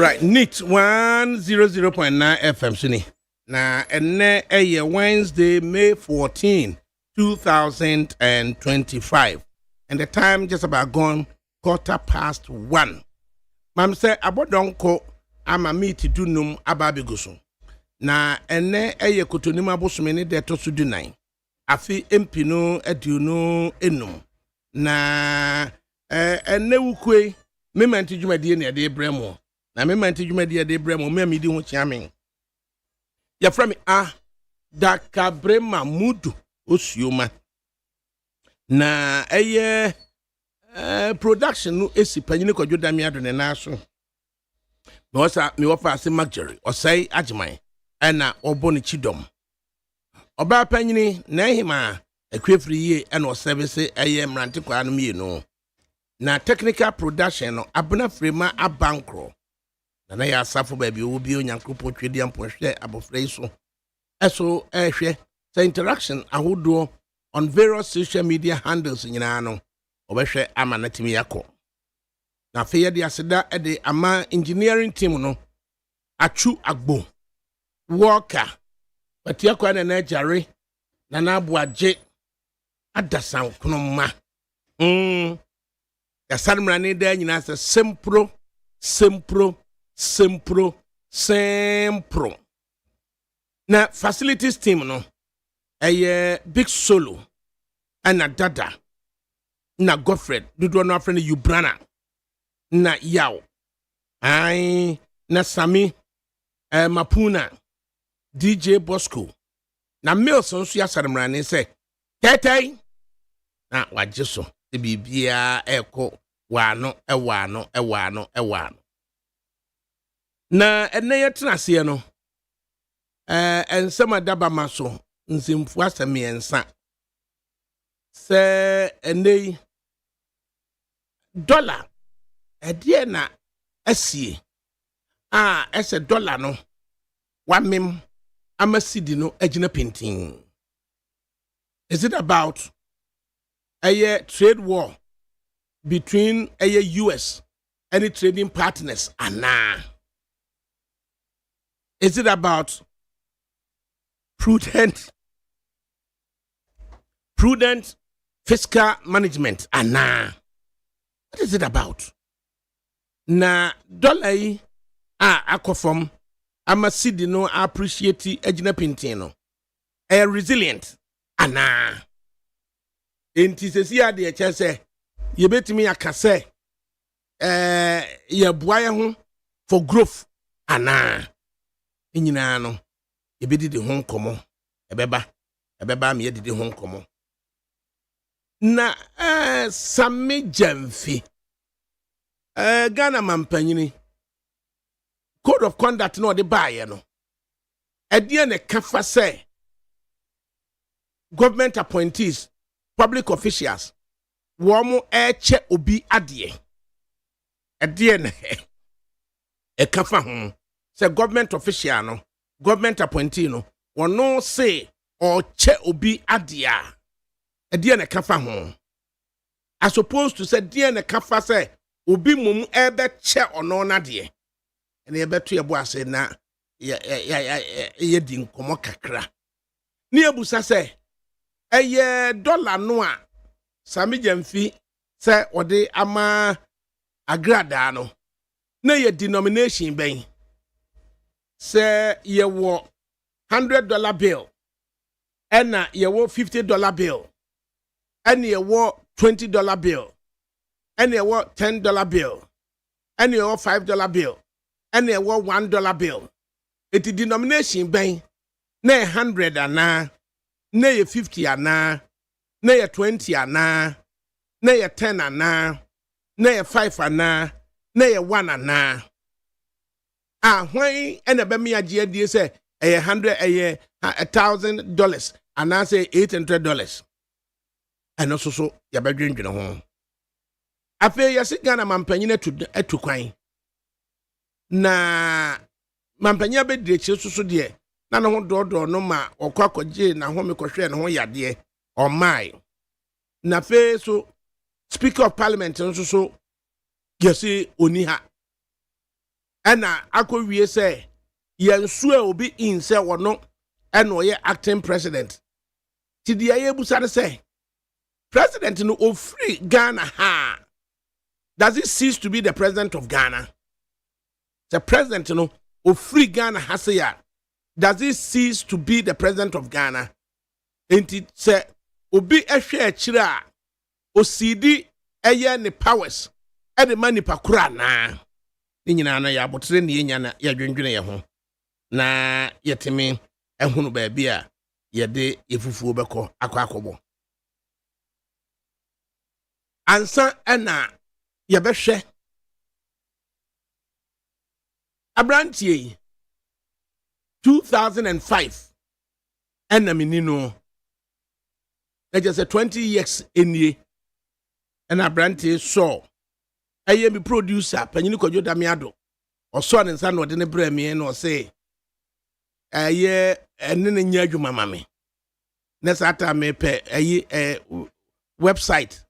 Right, NIT 100.9 FM Sini. Na ene eye Wednesday, May 14, 2025. And the time just about gone 1:15. Mam say abodonko ama meet dunum ababeguso. Na ene eye kotonima bosome ne de to so dunan. Afi empino aduno enum. Na ene wukwe mementi dwumadie ne de bremo. Na mementi dwumadie de bremo me amidi ho chiamen. Ya from Dakabrema Mudu Osioma. Na eye production no esi panyine kwadwo dame ado ne naso. Me wasa me wofa ase magjury osai agyeman na oboni chidom. Oba panyine na ehima akwefri ye na oservice eye mrante kwa no mienu. Na technical production no abena frema abankro. Na ya asafo ba bi obi onyankropo twedi ampohwe abofra iso. Eso ehwe the interaction ahodo on various social media handles nyina no obehwe ama natimi yakọ. Na fe de aseda de ama engineering team no achu agbo worker patiakwa na najare na nabuaje adasan kunoma ya sanmrane da nyina se sempro na facilities team no big solo ana dada na Godfred dudu no afre ne Ubrana na yaw ai na Sami Mapuna DJ Bosco na Milson so ya sanmrane se tetai na wajeso e bibia eko wano. Na ene yetra se no ensema daba maso nsimfu asamiensa se ene dollar edie na asie ese dollar no wamem amasidi no agina pintin. Is it about a trade war between US and trading partners ana? Is it about prudent fiscal management? Ana. What is it about? Na dollar yi akofom amasidi no appreciate ejina pintino. Resilient. Ana. Enti sesi ade e chese yebetimi akase ye boaye ho for growth. Ana. Nyina no ebedidi ho nkomo ebeba me yedidi ho nkomo na Sami Jamfi Ghana mampanyini code of conduct no de baaye no edie ne kafa say government appointees public officials wo mo eche obi ade edie ne kafa ho say government official no government appointee no wono say or che obi adia edie ne kafa ho as opposed to say die ne kafa say obi mum ebe che ono na de ene ebe to yebo ase na ye di nkomo kakra ni ebusa say eye dollar no a Sami Jamfi say ode ama agrada no na ye denomination ben say ye wo $100 bill and ye wo $50 bill and ye wo $20 bill and ye wo $10 bill and ye wo $5 bill and ye wo $1 bill. It denomination ben na 100 ana na ye 50 ana na ye 20 ana na ye 10 ana na ye 5 ana na ye 1 ana. When and a bemi agye say $100,000 and I say $800 and also so ya bedwendwene ho afi ya sigana mampanyine etu kwan na mampanya be dire so de na no ho dodo no ma okwakoje na ho mekɔhwɛ no ho yade o mai na fe so speaker of parliament so yesi oni ha ɛna akɔ wie sɛ yɛnsu a obi in sɛ wɔno ɛna ɔyɛ acting president ti deɛ yɛbusa no sɛ president no ofiri Ghana ha does it cease to be the president of Ghana? The president no ofiri Ghana ha say ya does it cease to be the president of Ghana? Enti sɛ obi ehwe akyire a osidi ɛyɛ ne powers ɛde ma nipa kora na ne nyinaa na yɛ abotre ne yɛnya na yɛdwendwene yɛ ho na yɛteme ɛhunu baabi a yɛde yɛfufuo bɛkɔ akɔ ansa ɛna yɛbɛhwɛ abrantie 2005 ɛna menino na just 20 years enie ɛna abrantie saw ɛyɛ mi producer panyini Kwadwo Damiado ɔsɔ ne nsa na ɔde ne brɛ me na ɔsɛ ɛyɛ ɛne ne nya adwuma ma me na sata me pɛ ɛyɛ website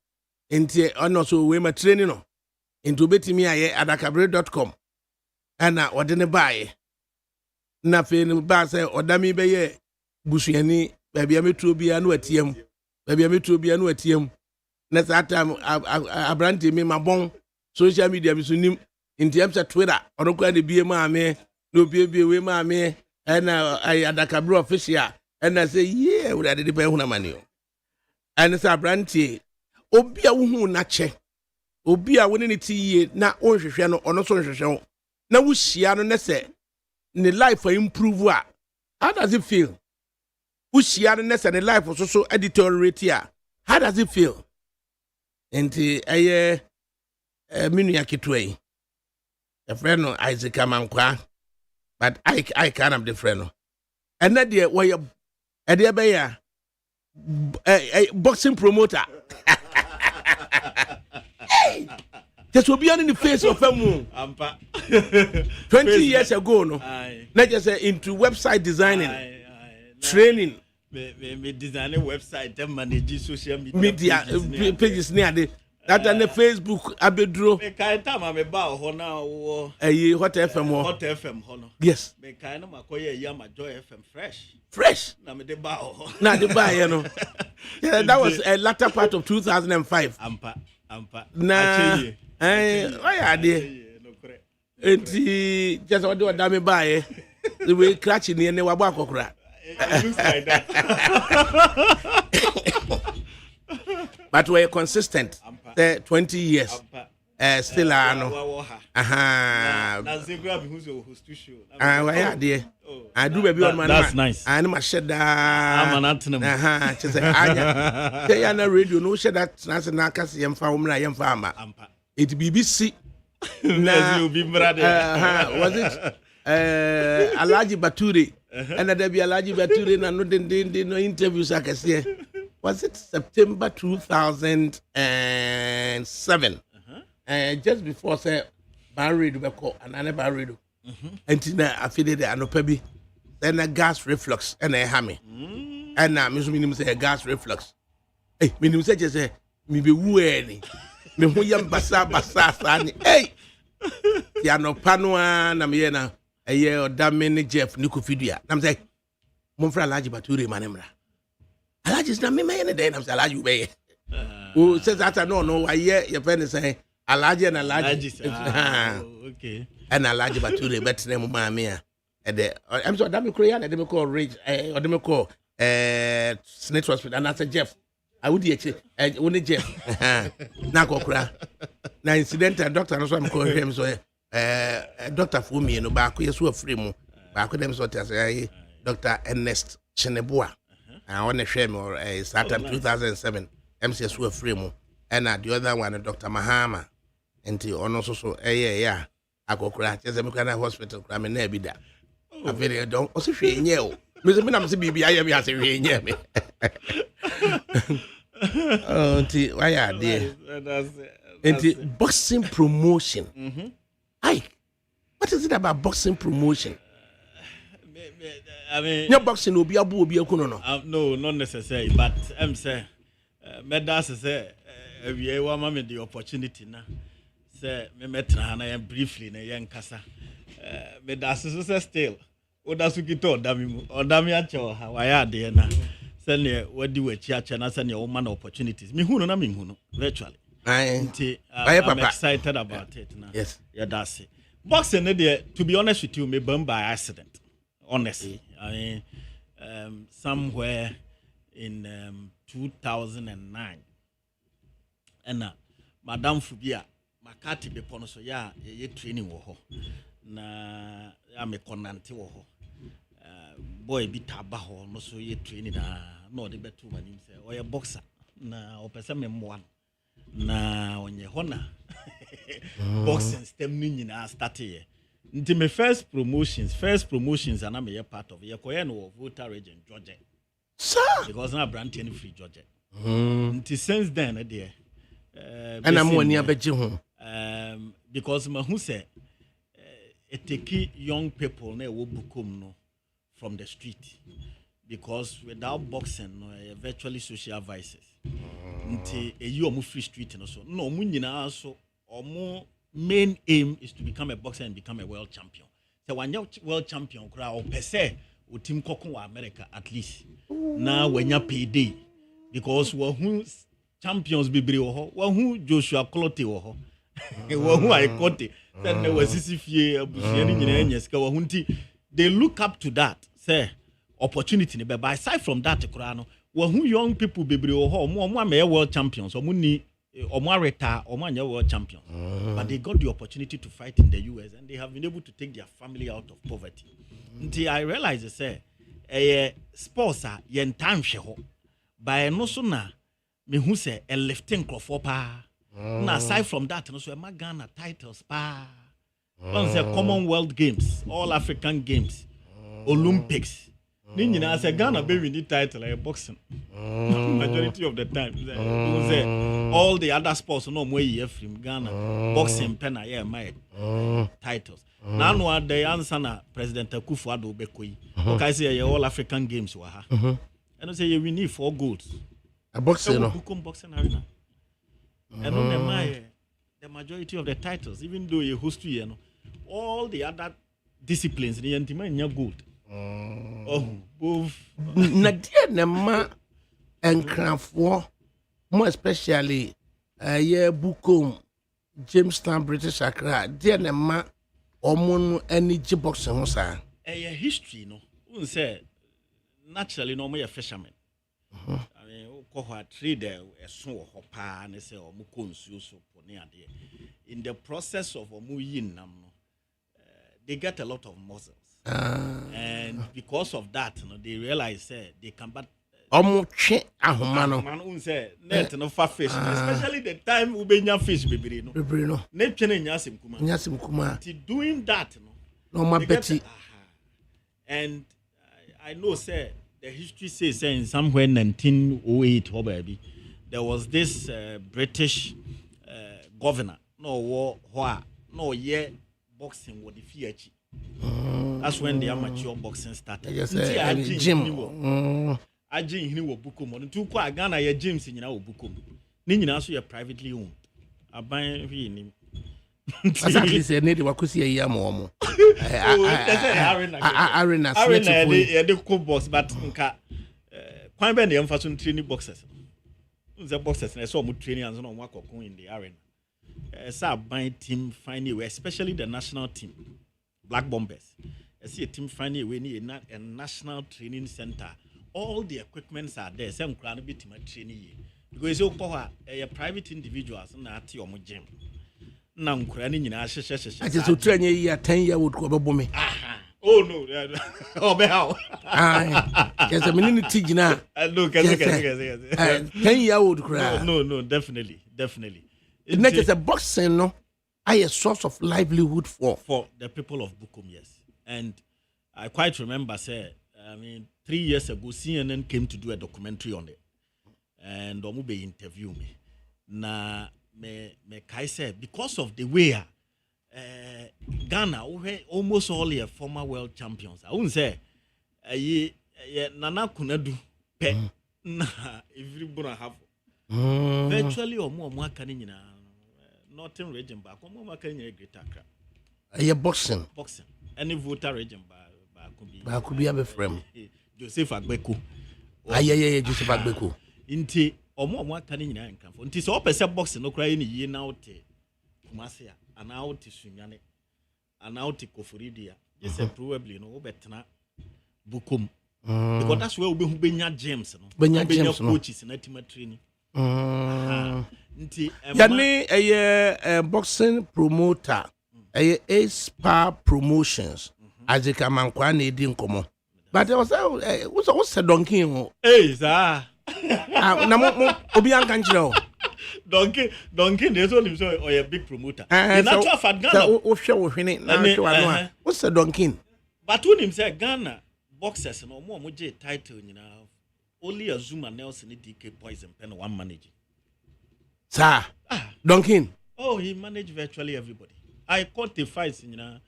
enti ɔno so we ma training no enti obetimi ayɛ adakabre.com ana ɔde ne baaye na fe ne ba sɛ ɔdami bɛyɛ busuani baabi a metuo bia no atiam na sata abrante me mabon social media bi so nim enti am sɛ Twitter ɔno kwa de bie ma me no bie we ma me ɛna adakabre official ɛna sɛ yeah we de bɛ huna mani o ɛna sɛ abrante obi a wohu na kyɛ obi a woni ne ti yie na onhwehwɛ no ɔno so nhwehwɛ wo na wo hyia no na sɛ ne life improve a how does it feel wo hyia no na sɛ ne life so deteriorate a how does it feel enti ɛyɛ minua ketewa yi a friend no Isaac Amankwa but I kind of different no and that deɛ wɔyɛ ɛdeɛ bɛyɛ boxing promoter. Hey, just will be in the face of them. 20 years ago, no. Not just into website designing, training. Me design a website, them manage social media pages near the that and the Facebook abedro. Me kind time I'm about honor what FM honor. Yes. Me kind of makoye yama Joy FM fresh. Na me de ba ho. Na de ba you know. Yeah, that was a latter part of 2005. Ampa. Na why are they? Enti just what do dame buy the way crashing near ne wabo akokra. It looks like that. But we're consistent. 20 years. Still no. Aha. Na Zegra who's to show. Why are they? I do baby on my. That's nice. I know my shed. I'm an antonym. Aha. Just anya. Say na radio no shed that na se na kase yem fa umra yem fa ama. It BBC. Na you be brother. Was it Alhaji Bature? And there be Alhaji Bature na no no interviews akase. Was it September 2007? Just before say Barredo beko and I never read. And now I feel that I know pebi. Then a gas reflux and a hammy. And now Miss Minim say a gas reflux. Hey, Minim say just say me be weary. Me who yam basa sani. Hey, ya no panwa na me na a year or damn Jeff Nukufidia. I'm say Monfra Alhaji Bature manemra. Alhaji is not me man day. I'm say Alhaji be. Who says that I no I hear your friend say Alhaji and Alhaji. Okay. And Alhaji Bature better name mamia. I'm so damn Korean and they call Rage or they call Snitch Hospital and I said Jeff. I would only Jeff. Now go cry. Now incidental doctor and so I'm calling him so Dr. Fumi no back yes we free mo. Back them so say Dr. Ernest Cheneboa. I want to share more startup 2007 MCS we free mo. And the other one Dr. Mahama. And the also so yeah. I go cry. Just a kind of hospital. I'm in there be that. I very don't. Also, she in you. Mr. Minam CBB. I am say we in me. Oh, why are they? And boxing promotion. Hi. What is it about boxing promotion? I mean, your boxing will be a boo, be a kuno. No, not necessarily. But I'm saying, Medas say, we want the opportunity now. Say me metra na briefly na yen kasa me da so still oda sukito odami acho ha waya de na sene wadi wachi acha na sene o man opportunities me hunu na me hunu virtually I'm excited about it now. Yes. Yeah, that's it. Boxing, to be honest with you, me burned by accident. Honestly, I mean, somewhere in 2009, and Madame Fubia, Makati be pono so ya ye training wo na ya me konante wo boy bi taba ho no so ye training na de betu manim say o ye boxer na o pese me mo na onye hona boxing stem ni nyina start here nti my first promotions and I'm a part of ye koye no Volta region Georgia sir because na brand any free Georgia nti since then there and I'm one near beji ho because ma who say it take young people na wo bukom no from the street because without boxing no virtually social vices nti eyi omu free street no so no omu nyina so omu main aim is to become a boxer and become a world champion so wanya world champion kura o pese o team kokon wa America at least na wanya payday because who champions bebre wo ho who Joshua Clotte wo ho who Aikote then wasisi fie abusia ni nyina anya sika wo nti they look up to that say opportunity ne be by aside from that kura no who young people bebre wo ho omo am world champions omo ni omo retire omo anya world champions but they got the opportunity to fight in the US and they have been able to take their family out of poverty until I realize say sports are yen time hwe ho by no so na me hu say a lifting crofo pa na aside from that no so e Ghana titles pa once a Commonwealth Games, all African Games, Olympics. Ni nyina say Ghana be win the title like boxing. Majority of the time. All the other sports no more here from Ghana. Boxing pena yeah my titles. Now no the answer na President Akufo-Addo Bekoyi. Okay say all African Games wa ha. And say we need 4 golds. A boxing no. Boxing arena. And on the majority of the titles even though you host you know all the other disciplines the antima nya gold. Na dia na ma enkrafo more especially yeah Bukom Jamestown British Accra dia na ma omo any boxing ho sa history no un say naturally no more fishermen I mean ko ho trade so ho pa na say omo konsuo so pone ade in the process of omo yin nam no they get a lot of muscles. And because of that, you know, they realize they can but twe ahoma no man un say net no fa fish especially the time we benya fish bebere no net twe na nyasem kuma doing that no ma beti and I know say the history says in somewhere 1908 or baby there was this British governor no boxing with the fiachi. That's when the amateur boxing started. I gym hini wo Bukom. Ntu kwa Ghana ye gyms nyina wo Bukom. Ni nyina so ye privately owned. Aban hwi ni. Exactly say need wakosi ye am omo. Arena ye de ko box but nka kwan be na ye mfa so training boxers. Unze boxers na so omo training and so no akokon in the arena. Aban team find a way, especially the national team. Black Bombers. I see a team finding a way near a national training center. All the equipments are there. Some crowd be team training because you power a private individuals na your gym. Now crowding in ashes. I just will train you 10-year old go me. Oh no, oh how? There's a minute teaching now. Look, 10-year old crowd. No, definitely. It makes a boxing no. A source of livelihood for the people of Bukom, yes. And I quite remember, say, 3 years ago, CNN came to do a documentary on it. And Omube interviewed me. Na me kai say because of the way Ghana almost all your former world champions. I wouldn't say Nana Kunadu pe na everybody have virtually or more kanina. Northern region back, Greater Accra. boxing. Any voter region Ba could be a frame. Joseph Agbeko. Yeah, Joseph Agbeko. Inti omo aka ni nyina nkan fo. Nti so opese boxing no kra ni yie na wote Kumasi a ana wote Sunyane ana wote Koforidia. Yes, probably no wo betena Bukom. Because that's where we benya James no. Benya coaches na team training. Nti yani boxing promoter Spa Promotions Azika Mankwa na edi nkomo. But there was what's donkey ho. Sir. Na mo obi an kan kire o. Donkey there's only so or a big promoter. The natural fat Ghana. So wo hwene na hwe ano a. What's donkey? But when him say Ghana boxers no mo je title nyina only Azuma Nelson DK Poison pen one managing. Sir. Donkey. Oh, he managed virtually everybody. I caught the fights nyina.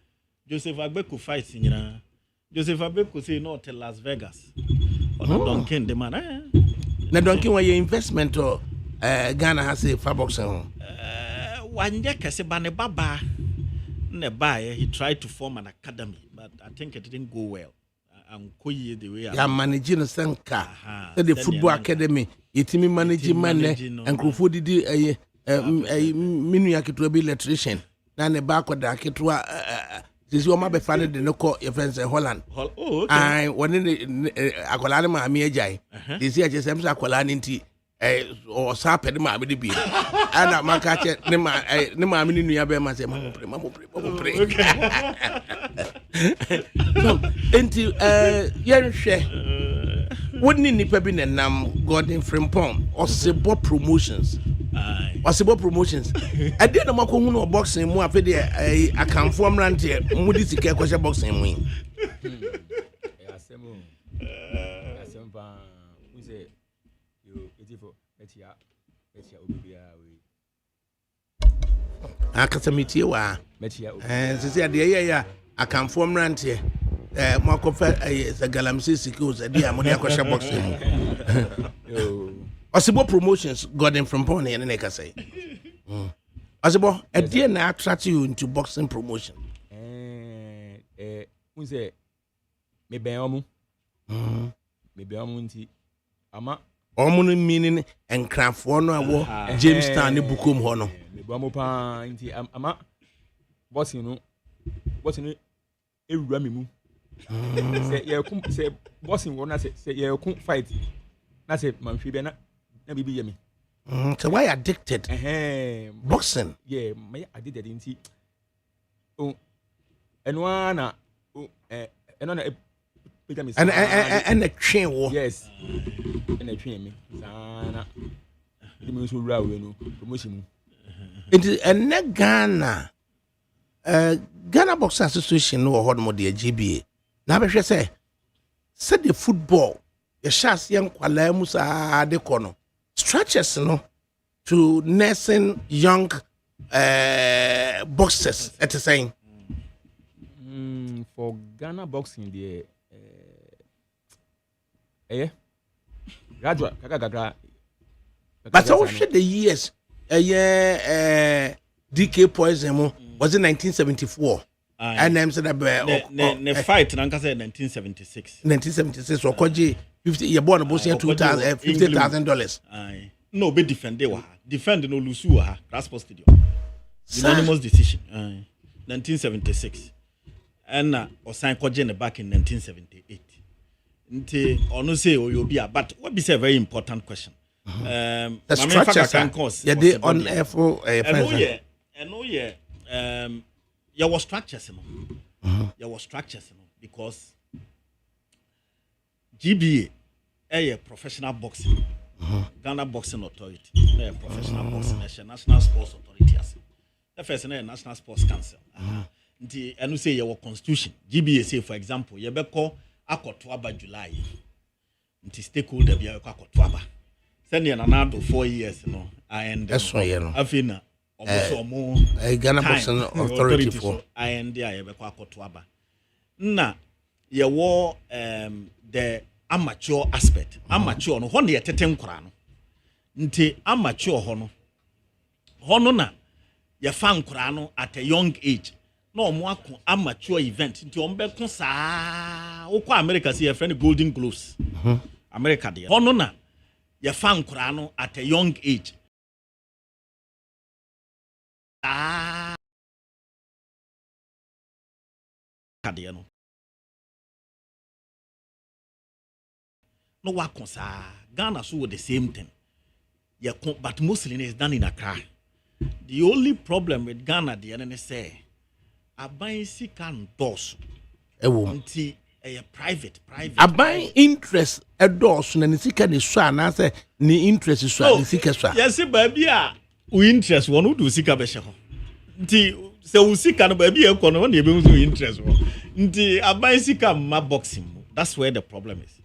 Joseph Agbeko fights nyina. Joseph Agbeko say no to Las Vegas. Donkey the man. Na Donkey when your investment or Ghana has a for boxing. One year kase ba ne baba ne ba he tried to form an academy but I think it didn't go well. Koye the way ya managing senka the football academy yetimi manage man and krofo didi minu ya keto be electrician na ne ba akoda keto sisi o ma be fa ne de ne ko your friends in Holland. Oh, okay. I woni akola ne ma me ajai sisi aje sem akola ne nti o sa pede ma be de bi ana maka che ne ma me ni ya be ma se ma pre so enti yenhwe woni nipa bi ne nam Gordon Frimpong Osebo Promotions ade na mako hu no boxing mu afi de akamfo mrante mu di sika ko boxing mu asemo pa unse yo etifo etia obibia we akasamiti wa metia sisi ade ya akamfo mrante mako fa galamsi sikos ade amode akosha boxing mu Osebo Promotions Gordon Frimpong and Neka say. Osebo, a dear na attract you into boxing promotion. Unse me be omu. Me be omu nti ama omu meaning and craft no awo Jamestown ni Bukom ho no. Me be omu pa nti ama boxing no ewura me mu. Se boxing wo na se ye ku fight na se manhwe be na bibi yemi. So why addicted? Boxing. Yeah, my addicted into. Oh, and one and a train. Yes, and a train me. Sana. The most will no promotion. It is a Ghana. Ghana Boxing Association no hold more the GBA. Now I say the football. The shots young kwala musa de kono. Structures no to nursing young boxers at the same. For Ghana boxing the graduate but I watched the years DK Poison was in 1974. And I'm said the fight Nanka said 1976. 1976 or Koji 50 you born about $50,000. Aye. No, be defend no lose Raspo Studio. Unanimous decision. 1976. And Osan Kojene back in 1978. Nti ono say Oyobia, but what be a very important question. The structures yeah, they on air for there was structures, there was structures, because GBA, a professional boxing, Ghana Boxing Authority, a professional boxing, National Sports Authority, the first National Sports Council. And you say your constitution, GBA say for example, you be call Akotwaba July, and stakeholder be Akotwaba. Send you another 4 years, and that's why Afina. Ghana Boxing Authority for I and the Akotwaba. Na ye war the amateur aspect. Amateur no hon ye tetem kora no. Nti amateur hono na ye fan kora no at a young age no omo akon amateur event nti ombe ko saa wokọ America see your friend Golden Globes America there hono na ye fan kura no at a young age there no wakon saa Ghana so with the same thing but mostly is done in Accra. The only problem with Ghana the enemy say aban sika ndorso nti private aban interest endorso na sika ne so ana say ni interest so ni sika so yes baby a we interest won do sika be hye ho nti se we sika no baby e kono na ebe mu interest wo nti aban sika ma boxing that's where the problem is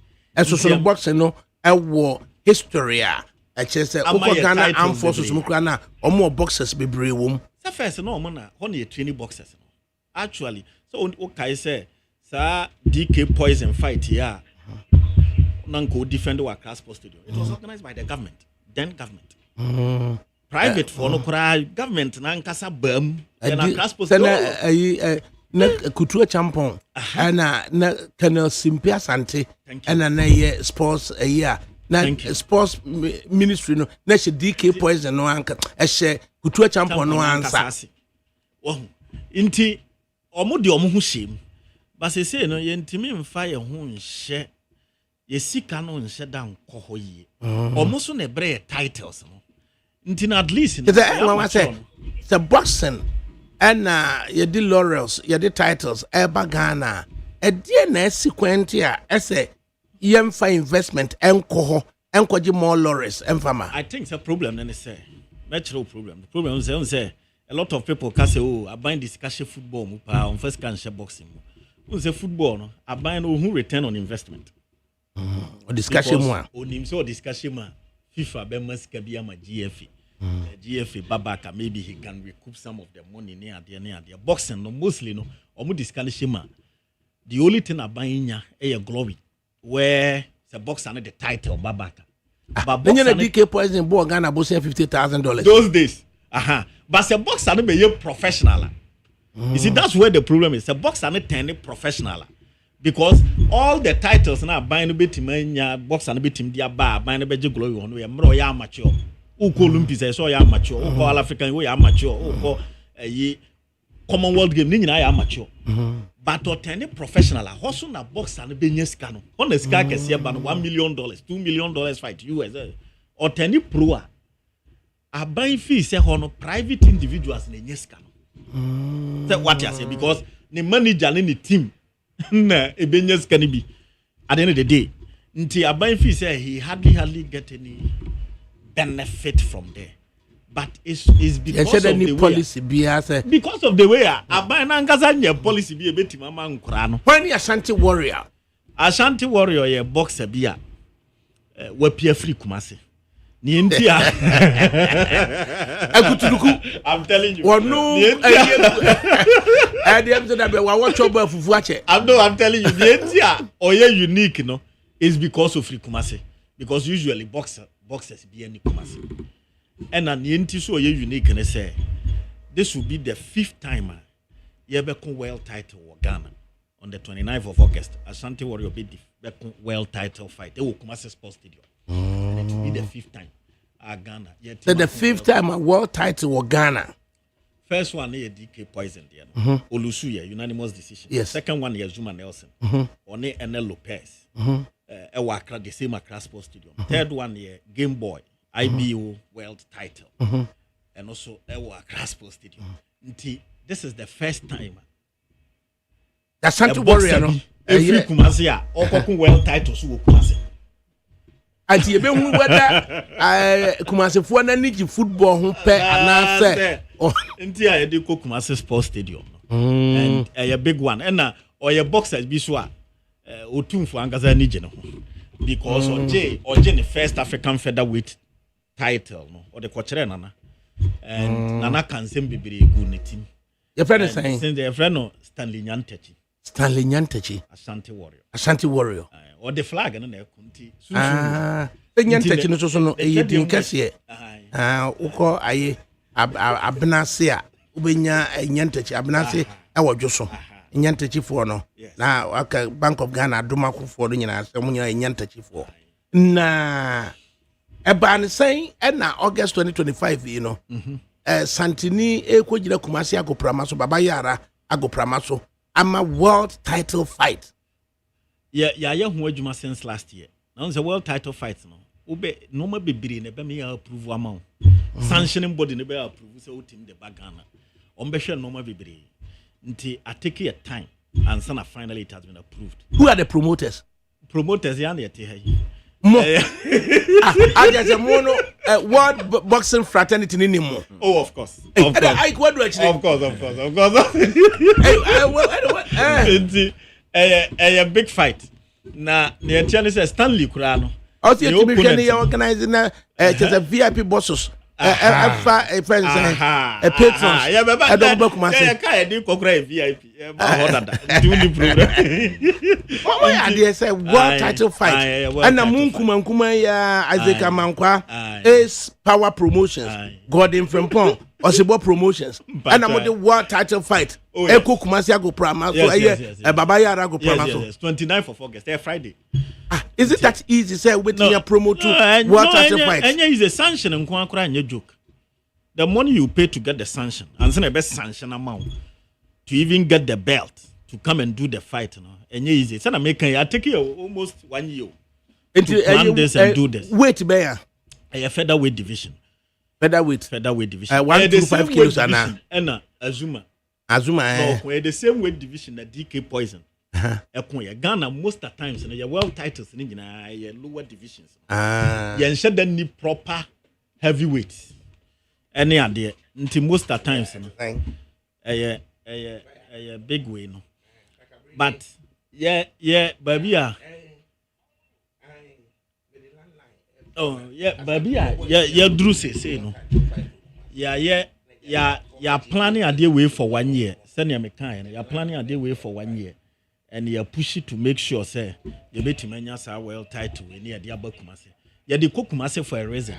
so boxing no ewo history a say Ghana armed forces mu kra na omo boxers bebre wom say first no omo na ho na training boxers no actually so okay say sa DK poison fight here nanko defend our class post studio it was organized by the government private for no kra government na nkasa bam na class post na kutua champon na kana simpia sante na ye sports na sports ministry no na she DK poison no anka ehye kutua champon no ansa inti omo de omo hu shem ba se say no ye ntimi mfa ye hu nhye ye sika no nhye da nkọ ho yi omo so na bre titles no nti na at least the boxing and ye di laurels ye di titles eba Ghana e die na sequent a ese ye mfa investment enko ho enkoji more laurels emfama. I think it's a problem and say natural problem. The problem is say a lot of people can say, oh, I buy discussion football, on first can share boxing. Who say football, no? I buy no who return on investment. Or discussion more. On him so discussion man. FIFA be must be a GFA. GFA Babaka, maybe he can recoup some of the money near there. Boxing no mostly no. Omu discussion man. The only thing I buy in ya a glory where the boxer the title Babaka. But then you DK poison boy Ghana boss $50,000. Those days. But the boxer no be professional. You see, that's where the problem is. The boxer no turn professional. Because all the titles now buying a bit in boxer and a bit in their bar, buying a bit of glory on we more amateur. Who call Olympics, so ya amateur, who call African, we amateur, who call a Commonwealth game, ni na amateur. But to turn professional, also na boxer and be nyeskano. On the sky can see about $1 million, $2 million fight US. Or turn pro. A buying fee say on private individuals in nyeskano. Say what you say because the manager in the team na ebenyes can be at the end of the day. Nti a buying fee say he hardly get any benefit from there. But it's because of the policy because of the way a buying angazanya policy be a bit mama nkurano. When Ashanti warrior ye boxer bia we pia free Kumasi. Ni India. I'm telling you. I'm telling you, the India or unique, no, is because of free Kumasi. Because usually boxers be any Kumasi. And an Inti so unique and say this will be the 5th time you ever world title or Ghana on the 29th of August. Ashanti Warrior be the world title fight. They will Kumasi Sports Stadium. And it will be the 5th time Ghana. So the 5th time a world title or Ghana. First one is DK Poison there. Olusuya, unanimous decision. Yes. Second one is Zuma Nelson. One NL Lopez. Ewakra the same Accra Sports Stadium. Third one is Game Boy IBO world title. And also Accra Sports Stadium. This is the first time. That's Ashanti Warrior no. Every Kumasi a okokun world title so Kumasi. Anti ebe hu whether Kumasi fo na niji football ho pe ana say nti a dey ko Kumasi Sports Stadium and a big one and na or your boxers bi so a otumfo angaza niji no because oje the first African featherweight title no or the kwachere nana and nana kansem bibiri gu ne team your friend is saying since their friend no Stanley Nyantechi Ashanti Warrior or the flag and na kunti Nyantechi no so no e din kase uko aye abnase a ubenya Nyantechi abnase ɛwɔ dwo so nyantachifoɔ no na aka Bank of Ghana adomakofoɔ no nyinaa sɛ mo nyinaa nyantachifoɔ na ɛbaa ne sɛn ɛna August 2025 yi no Santini ekɔgyina Kumasi agoprama so Baba Yara agoprama so ama world title fight yeah ho adwuma since last year now the world title fight no ube normal bebre na be me approve amount sanctioning body na be approve say team the bagana on be hwe normal bebre nti I take your time and sana finally it has been approved. Who are the promoters ya na yete ha mo I just a mono world boxing fraternity ni mo. Oh, of course I what do actually of course a big fight na the challenge is Stanley kura no also you be planning organizing just a VIP bosses a friend a patron I don't book myself I dey kokra VIP do the program why they say world title fight and na munkuma ya Isaac Amankwa Ace Power Promotions Gordon Frempong Osibo Promotions and na the world title fight Eko Kumasi go prama so Baba Yara go prama so 29th of August Friday. Is it that easy say waiting your promo to world title fight and is a sanction and kwankra and joke the money you pay to get the sanction and send the best sanction amount to even get the belt to come and do the fight no and easy say na make I take you almost 1 year to plan this and do this wait bear a featherweight division featherweight division 1 to 5 kilos and Azuma no the same weight division that DK Poison Ghana most of the times your world titles in lower divisions you should then need proper heavyweight any idea until most of the times a big way no but baby Drew say no you're planning a day way for 1 year send your mechanic you're planning a day way for 1 year and you push it to make sure say you bet manyas are well title we near the Kumasi. You dey Kumasi for a reason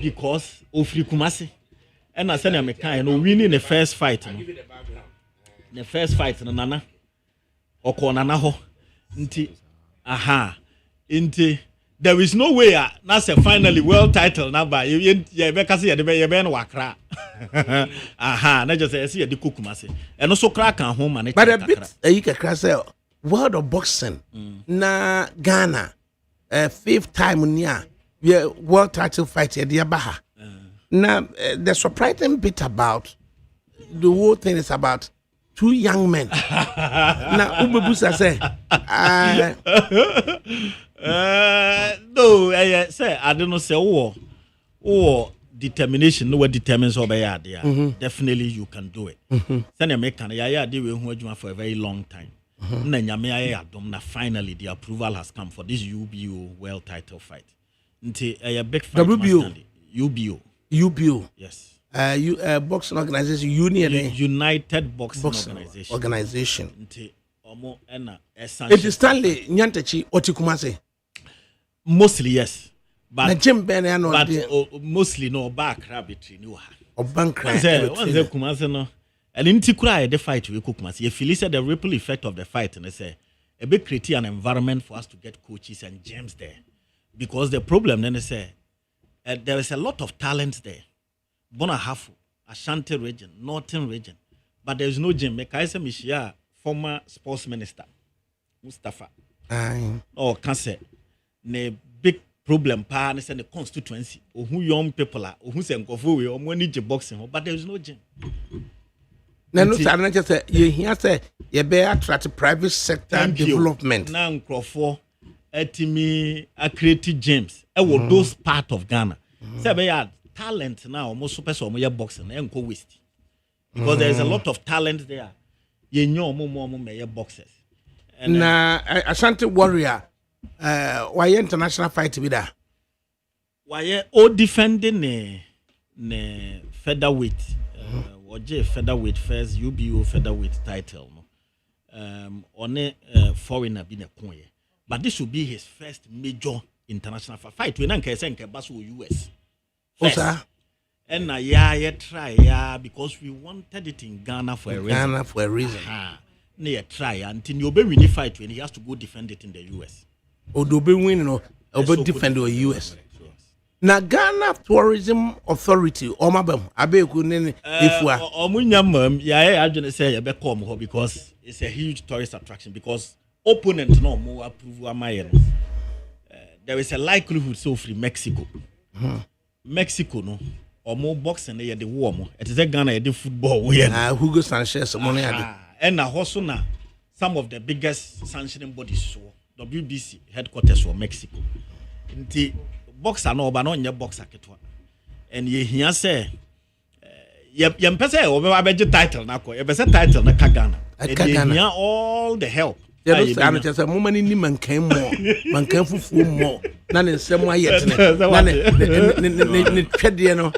because of free Kumasi. And I said I'm winning the first fight. The first fight nana oko nana ho nti nti there is no way na say finally world title na ba you be kase you be no wakra na just say you dey Kumasi and so crack kan ho man but a bit you can say world of boxing na Ghana 5th time near world title fight at the Baha. Now the surprising bit about the whole thing is about 2 young men. Now Ubebusa say no say I don't know say or determination no what determines over there definitely you can do it send make can ya dey we hu adwuma for a very long time na nyame aye adom na finally the approval has come for this UBO world title fight nti a big fight UBO yes boxing organization United Boxing Organization nti omo na essential it is Stanley Nyantachi Otikumase mostly yes but mostly no back rabbitry no ha obankra one Kumase no and in Tikura the fight we Kumase you feel said the ripple effect of the fight and they say a bit create an environment for us to get coaches and gyms there because the problem then they say there is a lot of talent there Bonahafu Ashanti region Northern region but there is no gym Mekaisa Mishia former sports minister Mustafa or cancer ne big problem pa and the constituency or who young people are or who say or money boxing but there is no gym. Now no sir just say you hear say you be attract private sector development now nkrofo etimi create gyms e wo those part of Ghana say be talent now almost super so mo boxing e nko waste because there is a lot of talent there you know mo me boxers and na Ashanti Warrior why international fight be there why all defending ne featherweight Oje featherweight first UBO featherweight title no on foreigner be na konye but this should be his first major international fight we na nke say nke baso US first. and yeah try because we wanted it in Ghana for a reason. Ghana for a reason. Near try until you be really fight when he has to go defend it in the US. Or do be win or be defend the US. Na Ghana Tourism Authority omabam abeku nene ifua omunyamam ya agene say be come because it's a huge tourist attraction because opponent no more approve amaye no. There is a likelihood so free Mexico. Mexico no omo boxing na the war mo. It is a Ghana the football we Hugo Sanchez money and na also na some of the biggest sanctioning bodies so WBC headquarters for Mexico. Nti boxer no ba no nya boxer ketwa and ye hia say ye mpese o be abege title na ko ye be say title na Ghana and ye hia all the help ye no say just say mumani ni mankan fufu mo na ne nsem ayetene na ne twede no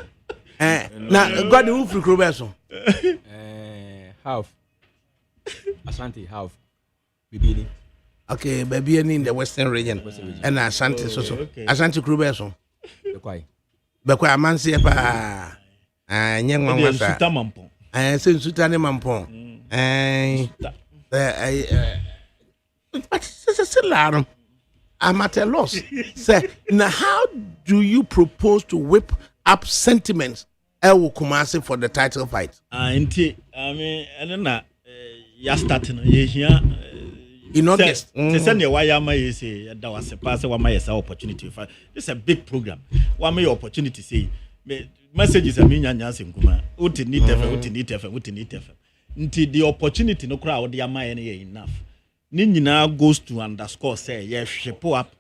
na God who free kro be so half Asante half bibini. Okay, baby, in the Western region, and Ashanti so. Ashanti Krubeso. Bekwa amansi pa nyeng mamasa. Sin sutane mampon. But I'm at a loss. Say, now how do you propose to whip up sentiments Kumasi for the title fight? I mean, I don't know. Ya starting here. In August, why am I say that was a pass one my opportunity. This is a big program. One my opportunity say messages are mean and kuma. Uti need until the opportunity no crowd the am enough. Nina goes to underscore say yes, she pull up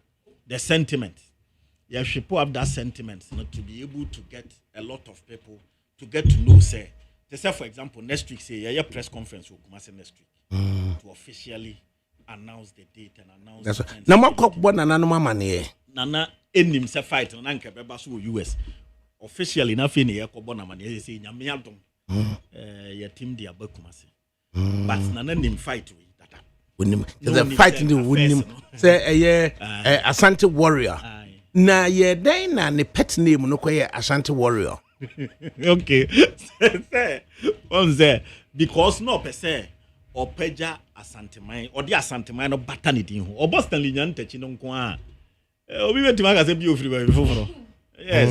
the sentiment. Yes, she pull up that sentiment not to be able to get a lot of people to get to know say. They say for example next week say yeah press conference will come next week to officially announce the date and announce that's the na makok bo na nanu mama ne nana enim se fight na nka beba so US officially na fe ne yakobo na mane say nyame adom ya team dia bakumase but nana nim fight we data onim the fight in the wonim say Asante warrior na ye den na ne pet name no koye Asante warrior okay say on there because no per se Opeja Asantemai or the Asantemai no batanity or Boston Linian touching on Kwa. We went to Magazine Beautiful before. Yes,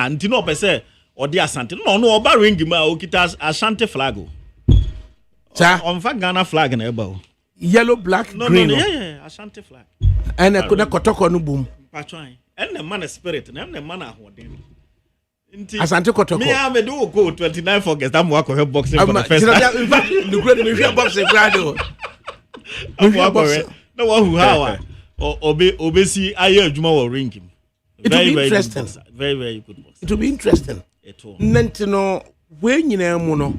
until no per se or the Asante. No, barring him out Asante flag. On fact, Ghana flag and elbow. Yellow, black, green. Yeah, Asante flag. And I could not kotoko no boom. Patron. And the man of spirit and the man of what Asante Kotoko. Me I do go 29 August. I'm working her boxing for the first time. In fact, the great me boxing grado. No one who how obesi aye adwuma wo ring him. It will be interesting. Very good boxer. It will be interesting. Nantino we nyina mu no.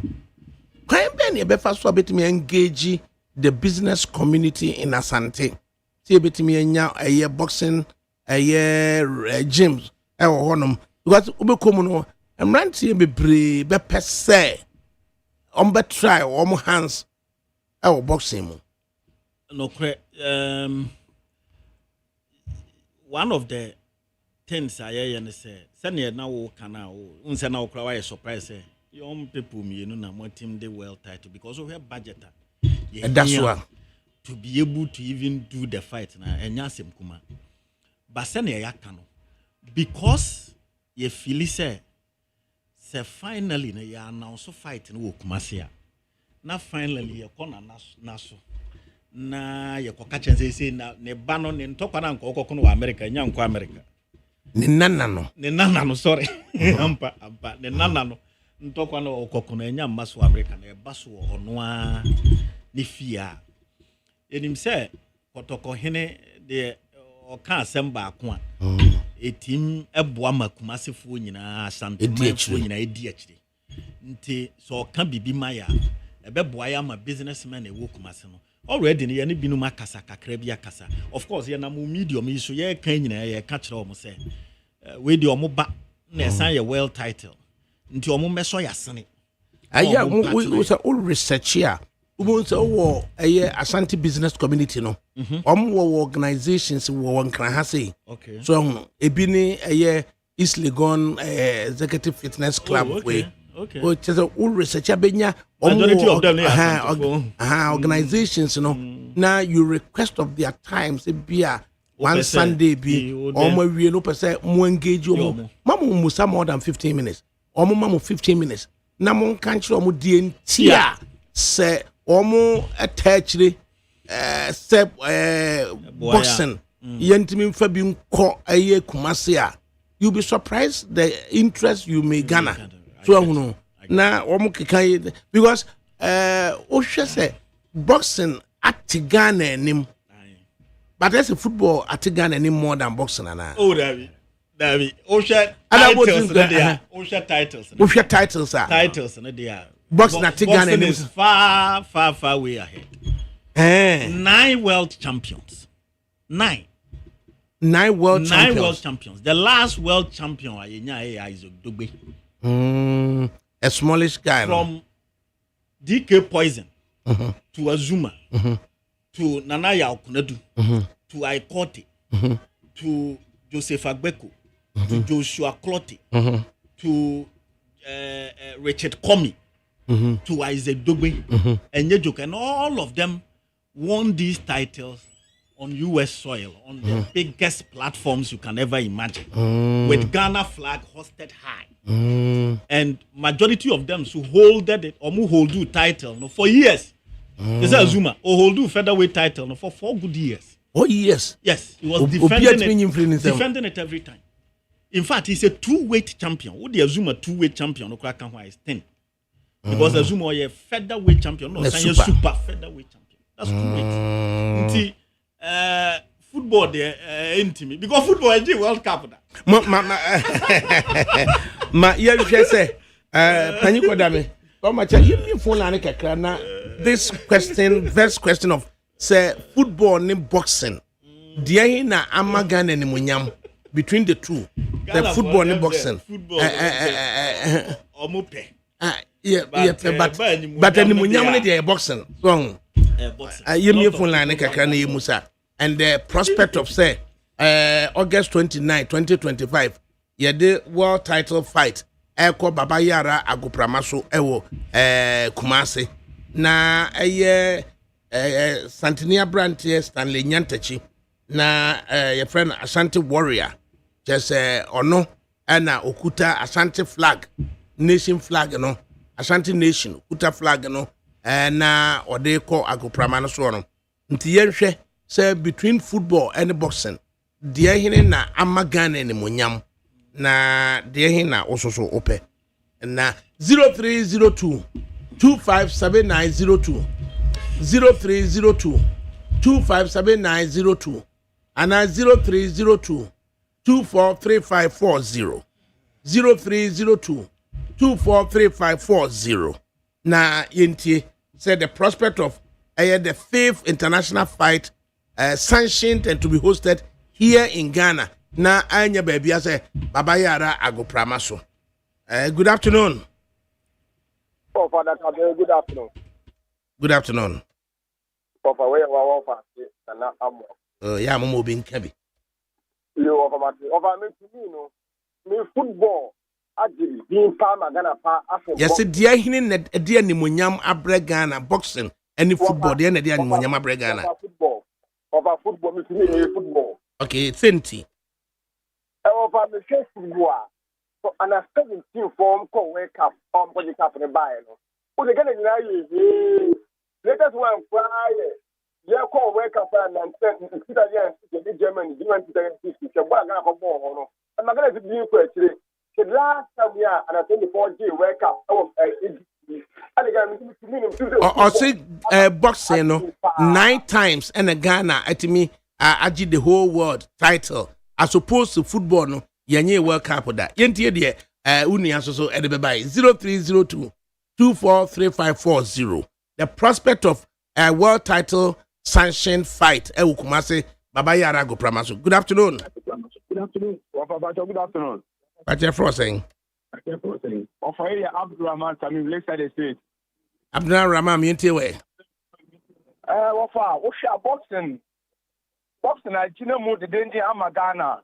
Kwan be na e be fa so betimi engage the business community in Asante. See betimi anya aye boxing aye gyms e wo honom. Because ubekomu no emrantie bebre be pese on be try om hands e boxing mu no one of the things I hear say send na wo kana wo unse na wo kra why surprise say young people me na mo team dey well title because we have budget and that's why to be able to even do the fight na enya asem kuma but send ya kano because ye feel say finally na ya announce fight no Kumasi na finally ye kona naso na ye koka chense say na ne ba no ne ntokwa na nko kono wa America nya nko America ne nana no sorry ampa ne nana no ntokwa na kokono nya maso America na e baso ono a ne fia enim say kotoko hene de oka asem ko a etim eboa makumasefo nyina asantefo nyina edi akire nti so oka bibi maya ebeboa ya ma businessman e wo kumase no already ne binum akasa kakra bi akasa of course ye na mo medium yi so ye kan nyina ye ka kire o mo se we di o mo ba na esan ye well title nti o mo meso ya sene aya we say all research here we say wo Asante business community no wo organizations wo nkran ha say okay so ebi ni East Legon Executive Fitness Club way. Okay. Which is a all research abenya Majority of them organizations, you know. Now you request of their times be a one Sunday be or we no percent more engage you. Mama musa more than 15 minutes. Or mama 15 minutes. Na mon country or DNT say or attachly boxing. Yentimi Fabian ko aye Kumasia. You'll be surprised the interest you may garner. So no. Now because Osha say boxing at Ghana nim. But that's a football at Ghana nim more than boxing and oh David. Osha titles Osha titles. Osha titles are titles and they are boxing at Ghana is far way ahead. 9 world champions. 9 world champions. The last world champion is Dogbe. A smallish guy. From DK Poison to Azuma to Nanaya Okunedu to Aikote to Joseph Agbeko to Joshua Clotte to Richard Comey to Isaac Dogbe and Yejok, and all of them won these titles on US soil, on the biggest platforms you can ever imagine, with Ghana flag hosted high. And majority of them so holded it or hold do title for years. This is Zuma or hold do featherweight title for 4 good years. Oh yes, he was defending it every time. In fact, he's a 2-weight champion. What the Zuma 2-weight champion? No crack is 10 because Zuma is a featherweight champion. No, super featherweight champion. That's 2 weight. Football there intimate because football is the World Cup. You say Panyiko Dame. Oh my child, you phone and kakra. This first question of say football and boxing. Dia na amagan and munyam between the two. The football and boxing. But any munyam they boxing. Wrong. You phone line kakra na Musa. And the prospect of say August 29, 2025, the world title fight. Eko Baba Yara Agopramaso ewo Kumasi. Na Santinia Brantie Stanley Nyantechi. Na your friend Ashanti Warrior. Just ono ana okuta Ashanti flag. Nation flag no. Ashanti Nation okuta flag no. Na ode ko Agopramano no. Nti yenhwe say between football and boxing, dear hine na amagane ni munyam na dear hina also so ope na 0302 257902 0302 257902 and 0302 243540 0302 243540 na yenti said the prospect of the 5th international fight sanctioned and to be hosted here in Ghana. Na anya baby say Baba Yara Agopramaso. Good afternoon. Oh, Father, good afternoon. Good afternoon. Papa, where are you? Yeah, Momo being Kebi. You over me football. Actually, being Palma Ghana. Yes, dear Hinin, dear Nimunyam Abre Ghana boxing. Any football, dear Nadia Nimunyam Abre Ghana. Football, me football. Okay, Senti. Over me football. So, and a 17 form called wake up on body cap in the bio. Who's again in the latest one cry. Yeah, call wake up and send Germany, you went to the 50. So, what I got more. I'm not going to be actually. The last time we are and I 24G wake up. Or say boxing no 9 times and a Ghana at me aji the whole world title as opposed to football no yenye World Cup that yentie de uni aso edebe by 0302 243540 the prospect of a world title sanctioned fight Kumasi Baba Yara Agopramaso. Good afternoon. Good afternoon. Good afternoon. What you saying? Of area Abdurrahman Tamim Lakeside State. Abdurrahman yente we. Boxing. Boxing I chine mu the danger Ghana.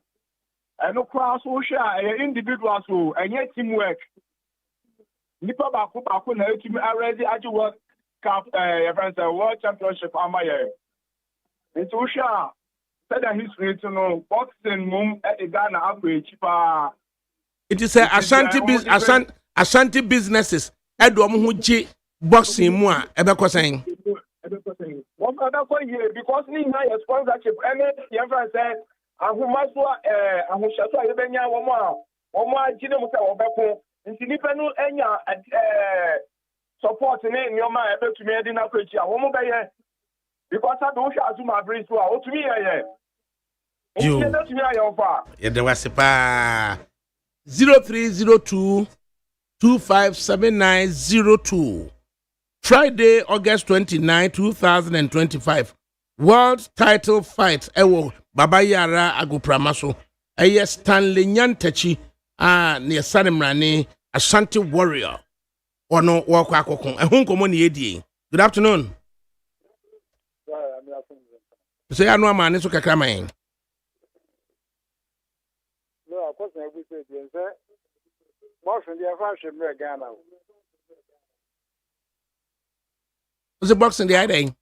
And no cross so share individuals so and yet teamwork. Nipa baako na etimi already age world cup friends world championship amaye. Nti wo share said that history to know boxing mum e Ghana akwa chipa. It is a Ashanti businesses edo mo ho gi boxing mu a ebekọ sen. One other point here because we have sponsorship any your friend said ahomaso ahoshaso ayebenya womo agine mu se obeko nti nipa no enya support ne nyoma ebetumi edi na kwachi a womo beye because I don't share azuma bridge so a otumi ye You. otumi aye ofa Ye de wase pa 0302 257902 Friday, August 29, 2025. World title fight. Ewo Baba Yara Agopramaso. Eye Stanley Nyantechi. Near Sanimrani, Ashanti warrior. Or no walk akokon. Ehun komo ni edi. Good afternoon. Say anu man so kakra man. no of course na we say most of the friendship in Ghana. Was the boxing the idea?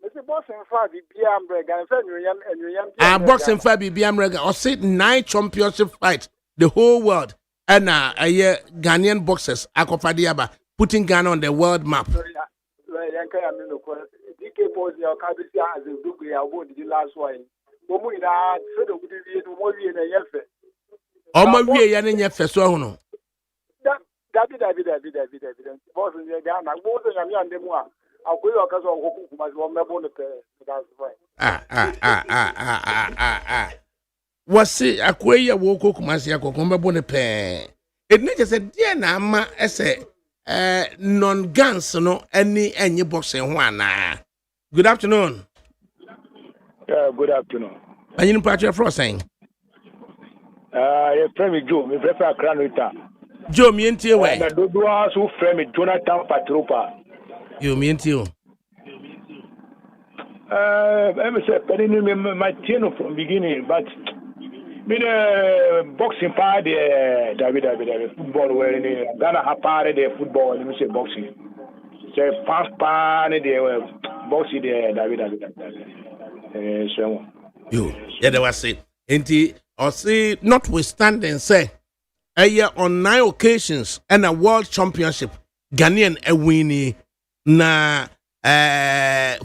Mr. Boxing for the BM Ghana and Boxing for BBM Rega. Or say 9 championship fights. The whole world. And a year Ghanaian boxers Akofadiaba putting Ghana on the world map. DK pose your cabin as a do we are the last one. Momu ina said of the more in a yefe. Omo wie ya ne nyɛ so ho no. David. Boss in Ghana. Boss in Ghana and them one. I'll go your cousin who must remember the that's right. Wasi akwe ya wo kokumasi akoko mbebo ne pe. It ne just said dear na ama ese non guns no any boxing ho ana. Good afternoon. Yeah, good afternoon. Anyin patch for saying. You friend me Joe, me prefer Cranwita. Joe me ntie we. Na do so friend me Jonathan Patropa. You me ntie. I'm say penny me my channel from beginning, but me the boxing part David football where in Ghana ha part the football and me say boxing. Say fast part the boxing the David. So You. Yeah, there was it. Enti or say notwithstanding say a year on 9 occasions and a world championship Ghanaian a winnie na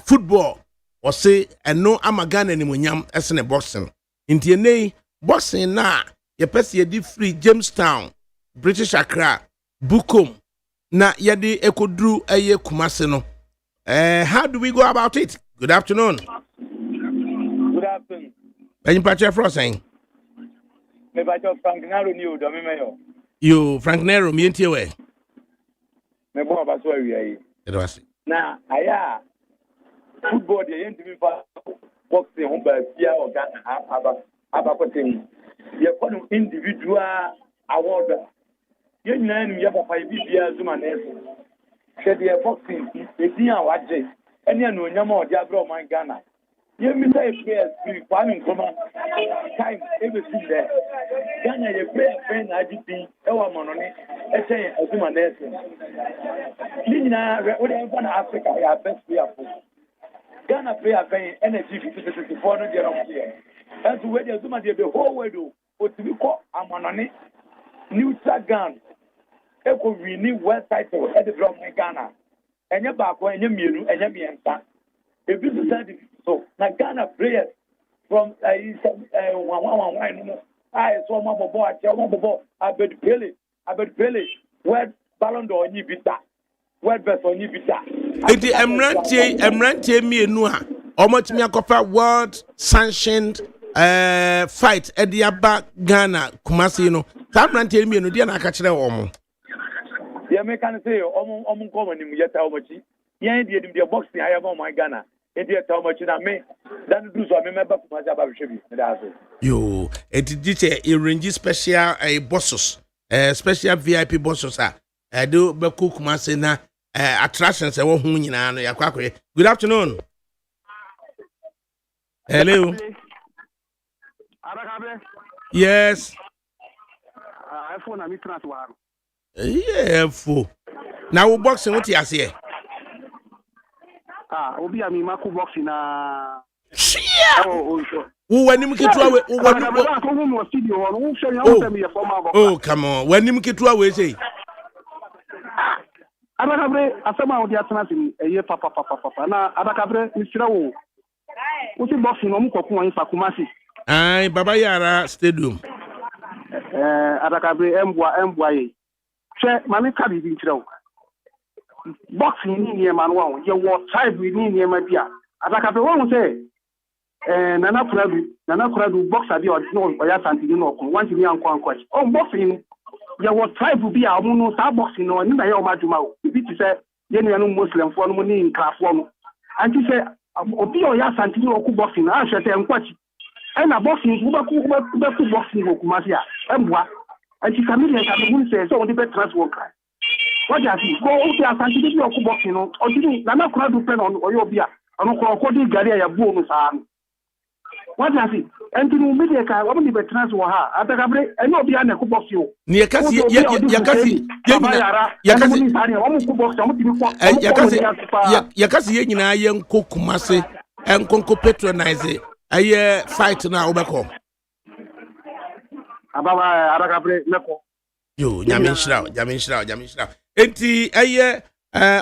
football or say and no Amagana ni munyam as in a boxing. Inti ne boxing na ye pesi ye di free Jamestown, British Accra, Bukom na ye di ekodru eye Kumasi no. How do we go about it? Good afternoon. good afternoon. Any patch for saying? Me ba cho Frank Naro ni o do me yo. You Frank Nero me ntie we. Me bo ba so awie yi. It was. Na aya football dey yen timi fa boxing ho ba bia o Ghana aba kotem. Ye ko no individual award. Ye nyina ni ye papa bi bia zuma na eso. Said ye boxing e din a waje. Ene na onyama o dia bro man Ghana. Ye mi say players bi kwami nkoma time everything there. Ghana ye play na IGP e wa mononi e say azuma na eso. Nina we dey for Africa ya best player for. Ghana player pay energy 54 no dey wrong here. And we dey azuma dey the whole world o to be call amanoni neutral Ghana. E ko win world title e dey from Ghana. Enye ba ko enye mienu enye mienta. E bi so na Ghana players from so ma bobo ache ma bobo Abed Pele word Ballon d'Or ni bita word best on ni bita Eti emrantie mienu a omotimi akofa world sanctioned fight ediaba Ghana Kumasi no ta emrantie mienu dia na aka kire wo mo ye me kan say omo ko mani mu yeta omochi yen die dim boxing ayaba my Ghana India Tomachi na me dan do so me member Kumasi aba hwebi me da so yo eti diche e range special bosses special VIP bosses a do be Kumasi na attractions e wo hu nyina no yakwakoye. Good afternoon. Hello. Yes. iPhone na mi transfer. Yeah, fo. Now boxing what you say? Obi a mi maku boxing na. Shia. Oh. Who when him kitua we oh come on. When him kitua we say. Adakabre asema odi atena sin eye papa na adakabre misira wo. Uti boxing no mu kokun wan fa Kumasi. Ai Baba Yara Stadium. Adakabre embwa ye. Hwe mame ka bibi ntira wo. Boxing ni nie man wo ye wo tribe ni nie ma bia. Adakabre wo say Nana Kuradu boxer bi o ya santini no ko want me anko on boxing ya was tribe bi a mo no sa boxing no ni na ya o maduma o bi ti say ye no Muslim fo no ni nkrafo no anti say obi o ya santini o ku boxing na ahwete nkwachi e na boxing ku boxing o Kumasi a emboa anti family ka be mun say so on dey transfer cry what you see go o ya santini bi o ku boxing no o di Nana Kuradu pen on o yo bi a ono ko di gari ya bu no sa what does it? And to media ka what be transfer ha atakabre eno obi na ku box you yakasi ye nyina ye nko Kumasi enkonko patronize aye fight na obeko ababa atakabre meko yo nyamenshira enti aye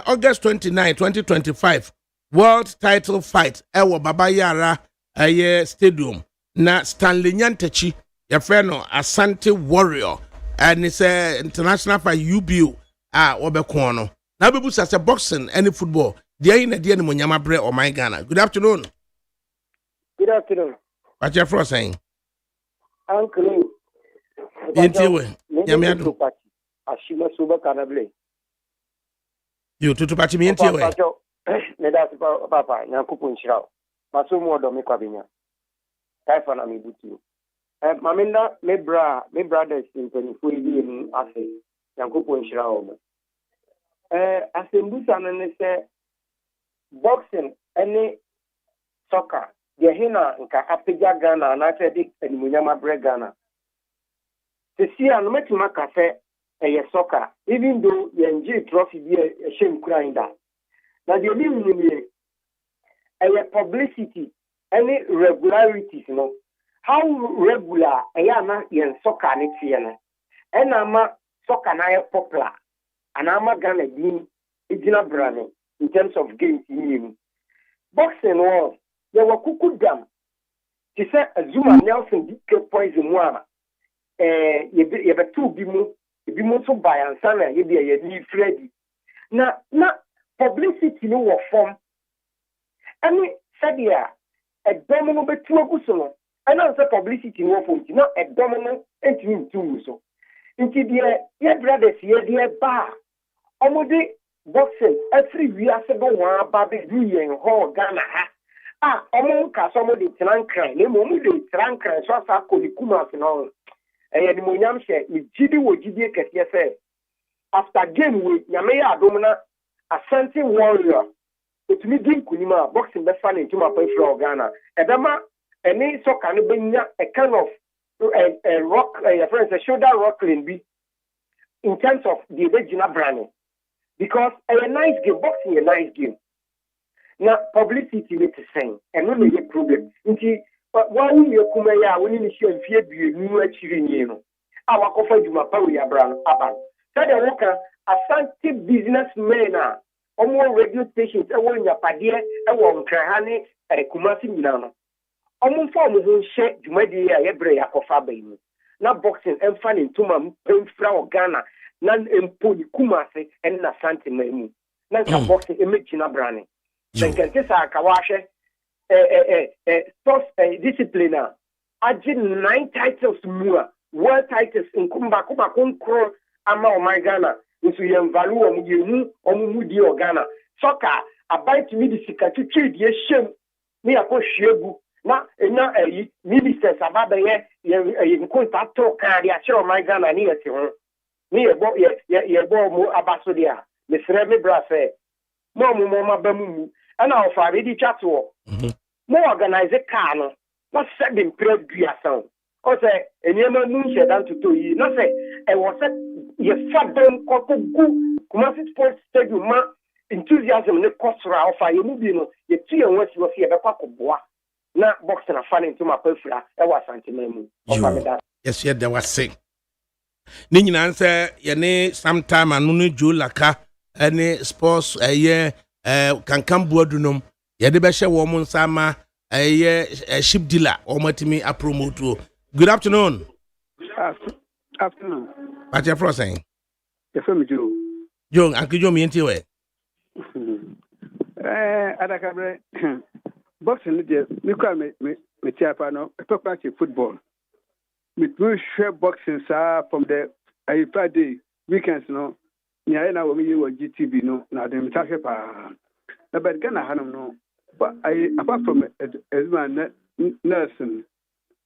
August 29 2025 world title fight ewo Baba Yara aye stadium na Stanley Nyantachi your friend no Asante Warrior and it's a international fight UBO obeko no na bebu say boxing any football dey in dey no nyama bre o my Ghana. Good afternoon. What you for saying Uncle Intiwe nyame adu ashima suba kanable yo tutupachi mi intiwe me da papa nyankopon nshirawo maso mu odo me kwabenya taifa na me butu mamenda me brothers in 24 years ase nyankopon nshirawo mo asembusa no ne se boxing any soccer de hina nka apega Ghana na tedi animunyama bre Ghana sisi anu metima kafe soccer even though yenji trophy bi shem kurainda na de ni ni publicity any regularities no how regular na yen soccer ne tie no ena ma soccer na popular ana ma Ghana din igina brane in terms of games in boxing was there were kuku dam ti say Azuma Nelson dike poison mu a ye betu bi mu so by ansa na ye bi ye ni Freddy na publicity no wo form ani sadia edom no betu aguso no ana say publicity no form ti na edom no entimi ntu so nti de ye brothers ye de ba omode boxing every year se go wan ba be du yen ho Ghana ha omo ka so mo de trankran le mo mu de trankran so sa ko ni Kumasi no ni mo nyam hye ni gidi wo gidi kese se after game we nyame ya adom na Asante Warrior otumi din kunima boxing be fa ne ntuma pa fra Ghana edema any soccer no benya a kind of rock your friends a shoulder rockling be in terms of the original branding because a nice game boxing a nice game na publicity need to sing and no be problem nti wa wi kuma ya woni ni hye mfie bienu akiri ni no awakofa djuma pa wi abran aban said the worker Asante businessmen omo radio stations e won yapade e won kran ne Kumasi nyina no omo fo mo ho hye djumadi ya yebre yakofa bayi na boxing emfa ne ntoma pemfra o Ghana na empo ni Kumasi en na Asante mamu na ka boxing emegina brane senkente sa ka wahwe sports discipline aji 9 titles mua world titles in kumba konkro ama o my Ghana nso yem value o mu omu di o Ghana soccer about me di sikatu trade ye shem me akohwegu na enya ministers ababa ye nkonta to kan dia chere o my Ghana ni yesi ho ni ye bo mu abaso dia me sere me brafe mo mabamu ana ofare di chatwo mo organize car no na 7 pre dua san Because any man moon shed down to 2 years. Not say, I was at your father, Kumasi Sports Stadium, enthusiasm, the cost for you moving, your 3 and West was here, the Paco Bois. Not boxing a fan into my perfect. I was anti-memu. Yes, yeah, there was sick. Ning answer, Yane, sometime and no Julaka, any sports a year, can come boardunum, Yadebasha woman sama, a year, a ship dealer, or matimi a promoter. Good afternoon. Afternoon. What you're for saying? The family Joe. Young, Uncle Joe, me into it. Adakabre boxing, me call me Tiapano, a practice football. Me do share boxing, sir, from the Friday weekends, no. Yeah, now we were GTV, no, now them Tasha. But Ghana Hanum, no. But apart from as man nursing,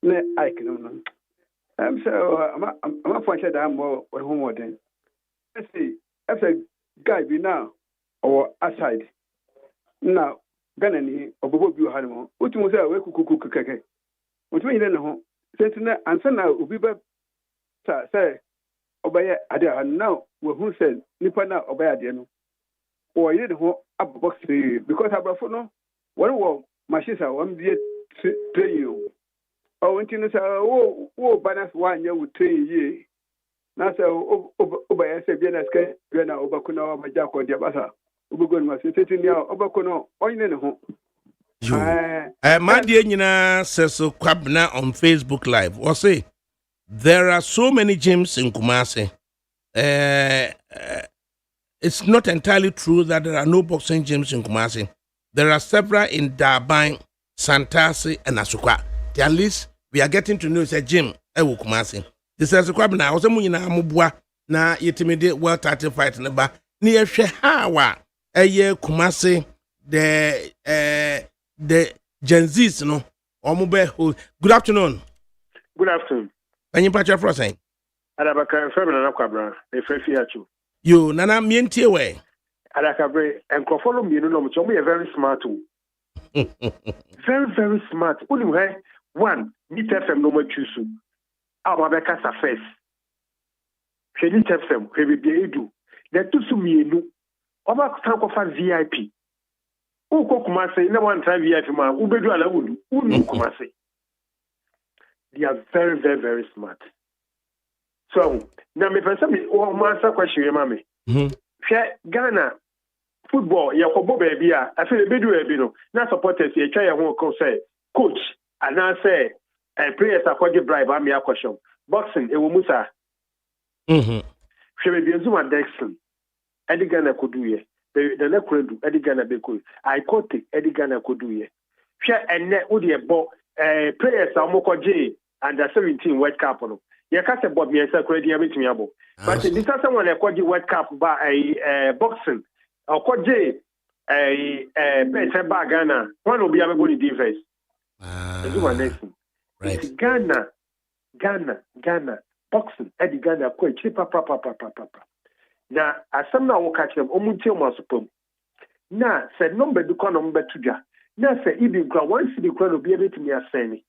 I can. I'm a function that I'm more home then. Let's see, as a guy be now or aside. Now, Ghana ni obobo bi hanum. What you say we kuku keke. What we know, sentina answer now obi ba say obaya ade now we who said nipa na obaya ade no. Or you know box because abrafo no one wo machines are one be train you. Oh, when you say, oh, balance 1 year with 3 years. Now, so, Obaya said, Vienna, Vienna, Obacuna, Majako, Diabasa, Ubugun was sitting here, Obacuno, or in home. My dear Nina says so, Kwabna on Facebook Live. Or say, there are so many gyms in Kumasi. It's not entirely true that there are no boxing gyms in Kumasi. There are several in Dabain, Santasi, and Asukwa. At least we are getting to know a gym ewo Kumasi. This is a crab now. Was a muina mubwa na yetimide world title fight neba. Ni ehwe hawa eye Kumasi the Gen Z's no. Omube. Good afternoon. Good afternoon. Can you patch your first saying? Adabaka Femina Quabra, a Frefiachu. You Nana mienti away. Adakabre and Crofolo Mino, which are very smart too. Very, very smart. Only one, meet FM no more choose. Our Becassa face. She didn't FM, he will be able. There to me, no. Over tank of VIP. Who Kumase, no one time VIP man, who be do alone, who know Kumase. They are very, very, very smart. So, now me person, oh, master question, mammy. Ghana. Football, Yakobo baby, I feel a bit no. Now supporters, you try your say, coach, and now say, players are quite bribe. I'm your question. Boxing, it will musa. She may be a Zuma Dexon. Eddie Ghana could do ye. The neck could do Eddie Ghana be good. I quote it, Eddie Ghana could do ye. Share and net would ye bought players are Moko J and the 17 World Cup. You can't say about me and say, credit me abo. But this is someone I called you World Cup by a boxing. Or call J a Ghana. One will be able to defense. Right. Ghana, boxing, Eddie Ghana, quite cheap, papa. Now, as some now will catch them, Omuntil Masupum. Now, said number to call number 2. Now, say, even ground once the crowd will be able to me as saying.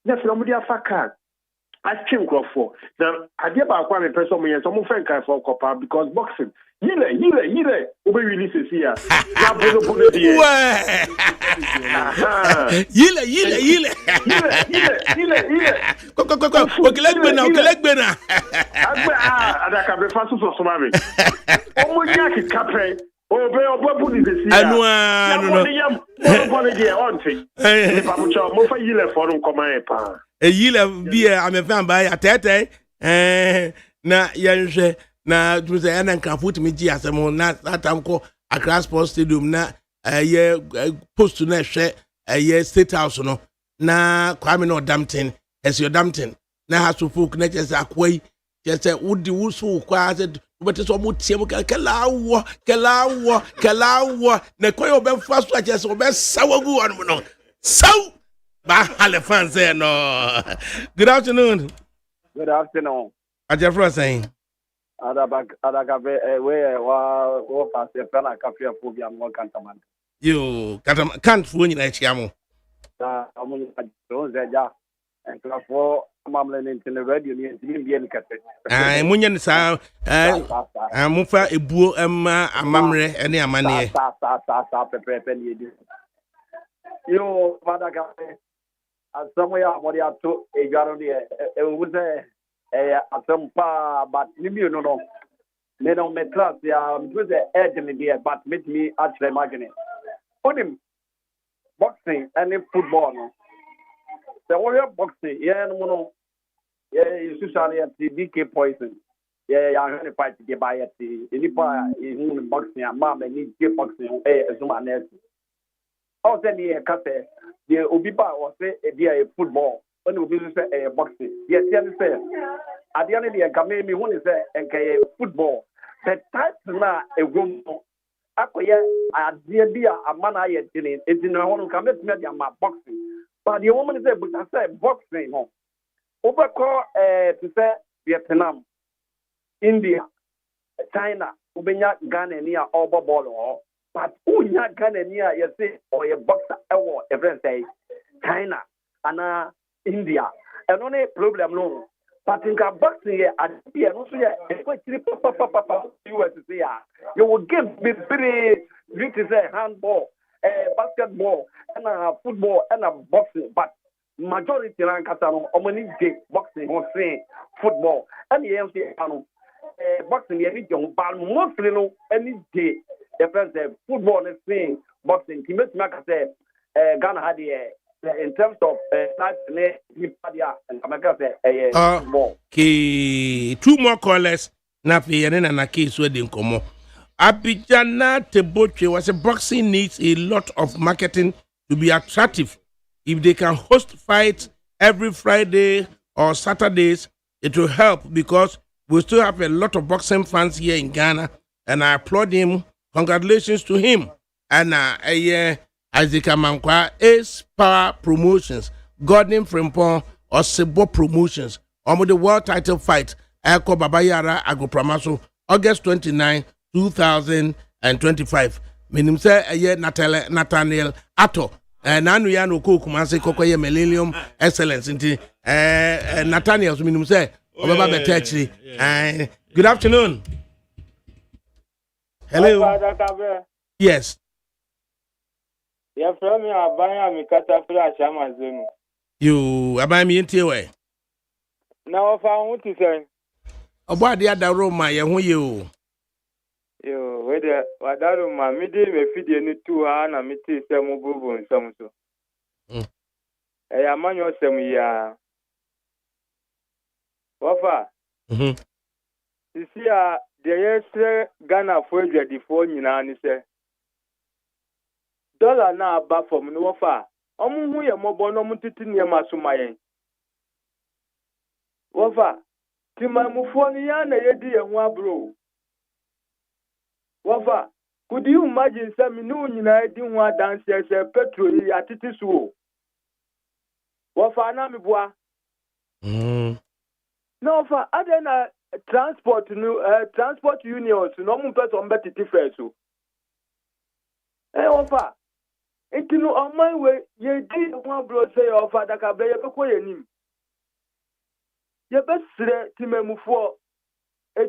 Now, from the Afaka. I came for now. I did about one person, and some friend for copper because boxing. Yile, we release it here. Yile. Collect bena. I can be fast for somebody. Oh, my capre. Oh, what put this here? I know. I'm a fan by a tete. Na yanshe na tuze yana nkafu timiji asemo na atamko Accra Sports Stadium na post na hwe State House no na Kwame no Dampton your Dampton na haso folk na chese akwai chese wudi wusu kwa se ubete so mutie mu kelawo na koyo be faso chese obe sawagu anu no saw ba hale fans no. Good afternoon. Good afternoon. Ajafro saying Adakabe wa pass the plan cafe phobia mo kantaman. You can't phone in Chiamo. Amun don't zeja. And for Mamlin in the radio, the Indian cafe. Munyan sa mufa ebuo amamre ene amane. Prepare you, Father Cafe. As somewhere, what you have to a guarantee, it was a some pa, but maybe you know. They don't make class, they are with the edge in the air, but make me actually imagine it. Put him boxing and football. No? The warrior boxing, yeah, no, yeah, you should at the DK poison. Yeah, I'm going to fight to get by at the Nipa in boxing, and mom and need to boxing, as someone else. I'll send you a cafe. The Obiba or say a football. When you say a boxing, yes, yes, at the end of the day, come me when you say a football. The type na a room. Akoye idea a man I it in a one come met me my boxing. But the woman say, but I say boxing no. Overcall to say Vietnam, India, China, Ubenya Ghana near over ball but Unya Ghana near you say or a boxer award every day China and India. And only problem no. But in boxing here, I see and also you will give me very handball, basketball, and football and boxing. But majority rank at only boxing or saying football and the MC boxing every young but mostly no any day. The friends football is saying boxing. He makes me say Ghana had in terms of okay, two more callers. Nafi and na case wedding komo. Abidjana Teboche was a boxing needs a lot of marketing to be attractive. If they can host fights every Friday or Saturdays, it will help because we still have a lot of boxing fans here in Ghana, and I applaud him. Congratulations to him. And Isaac Amankwa, Ace Power Promotions, Gordon Frimpong, or Sebo Promotions, on the world title fight, Eko Babayara Agopramaso, August 29, 2025. Minim say Nathaniel Ato, Nanu Yano Kumase Kokoye Millennium Excellence. Nathaniel, minim say, good afternoon. Hello. Yes. Yeah, from me, Abaya, me cut a flash, Amazon. You, Abaya, me into way. Now, if I want to say, about the other room, my young you. You, whether what that room, my midday, me feed you 2 hours, and me tea, some boo and some so. I am on your some year. Wafa. You see, the year Ghana for the phone, you know, and say. Dollar na aba from no fa omu ye mobo no mutiti ne masoma yen wofa timamufo ni ya na yedi ye ho abro wofa could you imagine say me no nyina edi ho adanse say petrol yi atiti so wofa na meboa no fa adena transport unions no mu person betiti first so wofa Itinu on my way, ye did one bro say of Father Cabra, you best Timemufo, a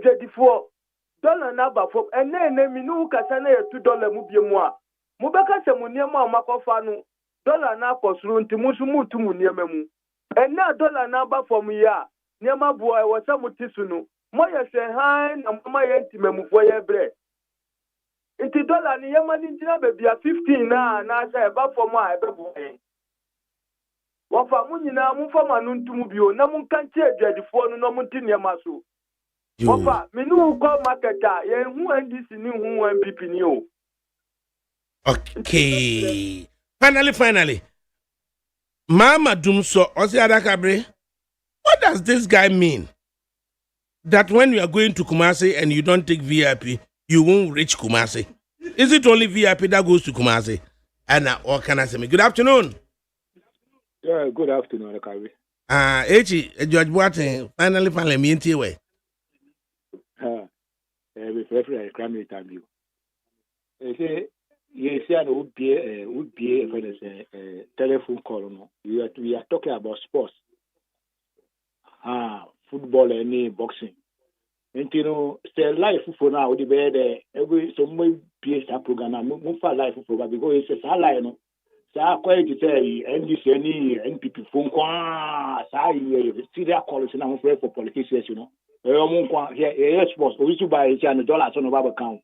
$4 number for and then Minu Casane $2 Mubia. Mubaka Samuniama Macofano, dollar na room Timusumu to Muniamemu. And now dollar number for me, Niama boy was some Tisunu. Moya say hi, and my Timemufo bread. Inti dollar ni yema ni jina baby 15 na say ba for my baby. Wa fa mu nyina mu fa manu ntumu bio na mu kan che adwadifo no mu tin yema so. Wa fa me nu ko marketer ye hu NDC ni hu MPP ni o. Okay. Finally. Mama Dumso Osi Adakabre. What does this guy mean? That when you are going to Kumasi and you don't take VIP, you won't reach Kumasi. Is it only VIP that goes to Kumasi? And what can I say? Good afternoon. Yeah, good afternoon, Akawi. George Boateng, finally, me into way. We prefer a crime time you. They say, would be a telephone call. No, we are talking about sports. football any boxing. And you know, say life for now the bed every so many PSA program move for life program because it's a lie no. Sa quite to say NDC any NPP phone kwa sa serial calls na mo for politicians you know. Mo kwa here sports we should buy $100 on our account.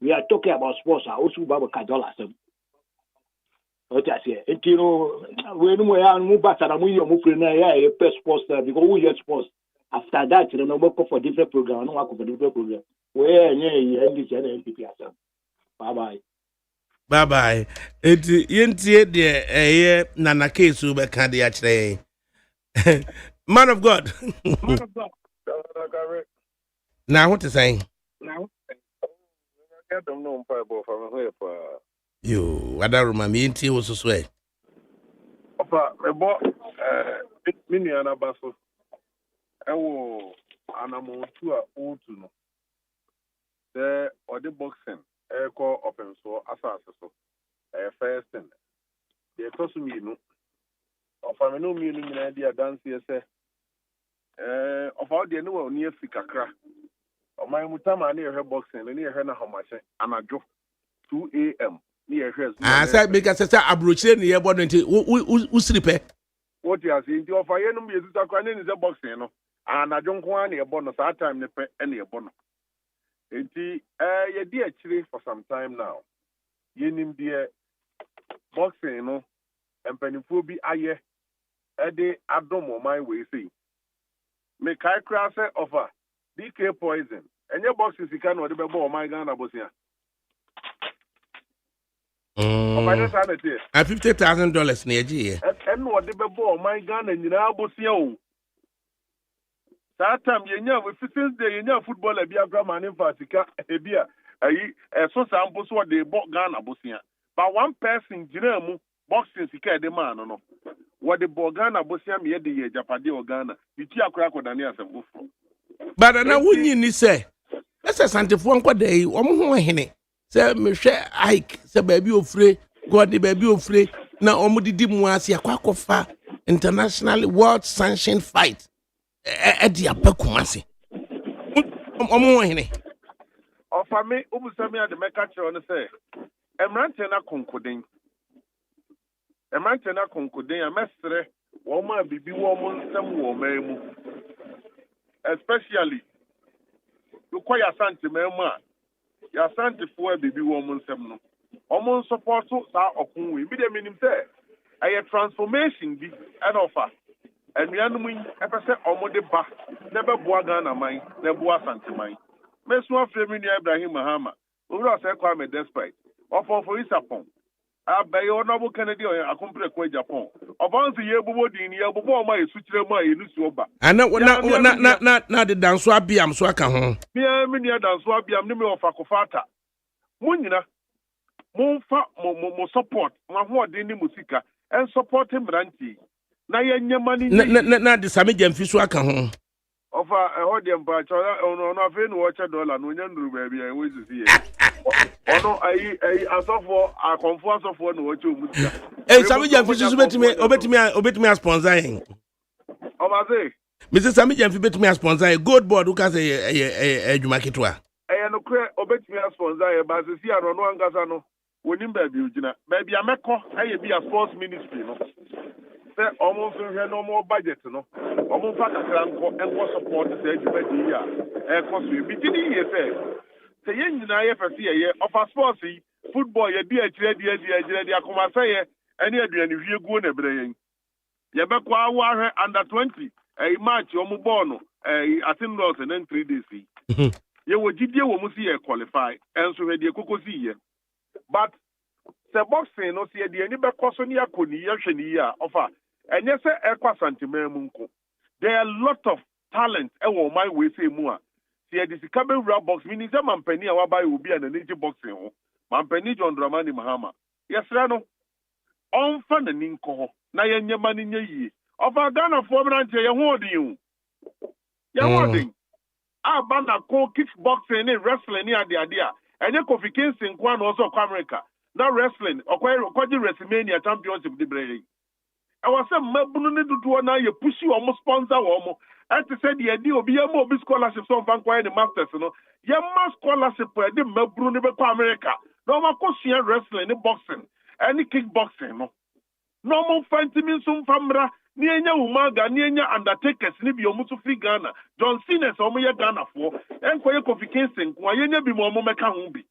We are talking about sports also about $100. What I say, and you know, when we are move back and we are moving here, sports because we get sports. After that, you know, work for different program, no work for different program. Where NDC and NPP as bye bye. Bye bye. Yentie de nana case ube kandi achre. Man of God. Man of God. Now what to say? Now, I don't know from where for. You, I don't remember. Yentie was so swear. Papa, I bought mini anabaso. Ewo anamo tu a otu no. The odi boxing eko open so asase so. First thing. The tosu mi no. Ofa me no mi no nyina dia dance say. Ofa de no oni afika kra. Oman mutama na ehwe boxing na ehwe na homache anajo 2 a.m. ni ehwe. Say because say abrochire ni ye bono nti usripe. What you say nti ofa ye no mi esusa kwa ni ze boxing no. Anajo nko an na ye bono sa time ne pe na ye bono. Nti ye di achire for some time now. Ye nim de boxing no empanifo bi aye e de adom o man we say. Me kai kra say offer DK poison. Enye boxing sika no de be bo o man Ghana bosia. $50,000 na eji ye. And what de be bo o man Ghana nyina bosia o. That time yenya we since the yenya football e bia grama ne fatika e bia ayi so sample so de bo Ghana bosia. But one person jira mu boxing sika de man no. What the bo Ghana bosia me de ye Japade o Ghana. Biti akora kodane asefofo. But na wunyi ni say. Ese santefo nko dey omo ho hene. Say me hwe hike say baabi ofre God the baabi ofre na omo didi mu ase akwakofa international world sanctioned fight. Dia pakumase. Omo ho hene. Ofa me ubusami ade meka kire on say emrante na konkoden. Emrante na konkoden amesre wo ma bibi wo mo nsam wo mamu. Especially because ya santi memu a ya santi fo bibi wo mo nsam no omo support sa okunwe bi de minim say aye transformation bi and offer enuanu mu epese omo de ba na be boa Ghana man na boa santi man mesu afremi ni Ibrahim Mahama owura say kwa me despite offer for Isapon abaye onobu Kennedy akompre kwa Japan obanzi ye bubo din ye bubo ma esuchire ma enusu oba ana na de danso abiam so aka ho bia me ni danso abiam ne me ofa kofata munyina mumfa mo support ma ho odin ni musika and support Branti na ye nyamani na de same jamfi so aka ho ofa hodem pa chola ono afi no $1 no nya nduru ba bia we sisi ye ono ai asofo akonfo asofo no wacho musika same jamfi so obetimi sponsor yin obaze Mr. Sami Jamfi betimi sponsor gold board uka say adwuma ketwa no kre obetimi sponsor ba sisi ano no angasa no wonim ba bi ugina ba bia mekọ aye bia sports ministry no se omo hwe no mo budget no omo fa kakra enko support se adwuma di ya so bi tini ye se ye nyina ye fese ye of sports football ye di akire di akoma say ye ene aduane hwie guo na bre yen ye be kwa awa hwe under 20 match omo ball no atin loss in 3 days ye wo gidie wo mu si ye qualify enso hwe di kokosi ye but the boxing no see the any because ni akoni ye hwe ni ya offer enye se ekwa santimemu nko there are a lot of talent e wo my way say mu a see the sikabe rap box meaning say mampani a wa buy obi an energy boxing ho mampani John Dramani Mahama yesra no onfa na ni nko ho na ye nyema ni nye yi offer Ghana for branch ye ho odin ye ho odin abana ko kickboxing ni wrestling ni ade a enye Kofi Kingston kwa na also kwa America na wrestling okwaji WrestleMania championship di brere was a mabunu ne do na ye push you almost sponsor omo. And to say the idea obi am obi scholarship so fan kwa the masters no. Ye ma scholarship e de mabunu ne be kwa America. No ma ko sua wrestling ne boxing, any kickboxing no. No mo fantimi so famra ni enya umaga ni enya undertakers ni bi omo so free Ghana. John Cena so omo ye Ghana fo. Enkoye Kofi Kingston kwa ye nya bi mo omo meka ho bi.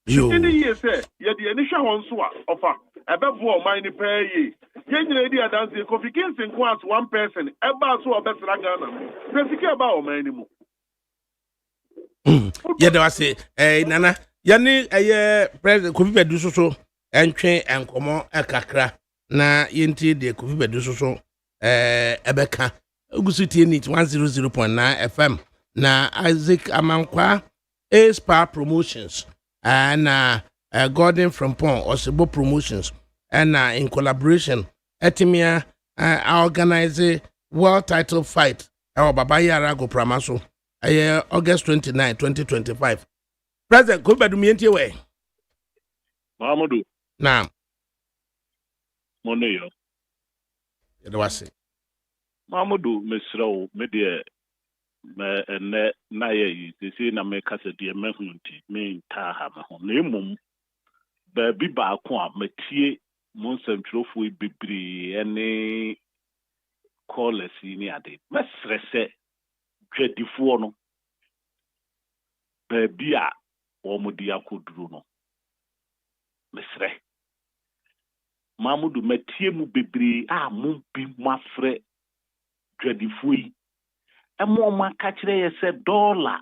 Yo. Did you say, yet the initial one offer above war mine pay ye? Yen lady dance Kofi Kingston wants one person, about so a better Ghana. Let's about my anymore. Yeah, there was Nana, Yanni, President Kofi Bedu so, and train and come on a kakra. Na yenti de Kofi Bedu so, Ebeka, Ugusuti need 100.9 FM. Na Isaac Amankwa, A-Spa Promotions. And Gordon from Pont Osebo Promotions and in collaboration Etimia organize world title fight our Babaya Rago Pramaso August 29 2025 President Kobe Dumienti way Mamadou now Moneyo it was it Mamadou Mesro media me ene na ye yi na me kasa de me hunti me ta ha me ho na emum ba bi ba ko a metie mon santropho bibiri ene callers ni ade mesrese dwadifo no ba bi a o mo di akoduru no mesre Mamudu metie mu bibiri a mo bi mafre dwadifo yi emo ma ka kire ye se dollar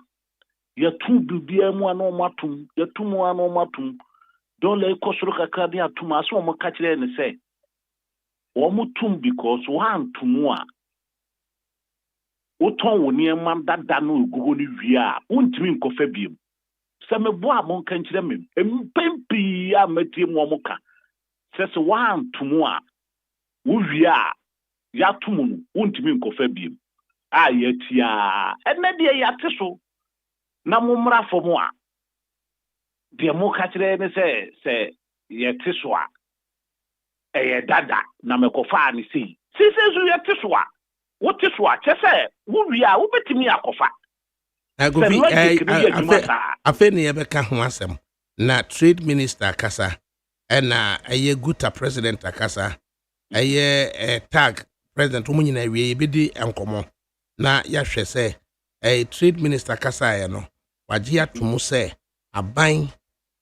ya tu bibia mu ano matum ya tu mu ano matum dollar ekosoro kakra de atum aso mo ka kire ne se o mutum because one tumu a oton woni emam dada no gugu ni wi a untimi nkofa biem se me bo a mo kan kire mem empempi a matie mu mo ka se one tumu a wo wi a ya tumu no untimi nkofa biem yetia enne de yate so na mumra fo mo a de mo ka kire ne se yete so a dada na mekofa ni si so yete so a wote so a chese wo wi a wo betimi akofa agofi afe ne yebeka ho asem na trade minister kasa na guta president akasa tag president wo nyina wie yebedi enkomo na yahwe se trade minister kasa no wagye atomo se aban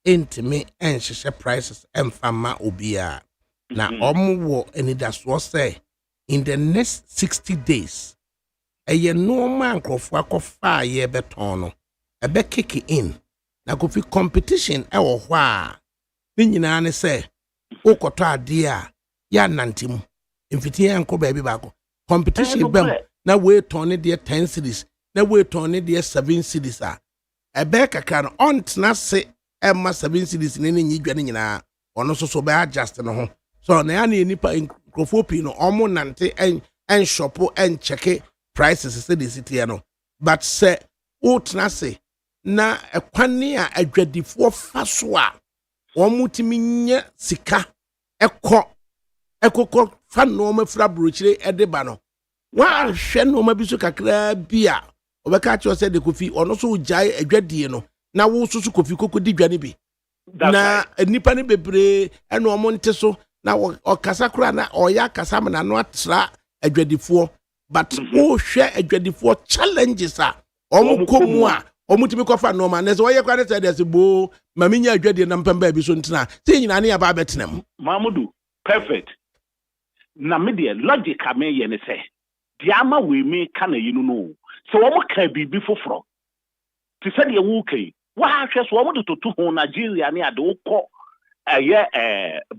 entime enhyehyɛ prices emfama obia na omwo enidaso se in the next 60 days normal nkrofo akofa ye beton no ebe kick in na kofi competition ewo hɔ a ni nyina ne se okoto ade a ya nantim mfiti enko ba bi bako competition bem na we turn it 10 cities na we turn it 7 cities a ebe kaka no ontna se emma 7 cities ne nyi dwane nyina ono so be adjust no ho so na ya na nipa microphone no omo nante en shop en check prices se the city no but se otna se na ekwane a adwadifo fa so a omo timi nya sika ekoko fa no mafra brochire edeba no wa hwe no ma biso kakra bia obeka che ose de kofi ono so jai adwadie no na wo susu kofi kokodi dwane bi na nipa ne bebre eno omo nte so na okasa kura na oya kasa na no atra adwadifo but wo hwe adwadifo challenges a omo komu a omo timi kofa no ma nese oye kwa nese de bo maminya adwadie na mpamba bi so ntina se nyina ne ya ba betenam Mamudu perfect na me de logic ame ye ne se diama we me kana yinu no so wo ka bibi foforo ti se de wo kai wa hwe so wo de totu ho Nigeria ne ade wo kɔ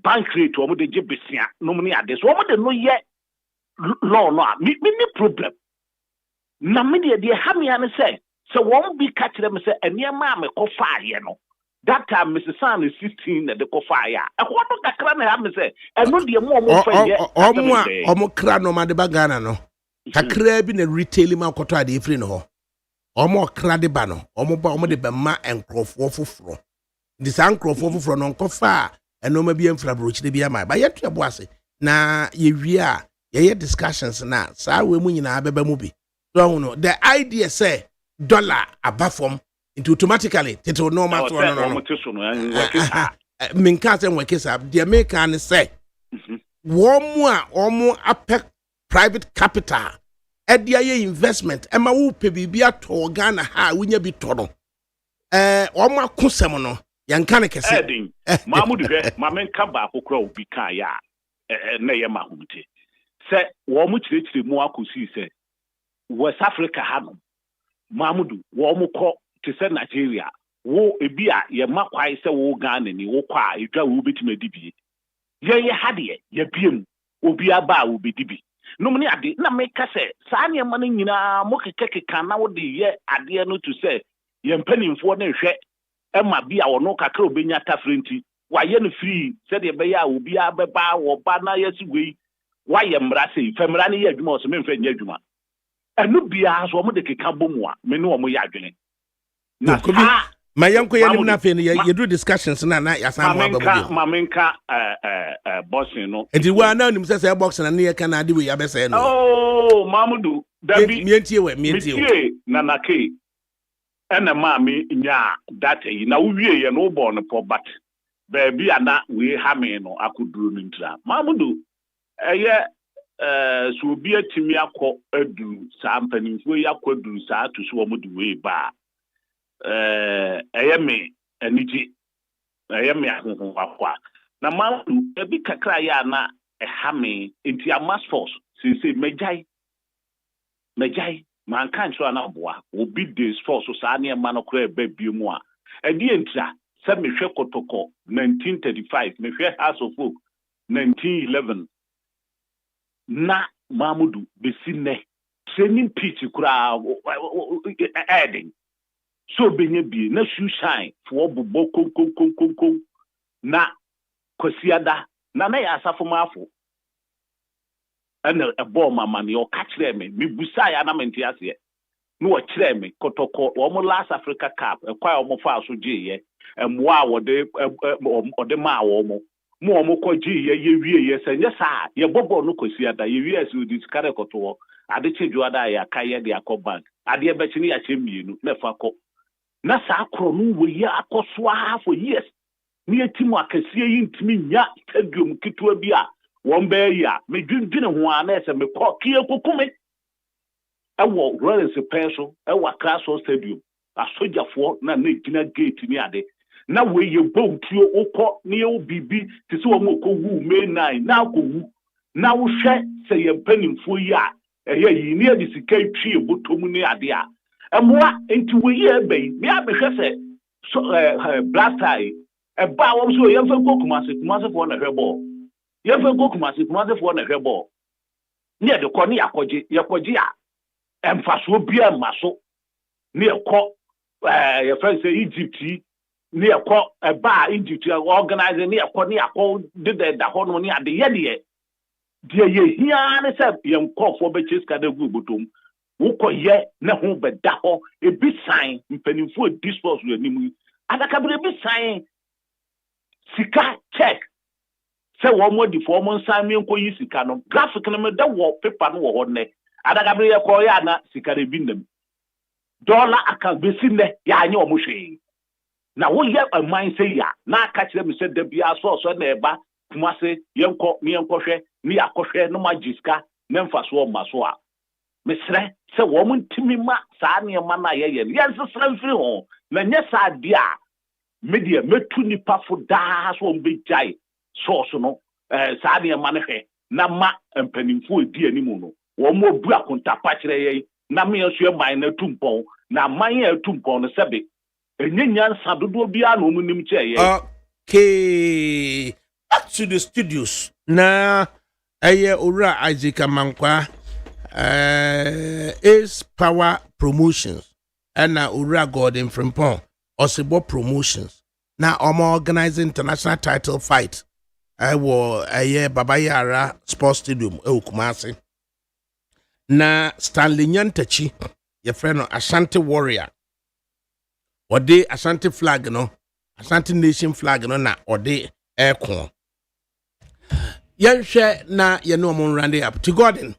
bank rate wo de jebesia no mu ne ade so wo de no ye law no me ni problem na me de ha me ane se wo bi ka kire me se eniema me kɔ fa ye no that time Mrs. San is 16 at the kofaya. I want to cram have say, and not the more cran no man the bagana no. Kakra bi na retail ma koto ade free no. Omo kra de ba no. Omo de ba ma enkrofo foforo. This enkrofo foforo no nkofa eno ma bi emfra brochi de bi ama. Ba yeto ebo ase. na yewie a ye discussions na saa we mu nyina beba mu bi so no the idea say dollar above from into automatically tito normal to no minka say work is up the American say wo apec private capital edia ye investment ema wo pe bibia to Ghana ha wonya bi to no wo akosem no yanka ne kese edin mamudu hwe mamenka ba kokora obi kan ya na ye mahumte se wo mu kirechire mu akosi se West Africa ha no mamudu wo mu ko te se Nigeria wo ebi a ye makwai se wo Ghana ni wo kwa edwa wo betima dibie ye hade ye biem obi aba wo bedibi no mni ade na meka se saa ne ma no nyina mo kekeka na wo de ye ade no to se ye mpanimfo na hwe ema bia wono kakra obenya tafrenti waye no free se de be ya obi abeba wo ba na yesigwei waye mra se famra ne ye adwuma o se memfa nya adwuma enu bia so mo de keka bomu a me ne wo mo ya adwene na mayanko ye na fe ye do discussions na ya san mo ba mamenka bossing no enti wa na nim se box na ne ye kana de we ya be se no oh mamudu dabi mientie na nake ena maami nya data yi na uwie ye no bo no po bat baby ana we ha me no akuduru no ntra mamudu eye so obi atimi akọ adu saa mpanimfo yi akọ adu saa to so omudu we ba eye me aniji eye me ahụhụ akwa na mamudu ebi kakra ya na ha me enti amasforce since mejai man kan so na boa obi days for so saa ne ma no kra ba biemu a edi entra se mehwe kotoko 1935 mehwe House of Folk 1911 na mamudu besine training pitch kura adding so benye bi na shoe shine for bobo kon na kwasiada na ya asafo mafo ana ebo mama ne o ka kire me busa ya na menti ase no o kire me kotoko o mo last Africa Cup kwa o mo fa so giye emwa ode ma wo mo ko giye ye wie se nye sa ye bobo no kwasi ada ye wie se odi skare koto ade cheju ada ya kaye de akọ ade be chi ne ya chemienu na fa ko na sa akro no we ya akoso for years ni etimu akasie yi ntimi nya stadium kitwa bi a wombe ya me dwindwene ho a na ese me kokie kokume ewo Royal Special ewo Kraso Stadium asojafo na gina gate ni ade na we ye bontuo ukọ ne ye bibi te se wo mokowu me 9 na akowu na wo hwe se ye panimfo yi a eye yi ni ade sika twie botom ni ade a emwa enti we ye ebe me abehwe se so blaster eba wo so ye fa kumase fo na hwebo ye fa kumase fo na hwebo ni ade ko ni yakoje a emfaso bia maso ni ekọ ye fa se Egypt ni ekọ eba Egypt organize ni ekọ did the ho no ni ade ye ye hia ne se ye nkofo be chiska da gu botom wukọ ye na ho be da ho e bi sign mpanimfo dispose we nimu adaka bre bi sign sika check se wo mo di fo mo nsan mi nko yi sika no graphic no me da wo paper no wo ho ne adaka bre ye ko ya na sika re bi ndem dollar aka besi ne ya anya o mo hwe na wo ye aman se ya na aka kire mi se da bia so na eba kumase yenko hwe ni akohwe no magiska na mfaso o maso a mesre se wo mo ntimi ma saa ne ma na ye nsesra mfiri ho na nye saa dia media metu nipa fo daa so mbejai so no saa ne ma ne hwe na ma mpanimfo edi animu no wo mo bu akonta pa kire ye na me so e man na tumpon na man ya tumpon no sebe enyenya nsa dodo bia na omu nim che ye okay back to the studios na aye ora Isaac Amankwa Ace Power Promotions and ora Gordon Frimpong Osibo Promotions na organizing international title fight wo aye Baba Yara Sports Stadium Kumasi na Stanley Nyantachi your friend Ashanti Warrior ode Ashanti flag no Ashanti nation flag no na ode aircon yɛnhwɛ na yɛne ɔmo nrande up to Gordon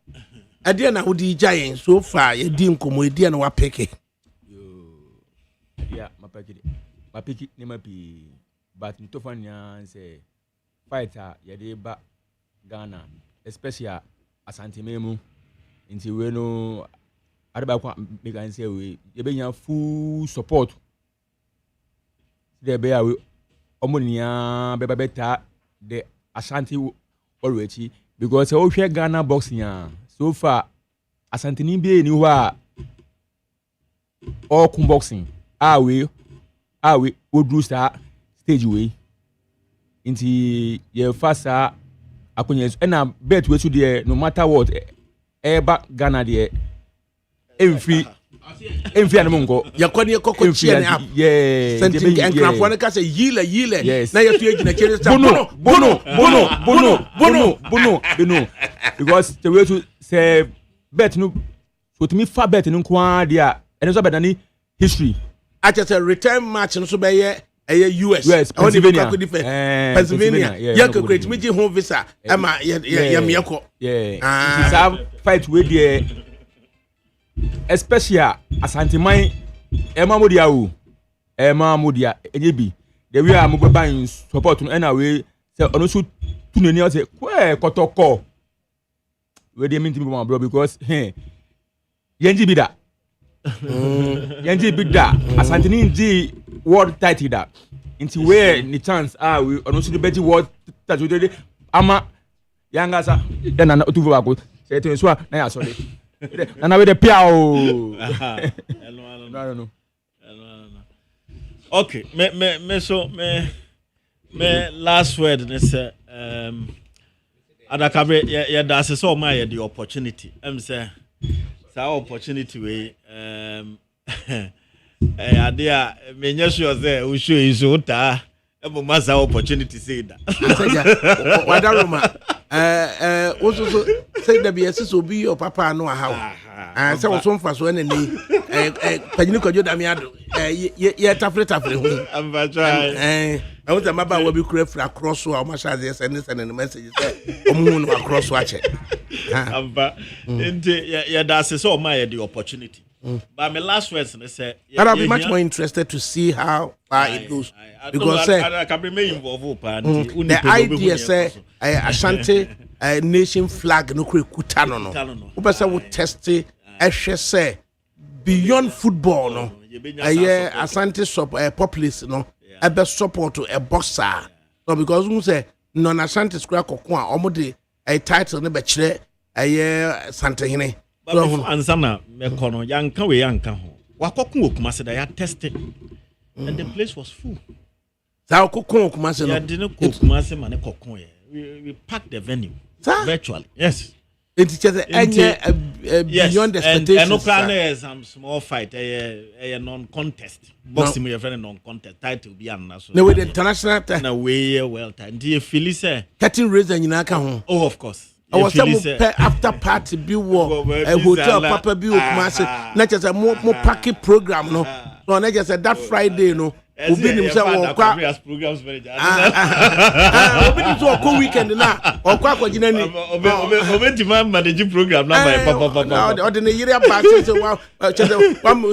ɛdeɛ na wode gya yɛn so far yɛdi nkɔmmɔ ɛdeɛ na wapeke yeah mapeki ne mapi but ntofa nya say fighter yɛde ba Ghana especially Asante Memu nti we no adeba kwa me kan say we yɛbɛnya full support there be we omonia beba beta the Asante already because we share Ghana boxing so far Asante ni be ni wa all kun boxing we do start stage we inti ye fasa akonya na bet we to there no matter what eba Ghana there every animal yakoni ekoko chie ne app senti enkrafo ne ka say yile na yetu egina kire sta bono because the way to say bet no so to me fa bet no kwa dia ene so bedani history actually a return match no so be US Pennsylvania yeah ko create me home visa ama ya mieko yeah fight we there especially Asante man Emma Modia enyebi the way am go ban support no na we say ono so tu nani o say kwe kotoko we dey mean to me bro because yenji bi da Asante ni ndi world title da into where the chance we ono so the better world title ama yanga sa then na otu go say to so na ya so dey and I with the piao. No. Okay, me last word is adakabe ya that's so my the opportunity. Say opportunity we idea me nyesho say we show is ota ebo masa opportunity say that. Wadaroma also say that be so be your papa no how and say so mfa so na ni panyini kwadwo da me ado ye tafre hu am ba try I want to maba we be kura across so ma sha dey send the message say omu no across so ache am ba ente ya da say so my the opportunity. But my last words say I'll be much more interested to see how far it goes because I can be involved the idea say Ashanti nation flag no kuta no obesa wo test ehwe say beyond football no Ashanti populace no ebe support a boxer so because we say non Ashanti square kokon a omode a title no be kire Santehene so ansana me kono yanka we yanka ho wakokun okumase da ya tested and the place was full za okokun okumase no ya didn't okumase mane kokon we packed the venue virtually yes it is beyond expectations and no plan some small fight a non contest boxing we very non contest title be an so no with international na we well time the Felice cutting razor nyina ka ho oh of course I was some after party be war a hotel papa be okumase na just mo party program no so na just that Friday no obi nim say wo kwa programs manager obi nim so ko weekend na okwa akogina ni obi demand manage program na my papa o de ne yire ba say wow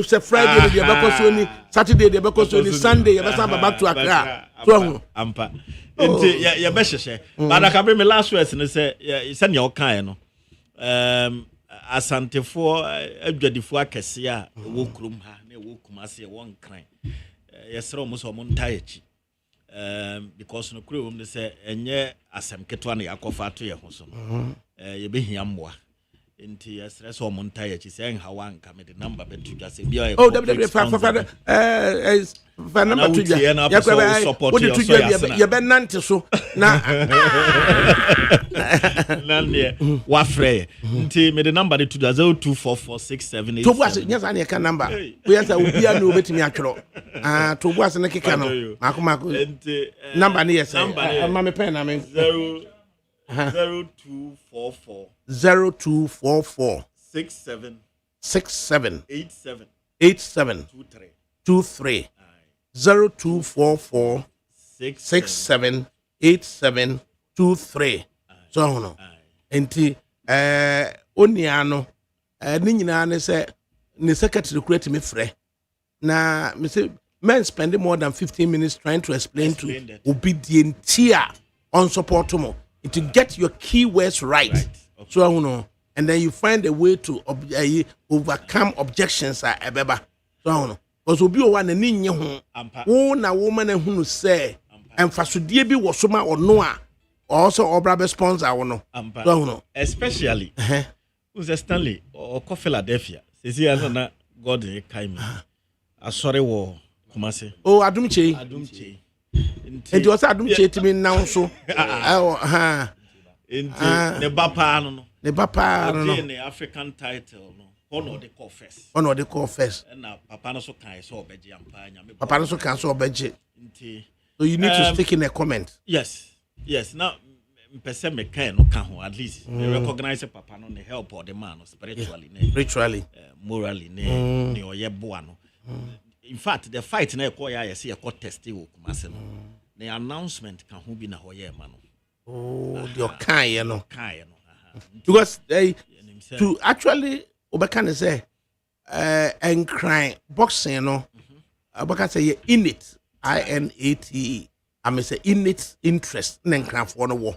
say Friday dey be ko so ni Saturday dey be ko so ni Sunday you be say back to Accra so ampa ente ya be hwehwe but I can bring me last words and say ne o kan no asantefo adwadifo akese a wo krom ha na wo kumase won kran yesro mo so mo ntayechi because no kure wom say enye asem ketwa na yakofa to ye ho so ye behia mboa enti yesre so mo ntayechi say en hawa nka me the number betu just bia oh www fa number to ya support you be nante so na nande wa frey nti me the number to 02446787 to boas nyasa na ka number we yasa obi a no betimi atwero to boas na keka no mako nti number ne yesa ma me pen na me 0244 67 87 23 0244 67 87 23 so no enti oniano ni nyina ne se ne secretary create me frɛ na me say men spending more than 15 minutes trying to explain to obedient on support mo to get your keywords right. Okay. So no and then you find a way to overcome objections at ebeba so no because obi o wa na ni nye ho wo na woman ehunu say emfasodie bi wo so ma ono a also obra sponsor wo no so no especially who's Stanley or Philadelphia say na God e kai me asore wo Kumasi oh adumche enti o say adumche timi nan so enti ne bapa no ne bapa no the African title no ono de call first na papa no so kan so obeje ampa nya me papa no so kan so obeje enti so you need to stick in a comment. Yes now mpese me kan no kan ho at least they recognize papa no ne help or the man spiritually morally ne oye boa no. In fact the fight na ekọ ya yesi ekọ test wo Kumasi no the announcement kan ho bi na hoye ma no the kan no because to actually obeka say and crying boxing no obeka say innate INATE I may say innate interest nenkran for no war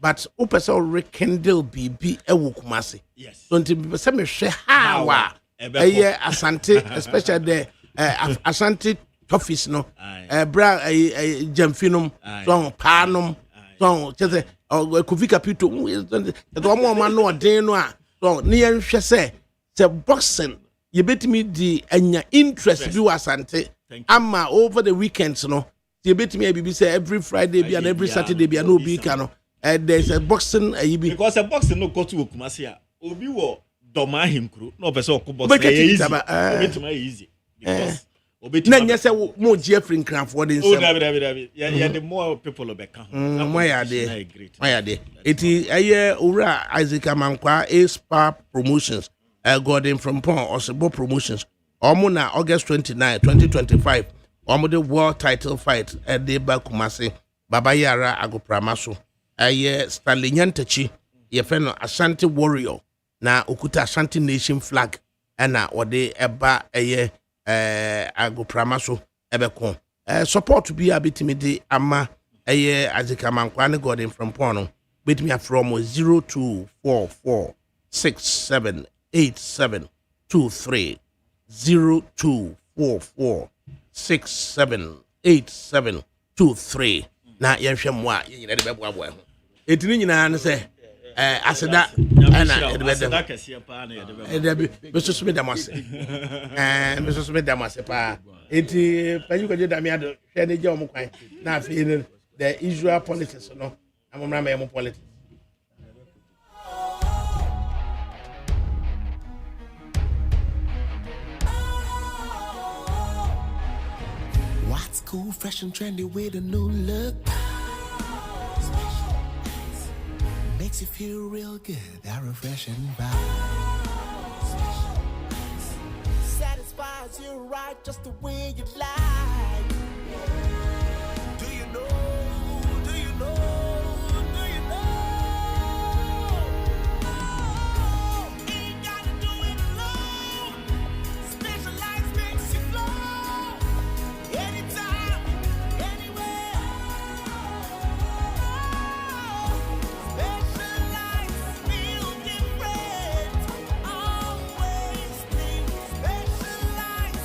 but opesa rekindle bibi ewo Kumasi yes so nti say me hwe hawa asante especially the asante office no bra jamfinum so panum so chese Kofi Kapito the one man no den no a so ne yenhwe say boxing you betimi di anya interest bi wasante ama over the weekends no you betimi bibi say every Friday bi and every Saturday bi no bi ka no there's a boxing because a boxing no go to Kumasi a obi wo doma himkru no person ko boxing easy because na nya say mo Jeffrey Cranford in some yeah the more people obeka why are they it owura Isaac Amankwa Spa Promotions Gordon from Pon Osebo Promotions omo na August 29 2025 omo the world title fight at the Kumasi Baba Yara Agopramaso Stanley Nyantachi ye feno Ashanti Warrior na okuta Ashanti Nation flag na ode eba Agopramaso ebeko support bi abitimi de ama Azika Mankwa ne Gordon from Pono betimi from 0244678723 0244678723 na yehwe mwa yine de bebo abo ho etini nyina ne se aseda ana aseda kese pa na ye de bebo besusu me damase pa eti panyu ko de damiado hwe ne je o mkwan na afi the Israel politics no amomra me mo politics. What's cool, fresh and trendy with a new look? Makes you feel real good, that refreshing vibe. Satisfies you right just the way you like. Do you know? Do you know? Do you know? Oh, ain't gotta do it alone. Specialized makes you flow. Anytime, anywhere. Specialized feel different. Always think specialized.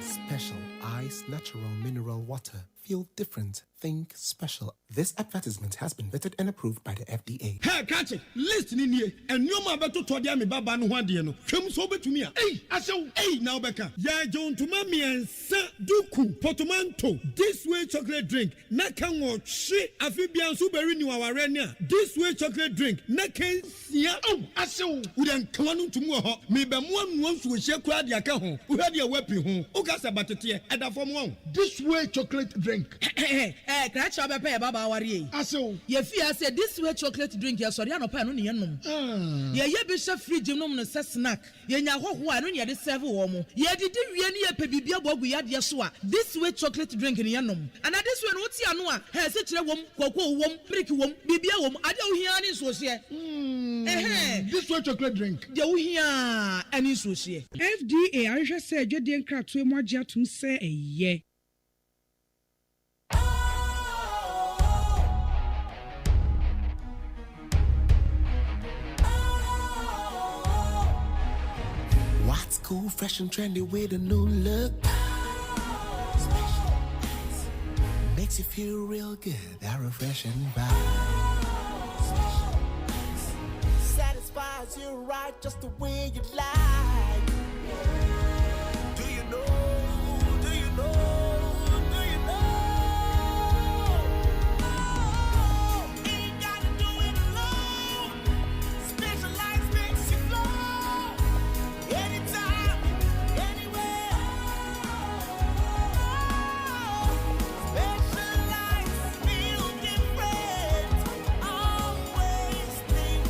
Special Ice Natural Mineral Water. Feel different. Think special. This advertisement has been vetted and approved by the FDA. Hey, catch it. Listen in here. And you ma beto to dia me baba no hwade no. Hwem so betumi a. Hey, asew. Hey, now beka. Ya jon to ma miensa duku portmanteau. This way chocolate drink. Na kan wo hwe afibian so beri ni waware ni a. This way chocolate drink. Na kan sia. Oh, asew. We dan klanu tumu ho. Me be mo anu nso hye kura dia ka ho. Wo hwade a wapi ho. O ka sabatete e da fom ho. This way chocolate drink. Crash up a pair, Baba Warrior. Aso. Ye fear said this way chocolate drink, your Soriano Pano Nianum. Ye bishop free Jimum snack. Ye Yaho, why don't you the several woman? Ye did really a pebibia bogu yad yasua. This way chocolate drink in Yanum. And at this one, what's Yanua? Has it a woman, cocoa wom, pricky wom, bibia wom, I don't hear any social. This way chocolate drink. You hear any social. FDA, I just said you didn't crack to more jet to say a ye. What's cool, fresh and trendy with a new look? Makes you feel real good, that refreshing vibe. Satisfies you right just the way you like. Do you know? Do you know? Do you know? Ain't gotta do it alone. Specialized makes you flow. Anytime, anywhere. Specialized feel different. Always think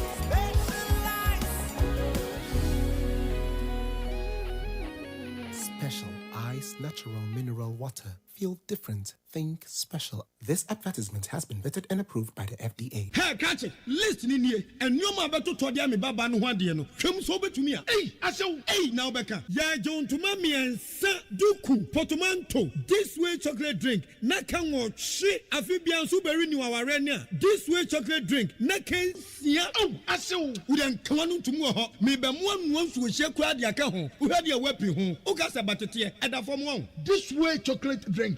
special ice natural mineral water. Feel different. Think special. This advertisement has been vetted and approved by the FDA. Hey, catch it. Listen in here. And you ma beto to dia me baba no hwade no. Hwem so betumi a. Hey, asew. Hey, now beka. Ya John to mami ensa duku potomanto. This way chocolate drink. Na kan wo hwe afibian so beri ni waware ne a. This way chocolate drink. Na kan sia. Oh, asew. Udan kawanu tumu ho. Me be mo anu so hye kura de aka ho. Uhade e wapi ho. Ukasa batete. Eda fom won. This way chocolate drink.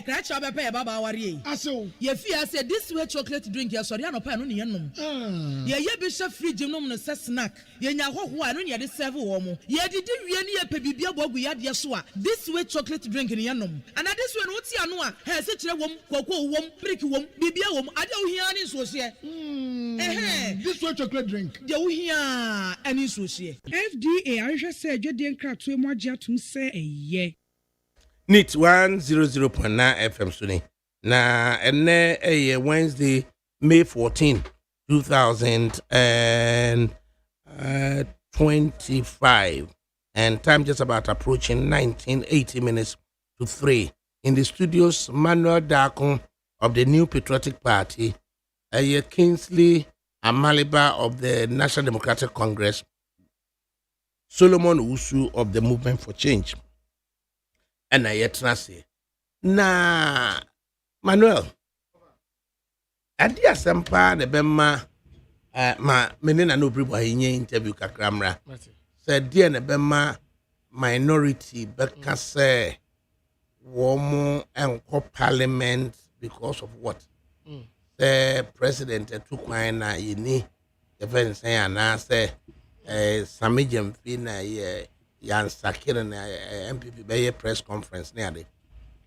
Crash up a pair, Baba Warrior. Aso. Ye fear said this way chocolate drink, your Soriano Pano Nianum. Ye bishop free Jimum snack. Ye Yaho, why don't you the several woman? Ye did really a pebibia bogu yad yasua. This way chocolate drink in Yanum. And at this one, what's Yanua? Has it a wom, cocoa wom, pricky wom, bibia wom, I don't hear any social. This way chocolate drink. You hear any social. FDA, I just said you didn't crack to more jet to say a ye. NIT 100.9 FM Suni. Na ene Wednesday, May 14, 2025. And time just about approaching 1980 minutes to 3. In the studios, Manuel Darkon of the New Patriotic Party, Kingsley Amaliba of the National Democratic Congress, Solomon Usu of the Movement for Change. And I yet say, na Manuel, Adia Sampa, the Bema, ma menina no bribo hinye interview kakramra. Said, dear Nebema, minority, Becca say, woman and parliament because of what? The president took wine, yini, the friend say, and I say, Samijam Fina, Yan Sakir MPP by a press conference nearly.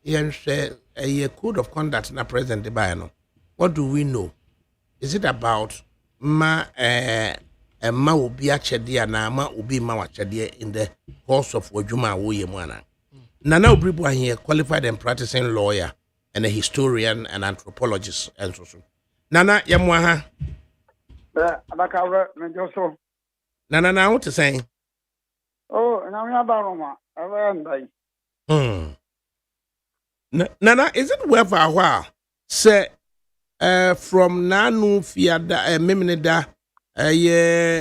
Yan share a code of conduct in a present debate. What do we know? Is it about ma ubi achedia na ma ubi ma wachedia in the course of wajuma woye mwana? Nana Obribwa here, qualified and practicing lawyer and a historian and anthropologist and so on. Nana Yamwaha. Nana, now what to say? Oh, now we are Baroma. Nana, is it worth a while? Say, from Nanu Fiada, Meminida,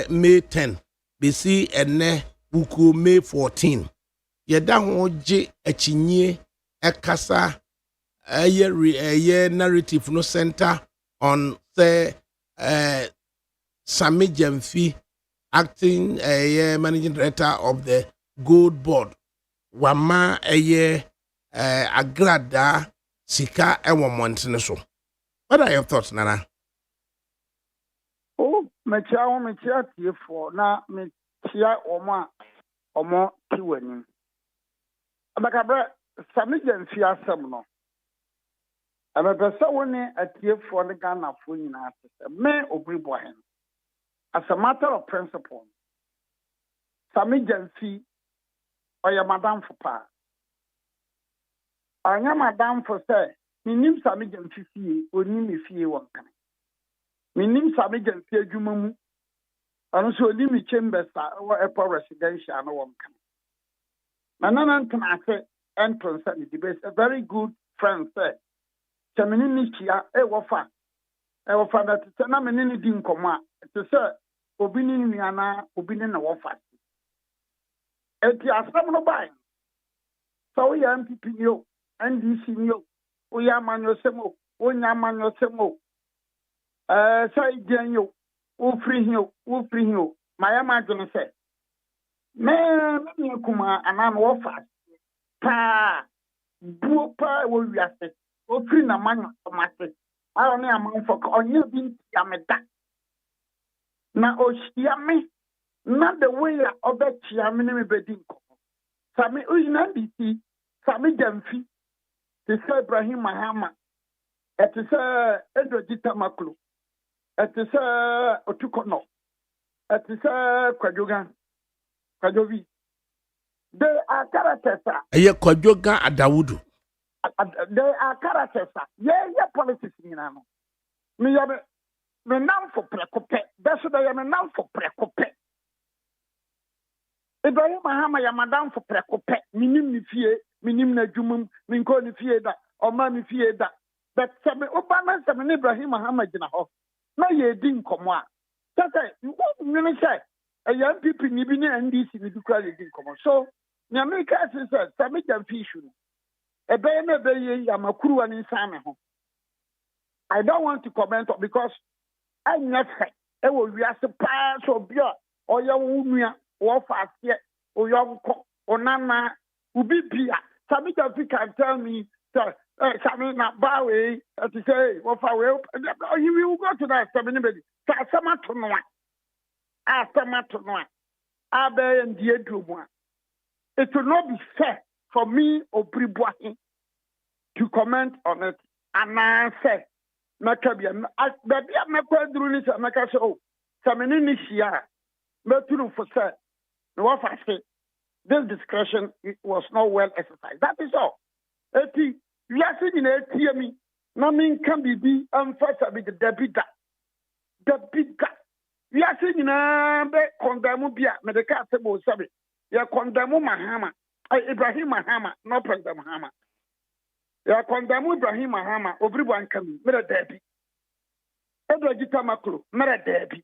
May 10, BC, and Ne Buku May 14. Yeda hoje achinye ekasa narrative no center on say Sami Jemfi acting managing director of the Gold Board wama agrada sika ewo montene so. What are your thoughts, Nana? Oh, mechia tiefo na mechia omo tiwani. Abakabre Sami Jemfi asem no. Abapesa woni atiefo ne Ghana fo nyina asese. Me Obribwa hen. As a matter of principle, Sami Jemfi oya madam for pa. anya madam for say minim sami jam fifie oni me fie won kan minim sami jam fie adwuma mu anu so oni me chambers a airport residential no won kan manana ntana ase entrance and the best a very good friend say chamini ni chia wofa that say na menini di nkomo a to say obi ni nuana obi ni na wofa eti asam no bai so we MPP yo NDC yo we amanyo semo onya amanyo semo say gen yo o free here my imagine say me kuma anan wofa pa buo pa wo wiase o free na manyo tomate I ni amon for onye bi ya meda na o shia me na the way obechia me me bedin ko sami uyina nditi sami jamfi ti say Ibrahim Mahama et say Edogita Maklo et say Otukono et say Kwajovi they are characters Eye Kwajoga Adawudu they are characters yeah politics ni na no me ya me nam for prekope that's why I am nam for prekope Ibrahim Mahama ya madam for prekope minim ni fie minim na dwumum minko ni fie da o ma ni fie da but me obama me Ibrahim Mahama gina ho na ye di nkomo a say you want say a young people ni bi ni NDC ni dukra ye di nkomo so ni America say me jam fish no ebe na be ye ya makuru ni nsan ho I don't want to comment on because I never e wo wiase pa so bia o ye wo nua wo fa ase o yonko onana ubi bia Sami can tell me that Sami na bawe to say wo fa we you will go to that Sami nobody sama to no abe and die drumu it will not be fair for me or Bribuahin to comment on it and I say Makabia baby I'm not doing it and I say oh Sami ni shia metunu for say no fa say this discretion was not well exercised. That is all. Eti, we are sitting in ATM. Nothing can be first with the debita. We are sitting in a condemn Bia, medical table service. You are condemn Mahama, Ibrahim Mahama, no President Mahama. You are condemn Ibrahim Mahama, everyone can be, Mera Debbie. Edwajita Makro, Mera Debbie.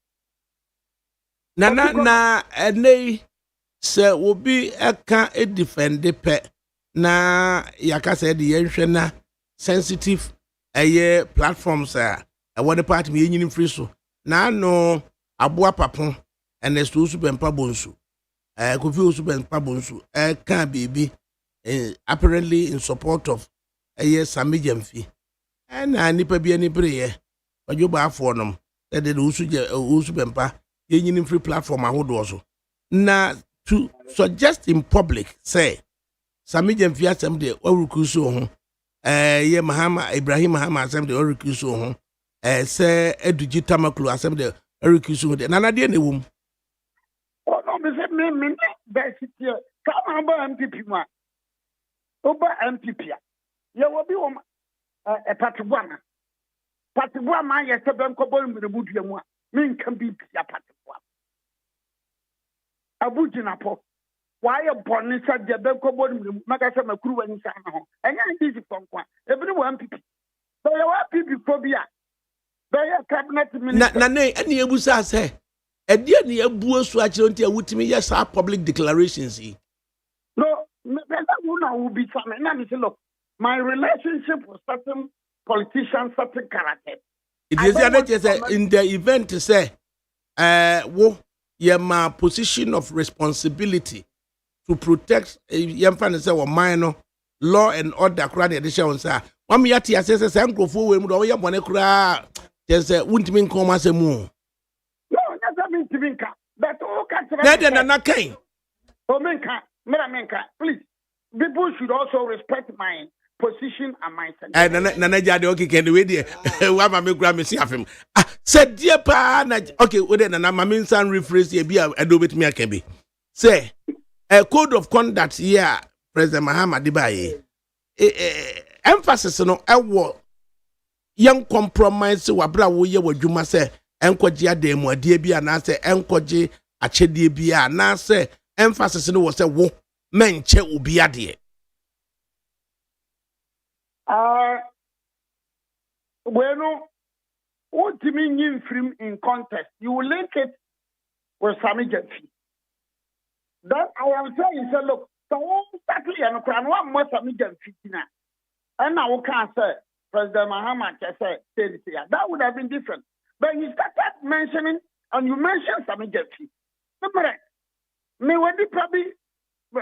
Na, sɛ obi aka defend pɛ na yaka sɛ de yɛhwɛ na sensitive platforms a ɛwɔ de part me yɛnyini free so na no aboa papo ɛna so su bɛmpa bonsu kofi su bɛmpa bonsu ka baby apparently in support of Sami Jamfi ɛna nipa bi ani breyɛ ɔdwo afọ nom de usu bɛmpa yɛnyini free platform ahodoɔ so na to suggest in public say Sami Jamfi asem de orukuso ho ye Mahama Ibrahim Mahama asem de orukuso ho say Edugita Maklo asem de orukuso de nana de newum oh no me say me best here come about MPP ma oba MPP ye will be a patibwana ma ye se ben ko bo mbudu mu a me kan bi pia patibwana Abujina po. Why a bonnet said the Benko Bodum, Magasama Crew and Sana? And I did it from one. Everyone people. They are people phobia. They are cabinet minister. Nane, any Abusa say. A dear near Bua Swatch on your with me, yes, our public declarations. No, that will be some. And I say, look, my relationship with certain politicians, certain character. It is in the event to say, my position of responsibility to protect minor law and order crowd edition sir. One yati assess Sankrofo we mu ya bone kura just wuntimi nkoma asemu. No, that's mean to minka. But o ka tell na kan. O minka, menka, please. People should also respect my position and my sentence. Nana jade okay can we there. Wa ma me kura me si afem. Said dear pa na okay we then na ma me san rephrase here bia edo betimi akabe. Say a code of conduct here President Mahama Dibaye emphasis no ewo young compromise wabra wo ye wadwuma se enkwaji ademu adie bi anase enkwaji achedie bi anase emphasis no wo se wo menche obi ade Bueno, what do you mean in film in context? You will link it with Sami Genfi. That I am saying, say, look, so exactly, and one more Sami Genfi now. And now we can't say President Muhammad say that would have been different. But you started mentioning, and you mentioned Sami Genfi. Remember, me when the probably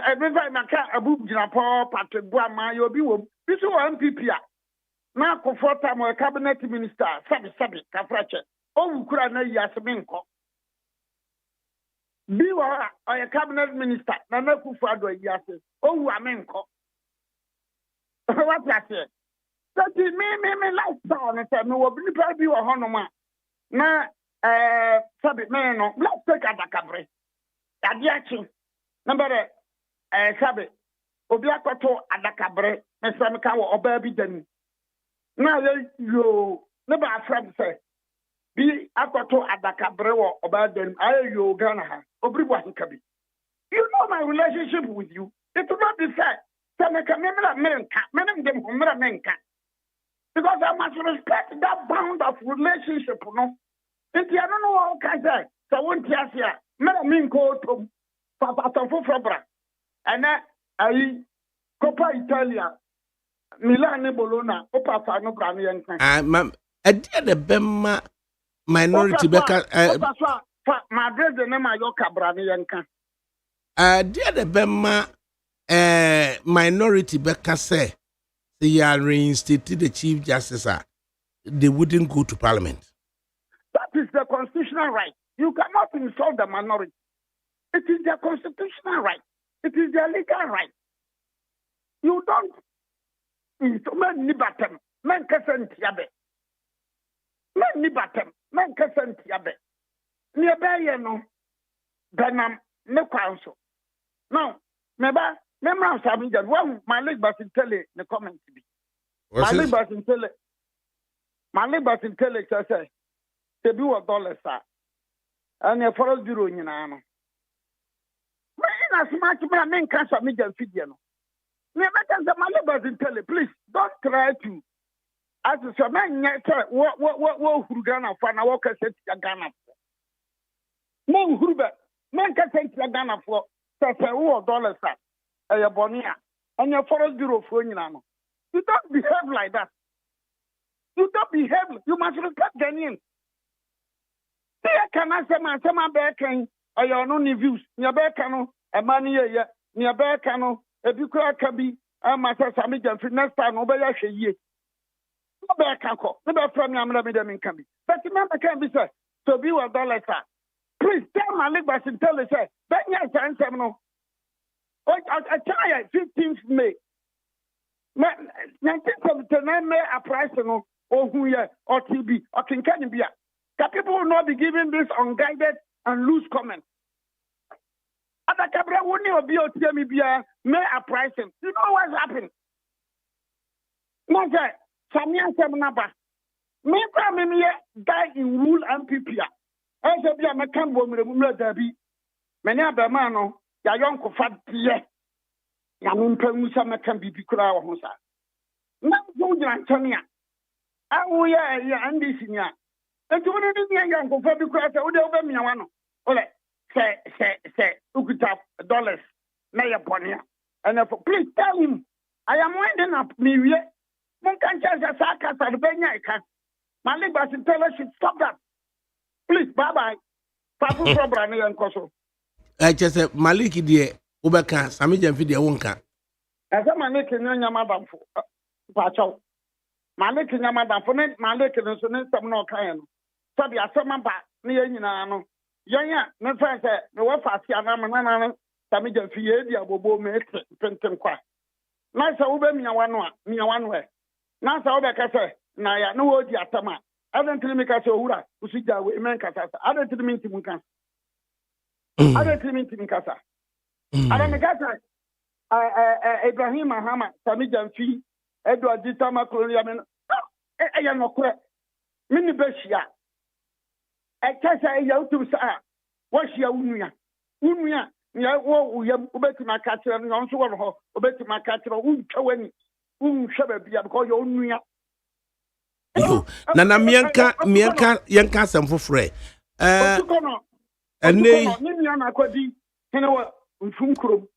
every time I can't above Jinapo, Patrick Guama, you'll be with this one MPP. Now, comfort time or cabinet minister, Sabi, Kafrache, oh, Kurana Yasminko. Be a cabinet minister, Nana Kufado Yasin, oh, Amenko. What I said? That is me, lifestyle, and said, no, will be probably a honoma. Now, Sabi, man, let's take at the cabaret. Adiachi, number Sabi, Obiakoto at the cabaret, and Samika or baby then. Now you never afraid say be akwato adakabre wo obaden ayo Ghana obriwa nkabi. You know my relationship with you. It will not be fair. Sameka memra menka, menem dem humra menka. Because I must respect that bound of relationship, no. If you don't know what I say, so won't you say, mera minko to papa to frobra. And I Coppa Italia. Milan Bologna, Opa Fano Granian. Ma'am, I did the Bema minority Becca. Madrid, the name of Yoka Branianka. I did the Bema minority Becca say they are reinstated the Chief Justice. They wouldn't go to Parliament. That is the constitutional right. You cannot insult the minority. It is their constitutional right. It is their legal right. You don't. Men nibatem, men kasentiabe. Men nibatem, men kasentiabe. Niabe no, benam ne council. Now, meba, memra sabijan. One my leg basin tele the comment to be. My leg basin tele. My leg basin tele say. Te bi $1 sa. And your forest bureau in ano. Men as much men can sabijan fidiano. Please don't try to. As a man, what Ghana for now? What can say Ghana for? No, Hubert, man can say Ghana for $1, a bonia, and your forest bureau for you. You don't behave like that. You don't behave. You must respect Ghanaians. Can I say, man, some back and your own views, your back canoe, a money, near back canoe. If you could be, I'm myself, I'm next time, nobody actually ye. No bear can call, no bear from me, I'm not them in coming. But remember, can be said, so be $1. Please tell my neighbors and tell us, that yes, I'm seminal. I tell you, 15th May. 1979 May, a price or who ye, or TB, or King Canibia. That people will not be giving this unguided and loose comments. Ada kabra woni obi otie mi bia may appraise him. You know what's happened? No say Samia Seminaba. Me kwa me die in rule MPP. E se bia me kan bo mre dabi. Me ne abema no ya yonko fa tie. Ya me mpemu sa me kan bibi kura wo ho sa. Na zo jira ntania. Awu ya andi sinya. E tu woni ni ya yonko fa bi kura sa wo de wo miawa no. Ole say, $1 na your bonnia. And please tell him, I am winding up me. One can change a sarcasm at the Benya. My neighbors and tell us should stop that. Please, bye bye. Papu from Brani and Koso. I just said, Maliki dear, Ubaka, Samijan video wonka. As a man making your madam for Pacho. Maliki Yamadan for net, Maliki and some no kind. Sabi a summer back near Yinano. Yeah, no friend said, no one fast, Yana, Samijan Fiadia, Bobo, make Penton Qua. Nice over me one way. Now, Ubaka say, Naya, no word yatama. I don't tell me Casa, who see that with Mencasa. I don't tell me to Mukas. I don't tell me to Mikasa. I don't Mikasa. Ibrahim Mahama, Samijan Fee, Edward Gitama Korea men. I am not correct. Mini Beshia. I can't say you to say, what's your unia? Unia, ya wo ya ubeti makatira no nso wo ho ubeti makatira untwa wani unhwe ba bia because your unia. Yo, na mienka yenka asem foforo ene ni nua na kwadi hene wa mfum krom.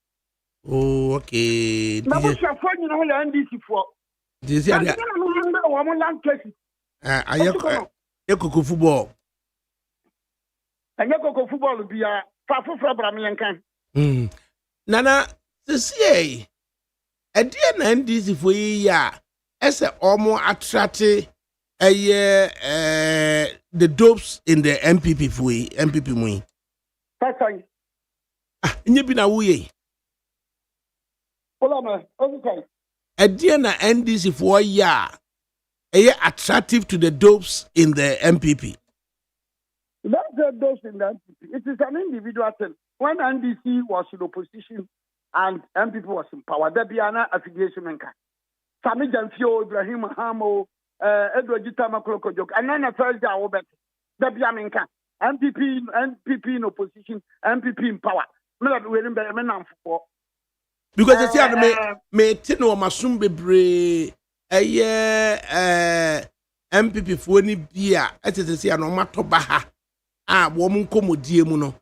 Oh, okay. Na bo shafo nyina ho ya NDC fo. This is na wo mo land case. Ekoko football. Anya koko football bia fa foforo bra me yenka. Nana sisi edie na NDC fo yi ya ese omo attracte the dopes in the MPP fui MPP mui. Takai. Nye bi na wuye. Ola ma, okay. Edie na NDC for ya attractive to the dopes in the MPP. That's the dopes in the MPP. It is an individual thing. When NDC was in opposition and MPP was in power, there be an affiliation menka. Sami Jamfio, Ibrahim Hamo, Edward Gitama Krokojok, and then a Thursday I will bet. There be a menka. MPP in opposition, MPP in power. Because you see, me tino masum bebre MPP for ni bia. It is see no matter baha. Woman komodie mu no.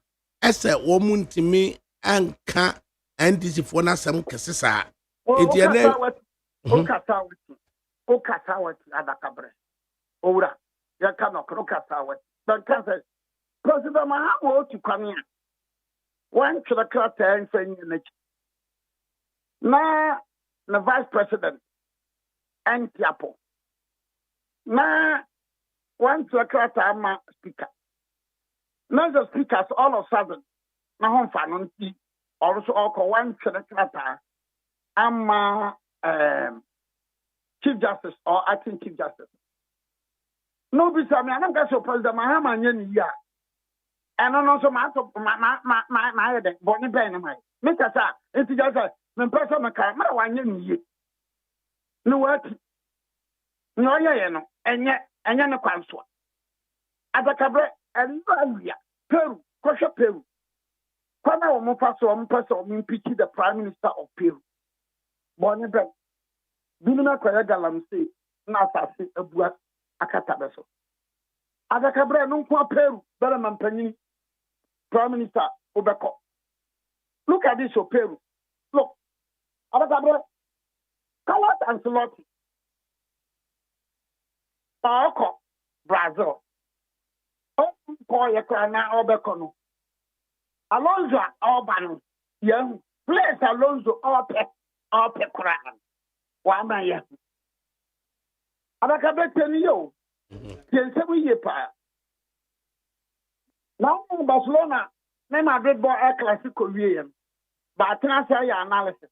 Ese woman timi anka NDC for na sam kesesa. Okatawati adakabre. Ora ya kana okatawati. Then can say President Mahamo to come here. One to the character and saying na vice president and Tiapo. Na one to the character ama speaker. Now the speakers all of a sudden na home fancy also all one to the character ama Chief Justice or acting Chief Justice. No, because I mean, I'm going to President Mahama and ya. And also my head, Bonnie Ben, my Mr. Sa, it's just a person, my car, my 1 year. No, what? No, no, and yet, no council. At the cabaret, and Peru, Kosha Peru. Kwame Omofaso pity the Prime Minister of Peru. Bonnie Ben. Binuna Kwayagalam say, Nasasi, a buat, a catabaso. At the cabaret, no Peru, Belaman Penny. Prime Minister Obeko. Look at this, Peru. Look. Abagabre. Carlos Ancelotti. Paoko. Brazil. Obeko. Alonso Obano. Young. Place Alonso Ope Koran. Wama ya. Abagabre Tenio. Tiensebu Yepa. Now Barcelona, name a great boy a classical VM, but I say your analysis.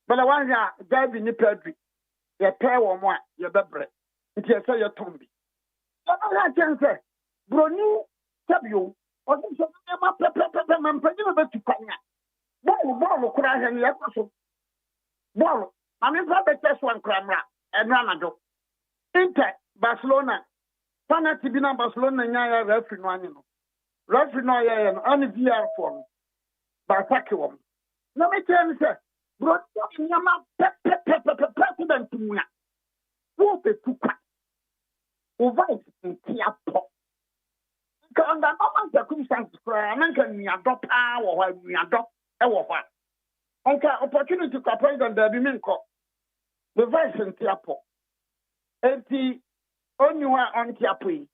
But I want ya David Nipedri, your pair or more, your bebre, it is your tombi. So I can say, Bronu, Tabio, or some pepper to Kanya. Ball, cry and Yakoso. Ball, I mean, the test one camera and Ranado. Inter Barcelona, Panatibina Barcelona, Yaya referee one. Referee no ya no ani VR form ba takiwom na me tell me say bro nyama president muya wo be tukwa o vice ntia po ka onda normal circumstances kra na nka nia do pa wo ha nia do e wo fa onka opportunity ka president da bi me nko the vice ntia po enti onyiwa ontia po yi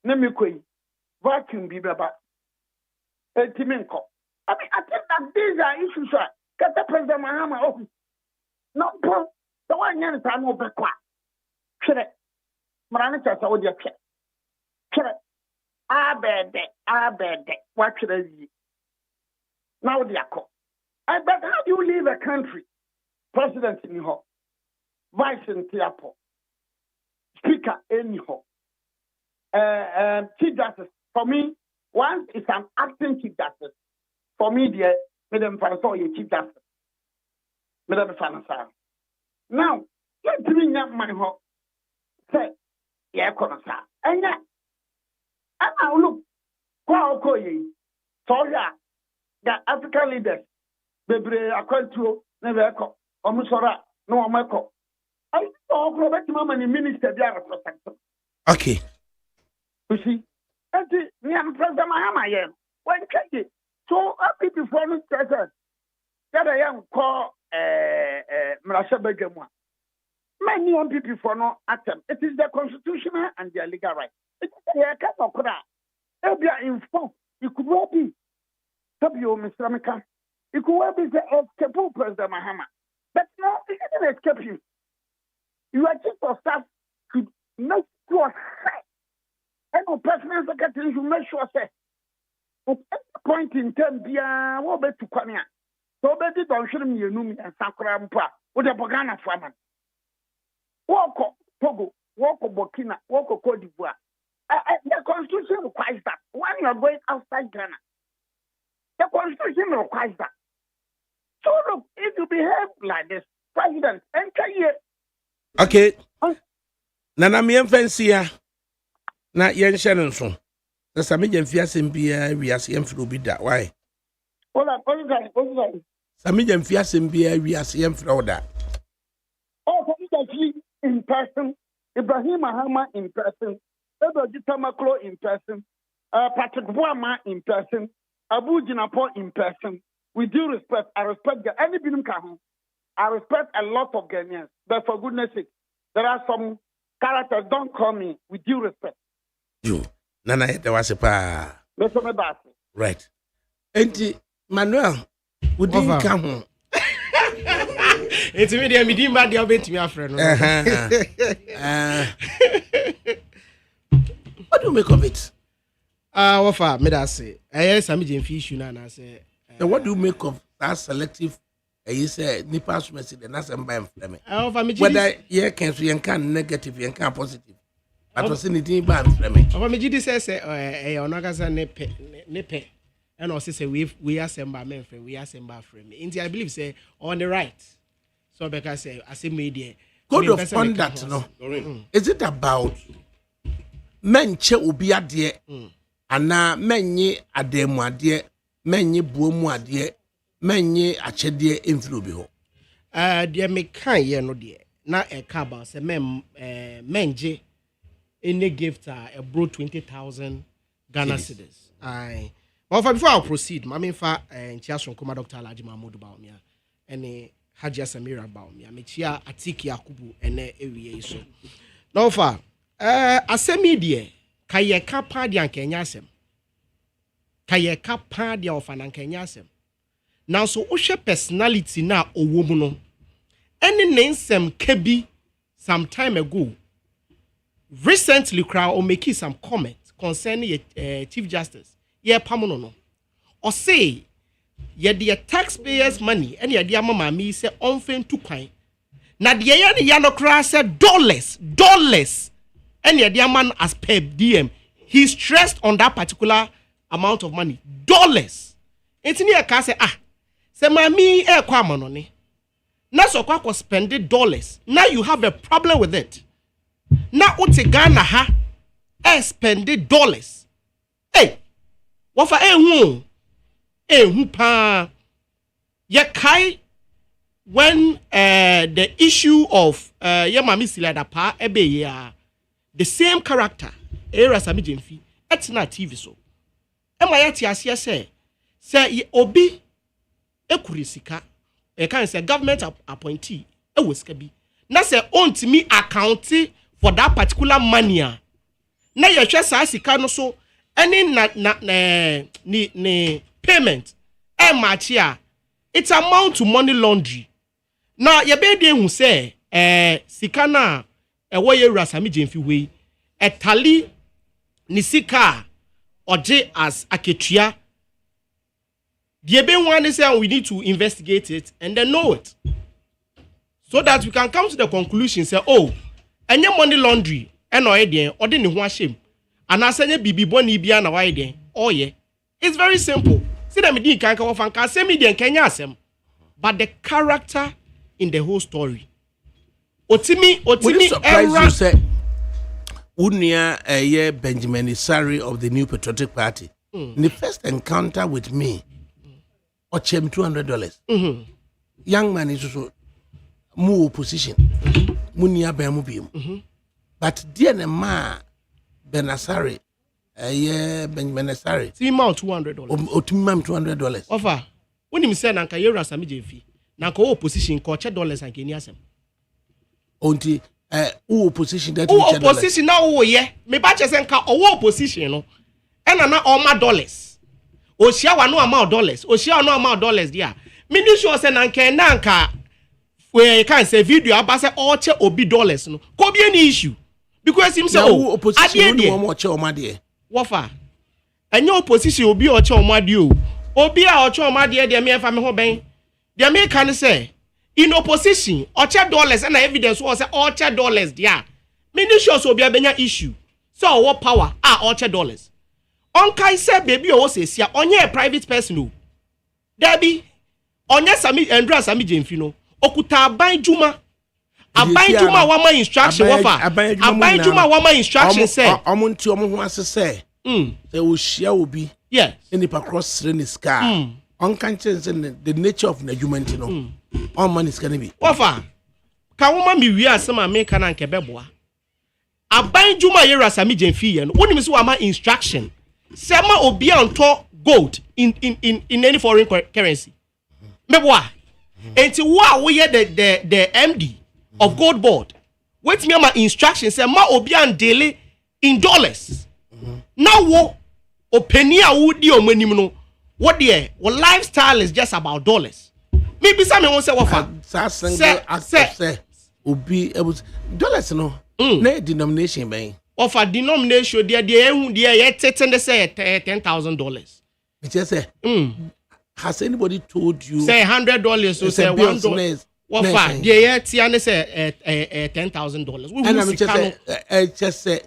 na me koi vacuum bi beba. I mean, I think that these are issues. Get the President Mahama office. No, the one young time over qua. Sure. Maranica Saudi. Sure. Abede. What should I see? Now, the Akko. But how do you leave a country? President in your Vice in Tiapo. Speaker in your Chief Justice. For me, one is an acting Chief Justice. For me, dear, Madam Fanasol, Chief Justice. Madam Fanasol. Now, yɛntumi nya man hɔ sɛ yɛkɔ no saa ɛnyɛ ɛna olo kɔ a ɔkɔ yɛ sɛ ɔhwɛ a the African leaders bebree akwantuo na bɛɛkɔ ɔmo sɔrɔ a na ɔmo ɛkɔ ayi ɔkɔ bɛtumi ama ne minister bi a represent. Okay. You see, ɛnti nea president Mahama yɛ no wɔntwa yi so APP foɔ no kyerɛ sɛ yɛda yɛnkɔ mmarahyɛ badwa mu a many MPP foɔ no atem. It is their constitutional and their legal right. It is their kind of cry. If you are informed, it could well be W. Mr. Mika. It could well be the escape President Mahama. But no, it didn't escape you. You are just for staff to make sure and the personal secretary should make sure say at any point in time be a what bet to come here. So bet it don't show me you know me and Sakura Mpa with the Bogana farmer. Walk Togo, walk Burkina, walk Cote d'Ivoire. The constitution requires that when you are going outside Ghana. The constitution requires that. So look, if you behave like this, president, enter here. Okay. Nana mi fancy ya. Na yen shanon so. Na sami jen fiasem bia wiase yen fro bi da. Why? Hold on. Sami jen fiasem bia wiase yen fro da. Oh, Sami in person, Ibrahim Mahama in person, Edward Tamaklo in person, Patrick Boama in person, Abu Jinapo in person. With due respect, I respect any Binum Kahu. I respect a lot of Ghanaians. But for goodness sake, there are some characters, don't call me with due respect. You, Nana, there was a pa. Right. And Manuel, would you come home? It's me, I'm doing bad. You're to me, friend. What do you make of it? What for? Me that say. Yes, I'm doing fish. You know, I say. What do you make of that selective? You say Nipa's message and that's I'm whether you can negative, you can positive. But what's anything bad for me? Over me, GD says, Onagaza nepe. And also say we are sent by men friend, we are sent by friend. Indeed, I believe say on the right. So because say I say media code of conduct, no. Is it about men che ubi adie and now men ye ademu adie, men ye buomu adie, men ye achedie influbi ho? Dear me can ye no dear. Na a caba say men je any gift a bro 20,000 Ghana cedis. Aye. Well, before I proceed, I mean, and Chiason Kuma Dr. Alaji Mahmoud about me, and Haji Samira about me. I mean, Chia Atiki Akubu and area so. Now, far, I say media, Kayaka Party and Kenyasem. Kayaka Party of an Kenyasem. Now, so Osha personality now, O woman, any name some Kebi some time ago. Recently, crowd or making some comments concerning Chief Justice. Yeah, pamono. Or say, yeah, the taxpayers' money, and yeah, the mama me say unfair to coin. Now, the Yanokra said dollars, and yeah, the man as per DM. He stressed on that particular amount of money, dollars. It's near a say, say, mammy, kwamanoni. Now, so kwa spending dollars. Now you have a problem with it. Now, what's a Ghana spending dollars? Hey! What for who pa ya kai when the issue of ya mami sila da pa ebe ya the same character era sami jemfi etina TV so ema ya ti ase say obi ekurisika e kan say government appointee e wo sika bi na say ontimi account for that particular money na ya hwe sa sika no so any ni payment machia it amount to money laundry. Now ye be dey hu say sika na ewo ye rasami jemfi we etali ni sika oje as aketua. The be one say we need to investigate it and then know it so that we can come to the conclusion say any money laundry and or dey ode ni ho ashem. And I say bibi boni bia na why den. Oh yeah. It's very simple. See them di kan ka fan say me den Kenya asem. But the character in the whole story. Otimi surprise you say Unia Benjamin Isari of the New Patriotic Party. In the first encounter with me, Ochem $200. Young man is also more opposition. Munia Bemubium. But dear Nema Benasari, Benjamin Isari. Timam $200. Otimam $200. Offer. When you say Nanka Yera Samiji fee, Nanka opposition culture dollars and Kenyasem. Onti opposition that opposition now me batches and ka opposition no and na all my dollars o share one no amount dollars o share no amount dollars there me sure say nanka we can say video about say all che obi dollars no ko be any issue because him say opposition no more che o ma de wofa enye opposition obi o che o ma de o obi a o che o ma de me fa me ho ben de me kan say in opposition, $100 and evidence was $100 there. Many sure so be a benya issue. So what power are $100? On kai say baby o say sia onye a private person no. Debbie onye sami Andrew sami Jemfino. Okuta aban juma. Aban juma wa ma instruction wafa. Aban juma wa ma instruction say. Omunti omo ho ase say. Say wo share obi. Yes. Any cross train car. On can change the nature of the argument, you know. All money is gonna be. Wafa, can woman be we are some American and Quebeboa? A bind Juma Yera Sami Jenfi, what is my instruction? Sama obi on top gold in any foreign currency. Meboa. Until what we are the MD of Gold Board. Wait me my instruction, say ma obi on daily in dollars. Now what openia would you minimum? What the lifestyle is just about dollars. Maybe someone will say what say obi dollars no na denomination ben of a denomination there yet say $10,000. It just say has anybody told you say $100 or say $1 what for there yet tiane say $10,000 and I just say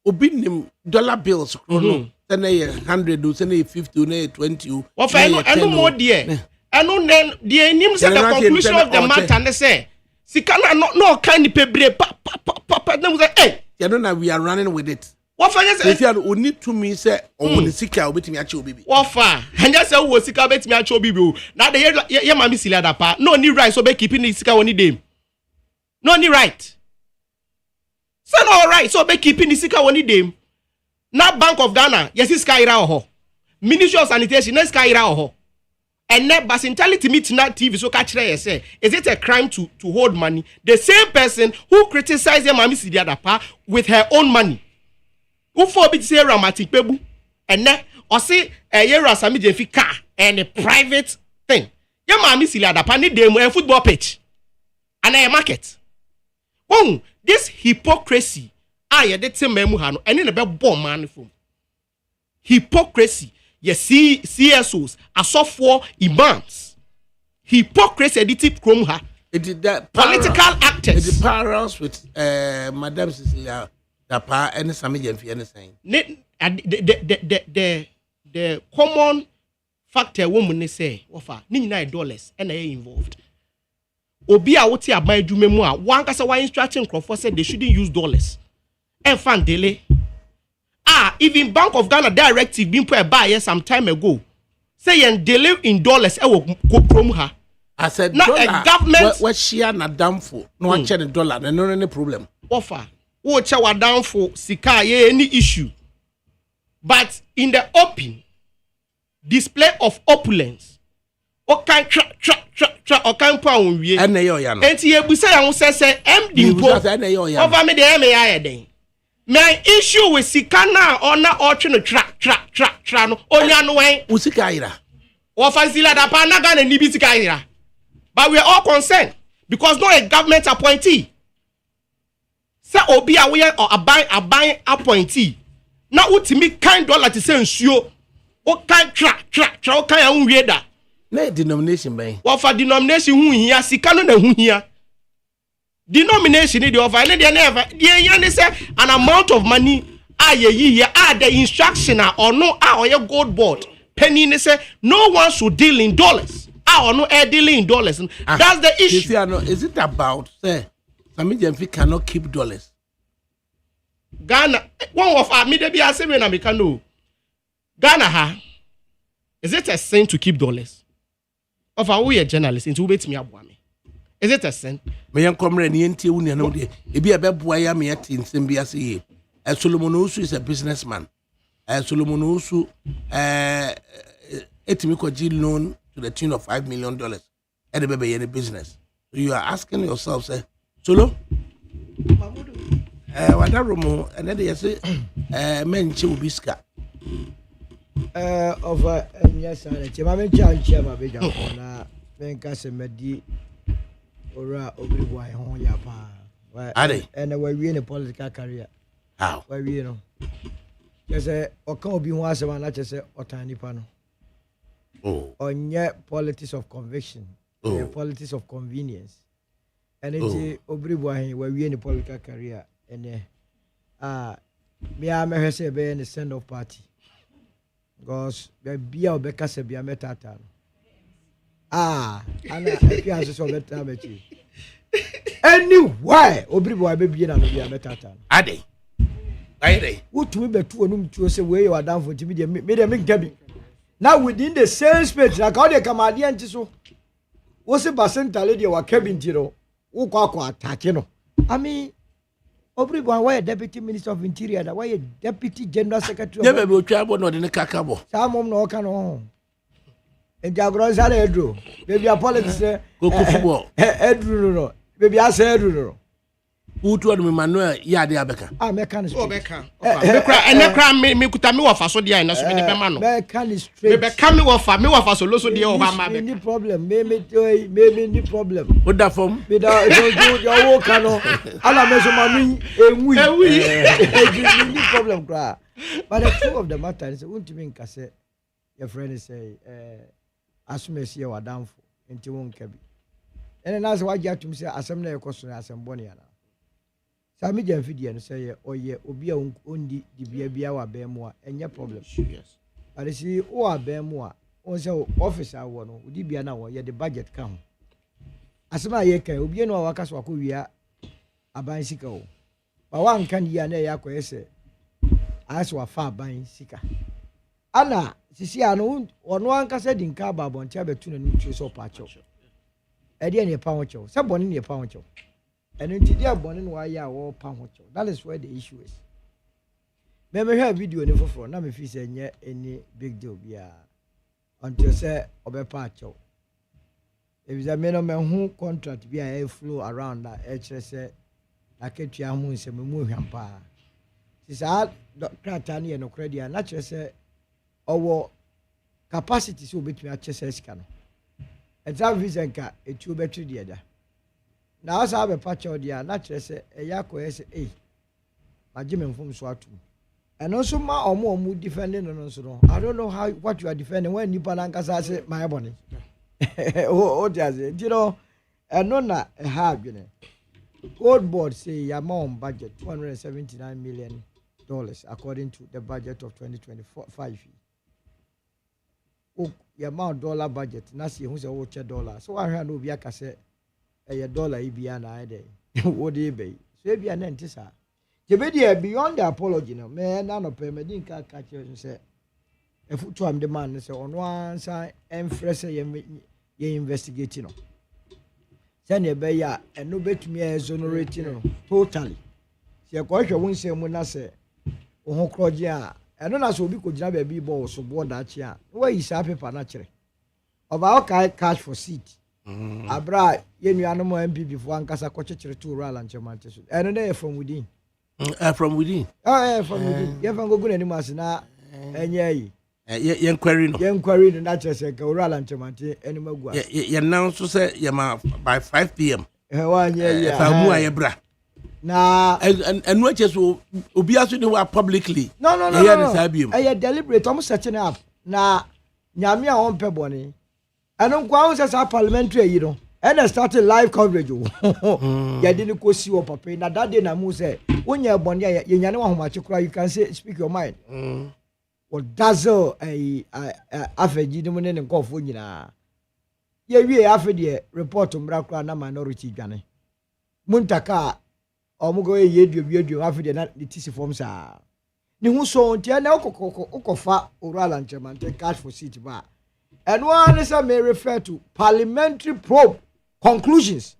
obi nim dollar bills no then 100 then 50 then 20 of I no more there and then the name say the conclusion of the matter and they say sikana no kind pebre papa them say hey you know now we are running with it what for say if you need to me say on the sika obetimi ache obibi what for and just say wo sika obetimi ache obibi na the ye mami sila da pa no need right so be keeping the sika woni dem no need right say no right so be keeping the sika woni dem na Bank of Ghana yes is sky ira ho Ministry of Sanitation na sky ira ho and net basintality meet na TV so catch there say is it a crime to hold money the same person who criticized them mami Sidiadapa with her own money who forbid say ramatic pebu and net or say a year Sami Jenfi car and a private thing your mami Sidiadapa need them a football pitch and a market this hypocrisy I did say memu ha no and in a bomb man from hypocrisy yes CSOs asofo imams hypocrisy edit krom ha it did that political actors it parallels with Madam Cecilia Dapa and Sami Jenfi anything the common factor woman say ofa ni nyina dollars and they involved obi a wote aban adwuma mu a wan kasa wan instruction crofo said they shouldn't use dollars and fan delay even Bank of Ghana directive been put by some time ago say yen delay in dollars e wo krom ha I said now a government what share na downfall no one share the dollar no any problem offer wo che wa downfall sika ye any issue but in the open display of opulence o kan tra o kan pa on wie ene yo ya no enti e busa ya ho say MD po over me the me ya den my issue with Sikana or na orchino tra no onya no wen usika ira or fansila da pa na Ghana ni bisika ira but we are all concerned because not a government appointee say obi a we or aban appointee na utimi kind dollar to say nsuo o kan tra o kan ya nwie da na denomination ben what for denomination hu hia Sikano na hu hia denomination in the offer and they never say an amount of money the instruction or no or your gold board penny say no one should deal in dollars Or no dealing in dollars. That's the issue. Is it about say Sami Jemfi cannot keep dollars? Ghana, one of our media be asking when I can know. Ghana, is it a sin to keep dollars? Of our we a journalist into wait me up. Is it a sin? Me yan comrade ni enti wu no de. Ebi abeboa ya me ati nsem bi ase ye. Solomon Osu is a businessman. Solomon Osu etimi ko loan to the tune of $5 million. And the baby any business. So you are asking yourself, say, Solo? Wadaromo, and then they say, men chibubiska. Over yes, I'm Chama Beja, Medi or Obi-Wan on Yapa. And we're in a political career. How? Where we know. Just a Okobi was a man, not just a tiny panel. On yet politics of conviction, politics of convenience. And it's Obi-Wan where we in a political career. And me, I may say, be in the send of party. Because be our Becca be a metatan. And I can't so better. Anyway, Obi-Wan be in a metatan. Ade. What we be to say where you are down for media, make Gabby. Now within the same space, like how they come at the end, so what's a basenta lady or cabin tiro? Who attack, you know? I mean, Obi-Wan, why a deputy minister of interior, why a deputy general secretary? Never will travel not in a cacabo. Some no can on. And Jagros are Edru. Maybe a politics, Edru, maybe I say Edru. Who told me Manuel Yadi Abeka? Mechanics. Oh, Becca. And the crime me could tell me what for so dear and a man. Mechanics straight. Becca me what so loso dear Obama. Any problem, maybe any problem. What that from? Without your work, I know. I'll measure my any problem, cry. But the truth of the matter is, won't you mean cassette? Your friend is say, as soon as you are down for into one cabin. And then that's why you have to say, as some question as some bonniana. Sami Jemfi and say, oh, yeah, Obia undi the Bia Bemoa, and your problem. Yes. But I see, oh, Bemoa, also officer one, would be an hour, yet the budget come. As my yeke, Obiano Wakas Wakuya, a bicycle. But one can ye an ayako, as were far buying sicker. Anna, Siciano, or no one can say in Carbab on Chabetun and Nutrius or Pacho. Eddie Pancho, someone in your Pancho. And until they are born in wire or Pancho. That is where the issue is. Maybe have video never for now if you say any big deal, yeah. Until say Obe Pacho. If it's a minimum who contract be a flow around that HSA, like a Tiamu, some move him pa. Since I Dr. Tani and Ocredia, and not just say, our capacity so between HSS can. And some vision car, a 2 battery the other. Now, as I have a patch of the not just a Yako S. A. My Jim from Swatu. And also, my or more mood defending on us. I don't know how what you are defending when you Palanca say, my bonnet. Oh, does it? You know, and none a hard, you know. Gold board say your mom budget $279 million according to the budget of 2025. Oh, your amount dollar budget, Nasi who's a watcher dollar. So I had no Biaka say a dollar EBN day. What do you pay? So be an entisa. Beyond the apology, no man, none of them didn't catch you and say a foot to the man say on one side and fresh ye investigating. Send a bayer and no bet me exonerating totally. See a question won't say Munase or Crogia. And don't ask will be could have a big ball so board that year. Where is happy for natural? Of our cash for seat. Abra, you animal MP before Ancasa coach to Ral and Chamantis. And then from within. From within. Oh, from within. You haven't go good anymore now. And yea. Young query, and that's just a Ral and Chamanti anymore. You announced to say by 5 p.m. Yeah. Nah, and what just will be also publicly. No. I deliberate. I'm setting up. Nah, Nyamia on Peboni. I don't go out as a parliamentary, you know. And I started live coverage. You didn't go see what papa. Now that day, Namu say, when you're born, you know how much you cry. You can say, speak your mind. Or dazzle a affair, you don't and go for you. ye wie afi de report mbra kra na minority dwane muntaka omugo ye duo afi de na tisi form sa ni hu so ntia na okofa oral anchemante cash for seat ba and one is a may refer to parliamentary probe conclusions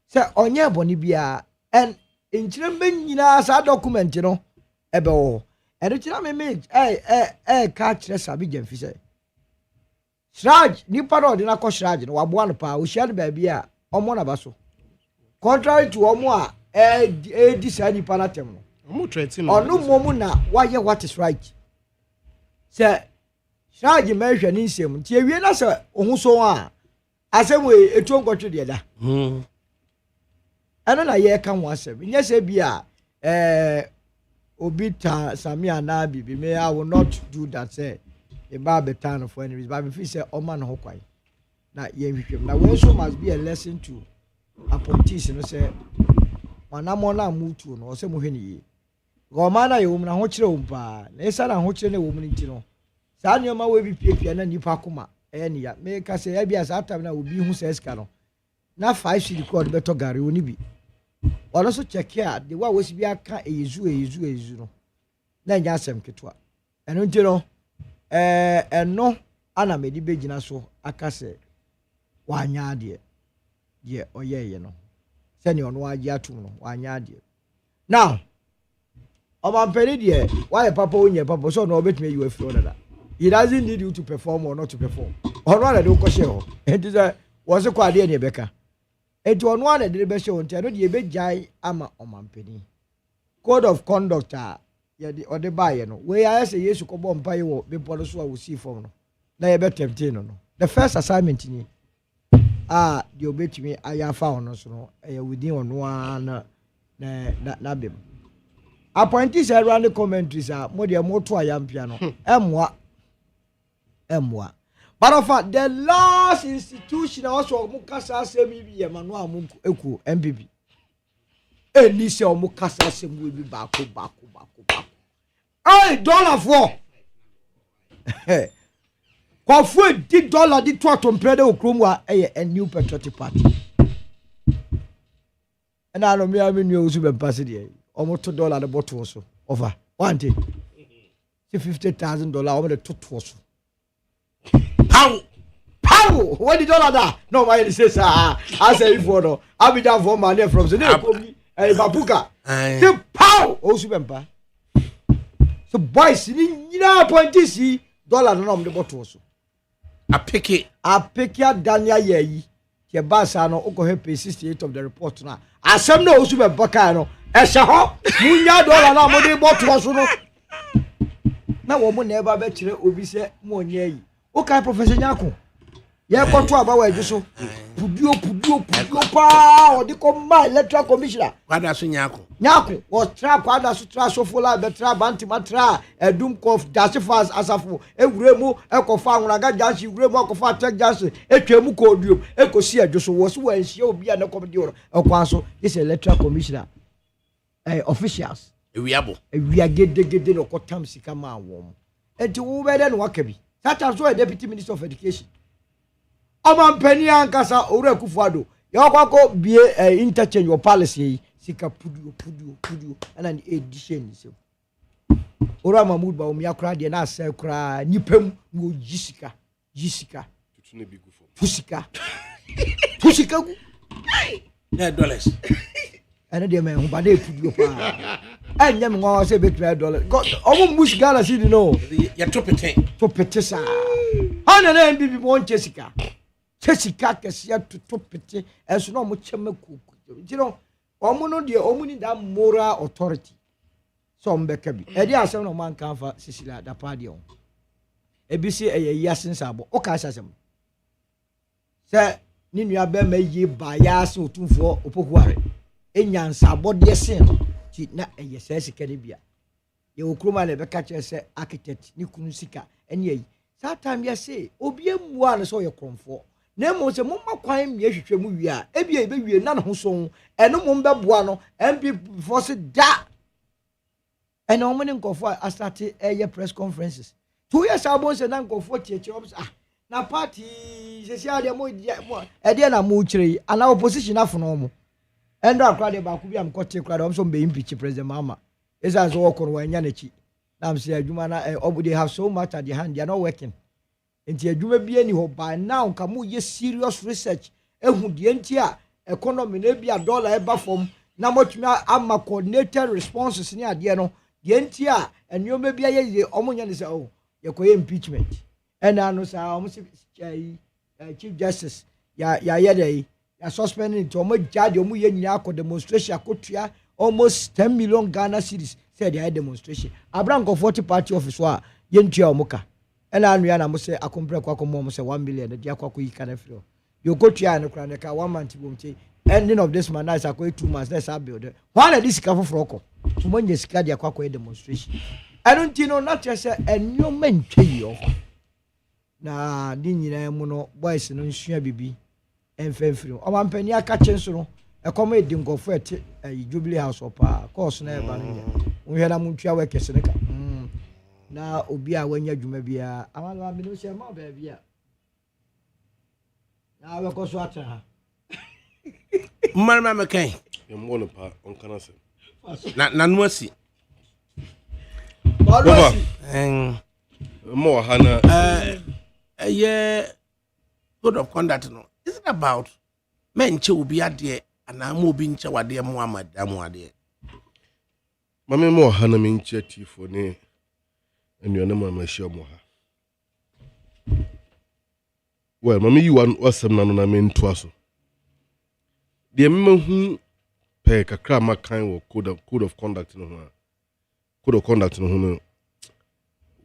say onye boni bia and in chirembe nyina sa document no ebe wo and chira me ka kire sabi gemfi say Shraj ni paro de na ko Shraj no waboa no pa o hia de ba bia omo na ba so contrary to omo a decide pa tem no omo threaten onu momu na why what is right say Shraj me hwe ni nsem nti ewie na say ohun so a asem we etu nkotwe de da eno na ye ka ho asem nye say bia obita samia na bibi me I will not do that say eba betan for enemies but if say oman ho kwai na ye hwehwem na we so must be a lesson to appointees no say manamo na mutu no say mo hwe ni goma na yewum na ho kire umpa na esa na ho kire na wum ni ti no sa nyoma we bi piepia na nipa koma ni ya me ka say ya bia sa atam na obi hu say ska no na 5 cedi code beto gare oni bi ono so check here the wa we si bi aka eyizu no na nya asem ketwa eno nti no eno ana medi begina so aka se wanya ade ye oyeye no se ne ono agi atum no wanya ade now omampeni de why papa onye papa so no obetime you afro that he doesn't need you to perform or not to perform ono ana de ko she ho enti se wo se kwa ade ne beka enti ono ana de be she ho enti no de be jai ama omampeni code of conduct ya di ode baye no we ya say Yesu ko bom paye wo be polo so a wo see form no na ye be tempte no the first assignment ni di obetimi ayafa ono so no e within ono na bem appointees around the commentaries mo de mo to ayampia no emwa but of the last institution also mo kasa asemi bi ye manu amu eku MPP eni se o mo kasa asemi bi bako dollar for kwafu $10 di to atompre de okromu a new patriotic party and I know me new usu be pass de almost $2 the bottle so over one thing $50,000 over the to so pow what the dollar da no why say sir I say if no I be down for money from the name babuka the pow usu be pa so boys ni na appointees $1 no the bottle so apeke Daniel yeyi ke basa no uko page 68 of the report na asem na osu be baka no ehye ho munya $1 na mo de bottle so no na wo mo na eba be kire obi se mo onye yi o kai professor nyako ye koto aba wa ejuso pudio pa o de ko ma electoral commissioner kwada so nyako o tra kwada so tra so fola be tra banti matra edum kof dasifas asafo ewuremu ekofa anwuraga jashi ewuremu akofa tek jashi etwemu ko oduo ekosi ejuso wo so wa nhia obi a na kom de oro ekwan so this electoral commissioner officials ewia gede no kotam sika ma awom enti wo be de no wakabi that is why deputy minister of education Omampeni ankasa owura Kufuado ya kwako bie interchange your policy sika pudu ana ni edition so owura Mahmoud ba omi akra de na asai kra nipem wo jisika tutune bi gufo pusika gu $10 ana de me humba de pudu pa anya me ngwa se betwa $1 omo mush gala si no ya topete sa ana na mbibi mo nchesika Chesika kesia to pete enso no mo chema kuku you know omo no de omo ni that moral authority so mbeka bi e de asem no man kan fa sisila da pa de on e bi se yasin sabo o ka asem se ni nua be ma yi ba yasin otumfo opokuare enyansa bode sen ti na se sika de bia ye okroma na be ka che se architect ni kunu sika ene yi satam ya se obi emua na so ye kromfo Nemo se mumma kwan mi ehwehwe mu wi a ebia ebe wie na ho so eno mum beboa no MP force da eno mo ne nkofo a start press conferences 2 years ago se na nkofo tietie na party sesi ade mo ede na mo chire ana opposition afono mo endo akra de ba ku bi am kote kra de so be impeach president mama esa so okoro wanya na chi na am say adwuma na they have so much at the hand they are not working enti adwuma bi ani ho by now ka mo ye serious research ehu de enti a economy na bia dollar eba form na mo tumi ama coordinated responses ni ade no de enti a enyo bia ye omonya ne say oh ye koye impeachment and ano sa omo chief justice ya dey ya suspending to omo judge omo ye nyina akọ demonstration akotua almost 10 million Ghana cedis said they demonstration abranko 40 party office wa ye ntua omo ka and anu ya na mo say akompre kwa mo say 1 million de akọ yi kana firo you go tua no kra ka 1 month bomte ending of this month is akọ 2 months let's build one of this ka for froko so mo nye sika de akọ demonstration I don't know not just a new man chayo. Na dinina muno boys no nsua bibi enfemfiri. O man pani aka chenso no e come edin go for Jubilee House opa course na e ba no. Unhwe na muntwa we kese ne ka. Na obi a wanya dwuma bia amalo abi no se ma ba bia. Na we ko so atra ha. Mama mekan. Ye mo no pa on kana se. Na nuasi. Baba, more Hannah. Yeah, code of conduct. No, is it about men will be at the and I'm moving to what dear Muhammad Damwadi? Mammy more Hannah mean chetty for ne, and your name, my show more. Well, Mammy, you want awesome none I mean twasso. The men who pay a crammer kind of code of conduct no one. Code of conduct no one.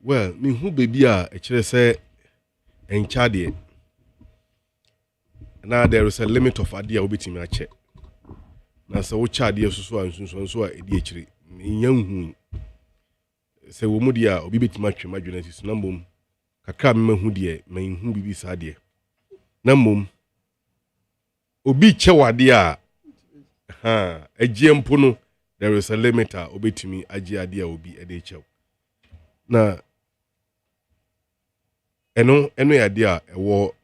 Well, me who baby a chere say en chade. Now there is a limit of idea obiti me ache. Na so chade so a edi chire. Nyan hu. Se wo mu dia obi beti ma twema dwena si na mbom. Kakra me hu de me hu bibi sa de. Na mbom obi che wade a agye mpo no there is a limit a obetimi agye ade a obi ede chew. Na eno ade a ewo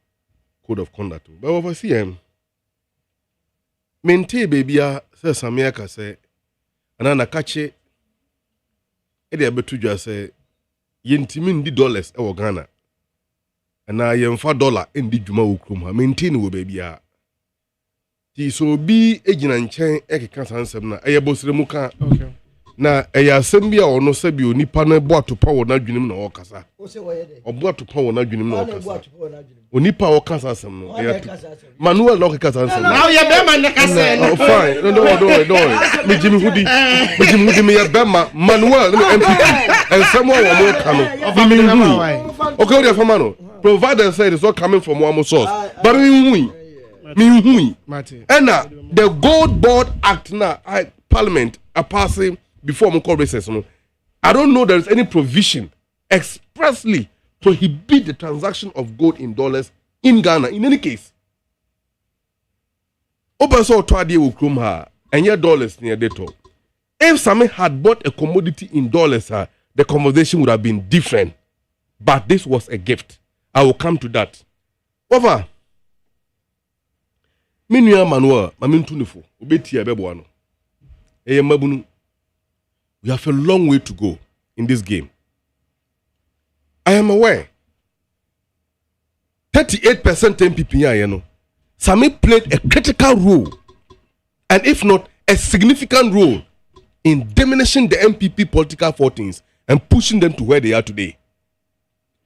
code of conduct. But over CM mente bebia se samia ka se ana na kache ede abetudwa se yentimi ndi dollars ewo Ghana. Ana yemfa dollar ndi dwuma wo krom ha mente ni wo bebia. Ti so bi ejina nchen ekeka sansem na eyebosire mu ka. Okay. Na eya asem bi a ono se bi onipa na bo atopa wo na dwunim na okasa. O se wo ye de. Obo atopa wo na dwunim na okasa. Onipa wo kasa asem no. Manuel no kasa asem. Now ye be man na kasa. Oh fine. No. Me Jimmy Hudi me ye be Manuel no MPP. And someone wo mo ka no. Okay, we dey no. Provider said it's not coming from one source. But me hui. And the Gold Board Act now, Parliament are passing before we call recess. I don't know there is any provision expressly prohibit the transaction of gold in dollars in Ghana. In any case, open so to idea will come her and your dollars near the top. If someone had bought a commodity in dollars, the conversation would have been different. But this was a gift. I will come to that. Over. Minua Manuel, Mamintunifo, Obeti Abeboano. Mabunu. We have a long way to go in this game. I am aware. 38% MPP, Sami played a critical role, and if not, a significant role in diminishing the MPP political fortunes and pushing them to where they are today.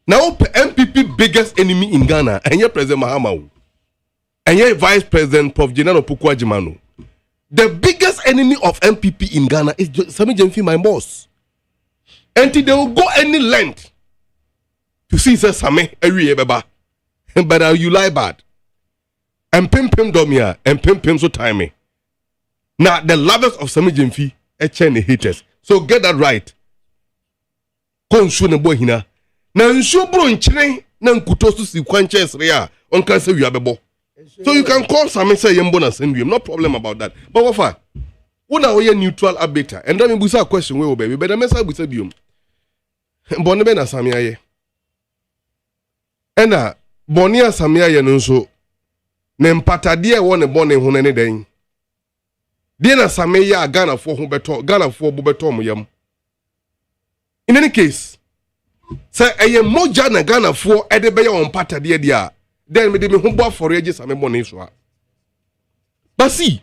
Now, MPP biggest enemy in Ghana, and your President Mahamau. And your Vice President Prof. General Pukwa Jimano. The biggest enemy of MPP in Ghana is Sami Jemfi, my boss. Until they will go any length to see Sami every year, but you lie bad. And Pim Domia and Pim so timing. Now, the lovers of Sami Jemfi are the haters. So get that right. Konsu ne boy hina. Na nsu bro nchire na nkutosu si kwanches rea on can say you are bebo. So you can call some say yembo na send you. No problem about that. But what for? Una we neutral arbiter. And then we busa question we baby. But the message we say biom. Bonne be na samia ye. Ena bɔne a Same ayɛ no nso ne mpatadeɛ a ɛwɔ ne bɔne ho ne den deɛ na Same yɛ a Ghanafoɔ bo bɛtɔ mo yam. In any case, sɛ ɛyɛ mogya na Ghanafoɔ ɛde bɛyɛ wɔn mpatadeɛ deɛ a then me de me ho bɔ afɔre agye Same bɔne so a. But see,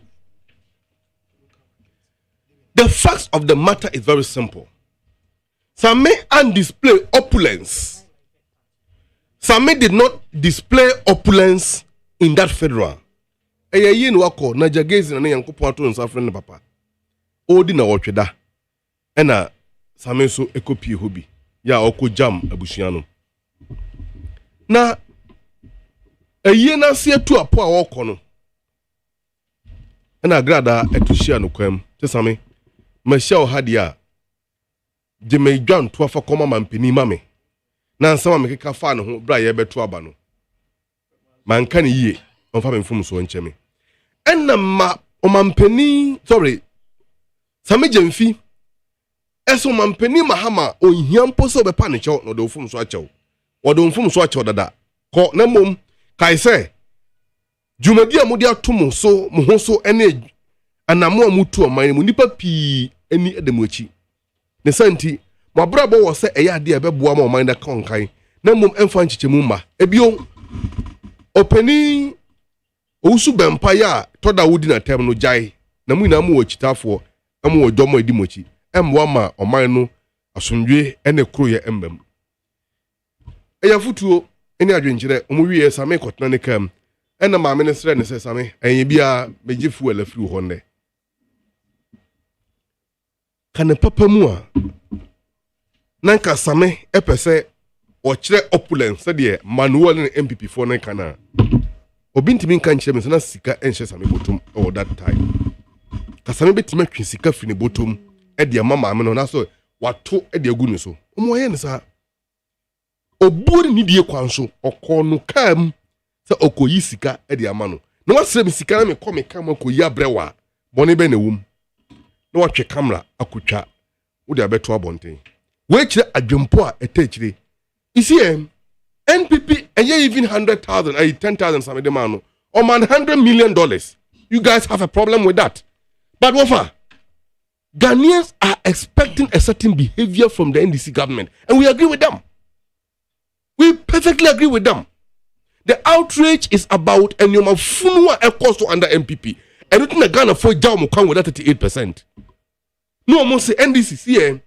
the facts of the matter is very simple. Same and display opulence. Same did not display opulence in that federal. Eye yi no akọ na jagezi na Yankopon ato nsa frɛ ne papa. Odi na wɔtweda. Ɛna Same so ekopie hobi. Ya ɔkɔ jam abusua no. Na eye na se atu apo a wɔkɔ no. Ɛna grada etuhia no kwam. Te Same mahia o hade a de me dwan to afa kɔma mampani mame. Na nsama me keka fa ne ho bra ye beto aba no. Manka ne yie, onfa me mfom so nkyeme. Enna ma omampani, sorry. Same Gyamfi. Eso omampani mahama onhia mpo so bepa ne kyew no de ofom so akyew. Wo de ofom so akyew dada. Ko na mom kai se dwumadi a mudi atom so mo ho so ene anamo amutu oman mu nipa pi ani edemuachi. Ne santi mabrabo wo se eya de ebeboa ma oman da konkan na mom emfa nchichemu mma ebio opani ousu bempa ya toda wudi na tem no jai na mu ina mu ochitafo amu ojomo edimochi emwa ma oman no asomdwe ene kro ye embam eya futuo eni adwenkyere omuwie Same kotna ne kam ena ma minister ne se Same enye bia meji fuel afiri ho ne kane papa mu a nanka Same epese o kire opulence de manual ne MPP for ne kana obi ntimi nka nkyere me na sika enhye Same botom o that time ka Same betime twe sika fini botom e de mama me no na so wato e de agu ne so omo ye ne sa oburi ni die kwanso okono kam se okoyi sika e de ama no na wasere me sika na me kɔ me kam akoyi abrewa bone be na wum na watwe camera akotwa wo de abeto abonten we kire adwempo a etechire isi NPP even 100,000 10,000 Same de man no or man $100 million. You guys have a problem with that. But Wafa, Ghanaians are expecting a certain behavior from the NDC government, and we agree with them. We perfectly agree with them. The outrage is about Enyoma Funua cost under MPP. And it's not Ghana for Jam come with that 38%. No more say NDC see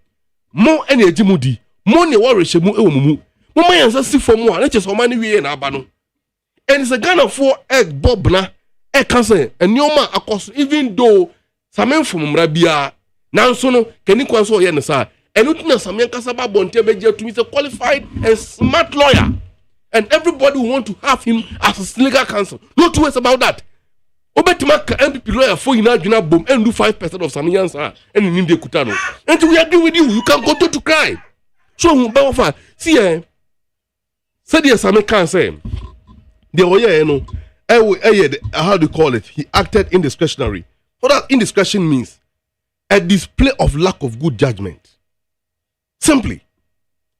more energy mudi, more ne worry shemu ewomumu. Mama yansa si for more, let's just money we na aba no. And it's a Ghana for egg bob na e kan say Enyoma akos even though Same from mrabia nanso no kani kwanso ye ne sa enu tuna Same kasaba bonte beje to be a qualified and smart lawyer. And everybody want to have him as a legal counsel. No two ways about that. Obetima ka MPP lawyer for ina adwuna bom and do 5% of Same yansa and in de kutano. And we agree with you. You can go to cry. So Bawafa, see said the Same can say the oye no how do you call it? He acted indiscretionary. What that indiscretion means? A display of lack of good judgment. Simply,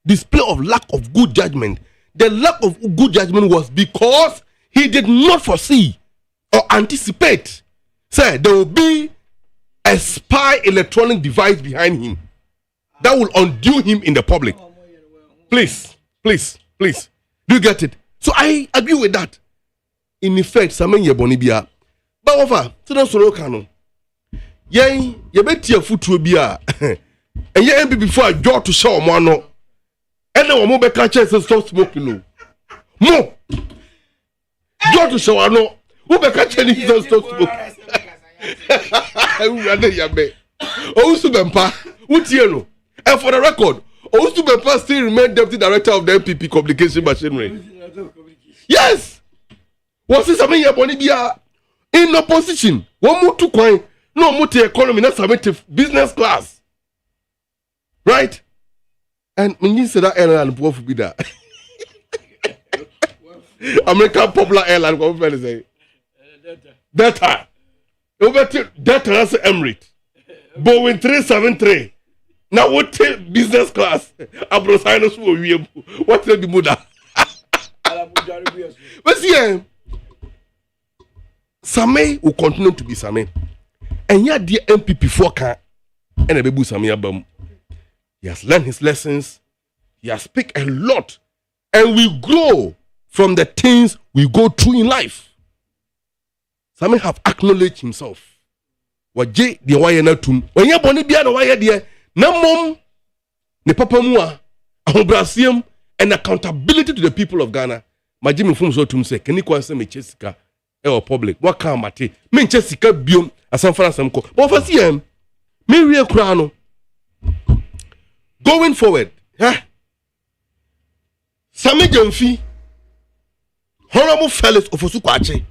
display of lack of good judgment. The lack of good judgment was because he did not foresee or anticipate. Say there will be a spy electronic device behind him that will undo him in the public. Please. Do you get it? So I agree with that. In effect, Same Yebonibia. But over, so don't solo canon. Yay, you bet your foot will be a and ye be before I draw to show mono. And no more back catches and stop smoking. No more. Draw to show no. Who back catching and stop smoking? I would rather yabe. Oh, Subempa, what you know? And for the record, Subempa still remain deputy director of the MPP communication machinery. Yes! Was this Same Yebonibia in opposition? One more to coin. No multi economy, not submitted business class. Right? And when you say that airline, what would be that? American popular airline, what would you say? Delta. Delta, that's Emirates. Boeing 373. Now, what business class? Abrosinus will be what will be Muda? But see, Same will continue to be Same. And yet, dear MPP for can and a baby Same Abam. He has learned his lessons. He has speak a lot. And we grow from the things we go through in life. Same have acknowledged himself. What J the wire na tum. When you boni bia na wire there, na mom ne papa mu a ahobrasiam and accountability to the people of Ghana. My Jimmy from so tum say, can you say me chesika e public? What can mate? Me chesika biom asam fara sam ko. But for see me real kra no. Going forward, Sami Jemfi, Honorable Felix Ofosu Kwache,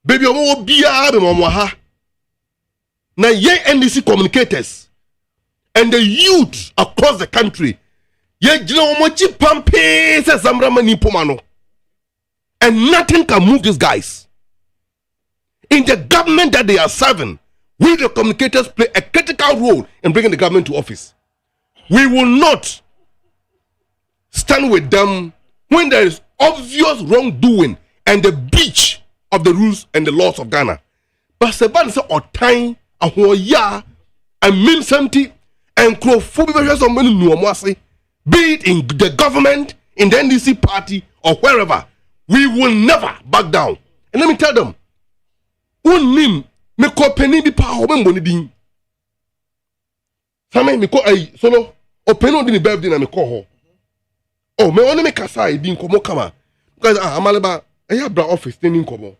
baby omo biya be momwa na ye NDC communicators and the youth across the country, ye jina omo chi pampe se zamrama ni pomano, and nothing can move these guys. In the government that they are serving, we the communicators play a critical role in bringing the government to office. We will not stand with them when there is obvious wrongdoing and the breach of the rules and the laws of Ghana. But Seban say or time ahoya and mean something and be it in the government, in the NDC party or wherever, we will never back down. And let me tell them, unim me ko penny bi pa ho me din. Same me ko ai solo openo di birthday na me ko ho. Oh, me only me kasa di nkomo kama. Because amaleba e bra office ni nkomo.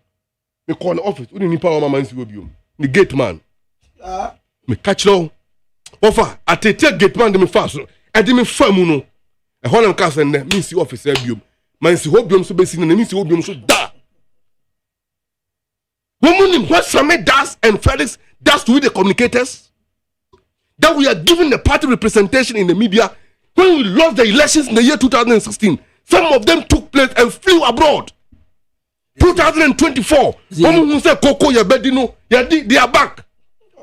Me call the office, uni nipa o mama nsi obiom. The gate man. Me catch no. Ofa, atete gate man de me fa so. E de me fa mu no. E ho na me kasa ne me si office abiom. Man si obiom so be si na me si obiom so da. Woman, what Same does and Felix does to the communicators, that we are giving the party representation in the media. When we lost the elections in the year 2016, some of them took place and flew abroad. 2024, woman who said Coco, your bedino, they are back.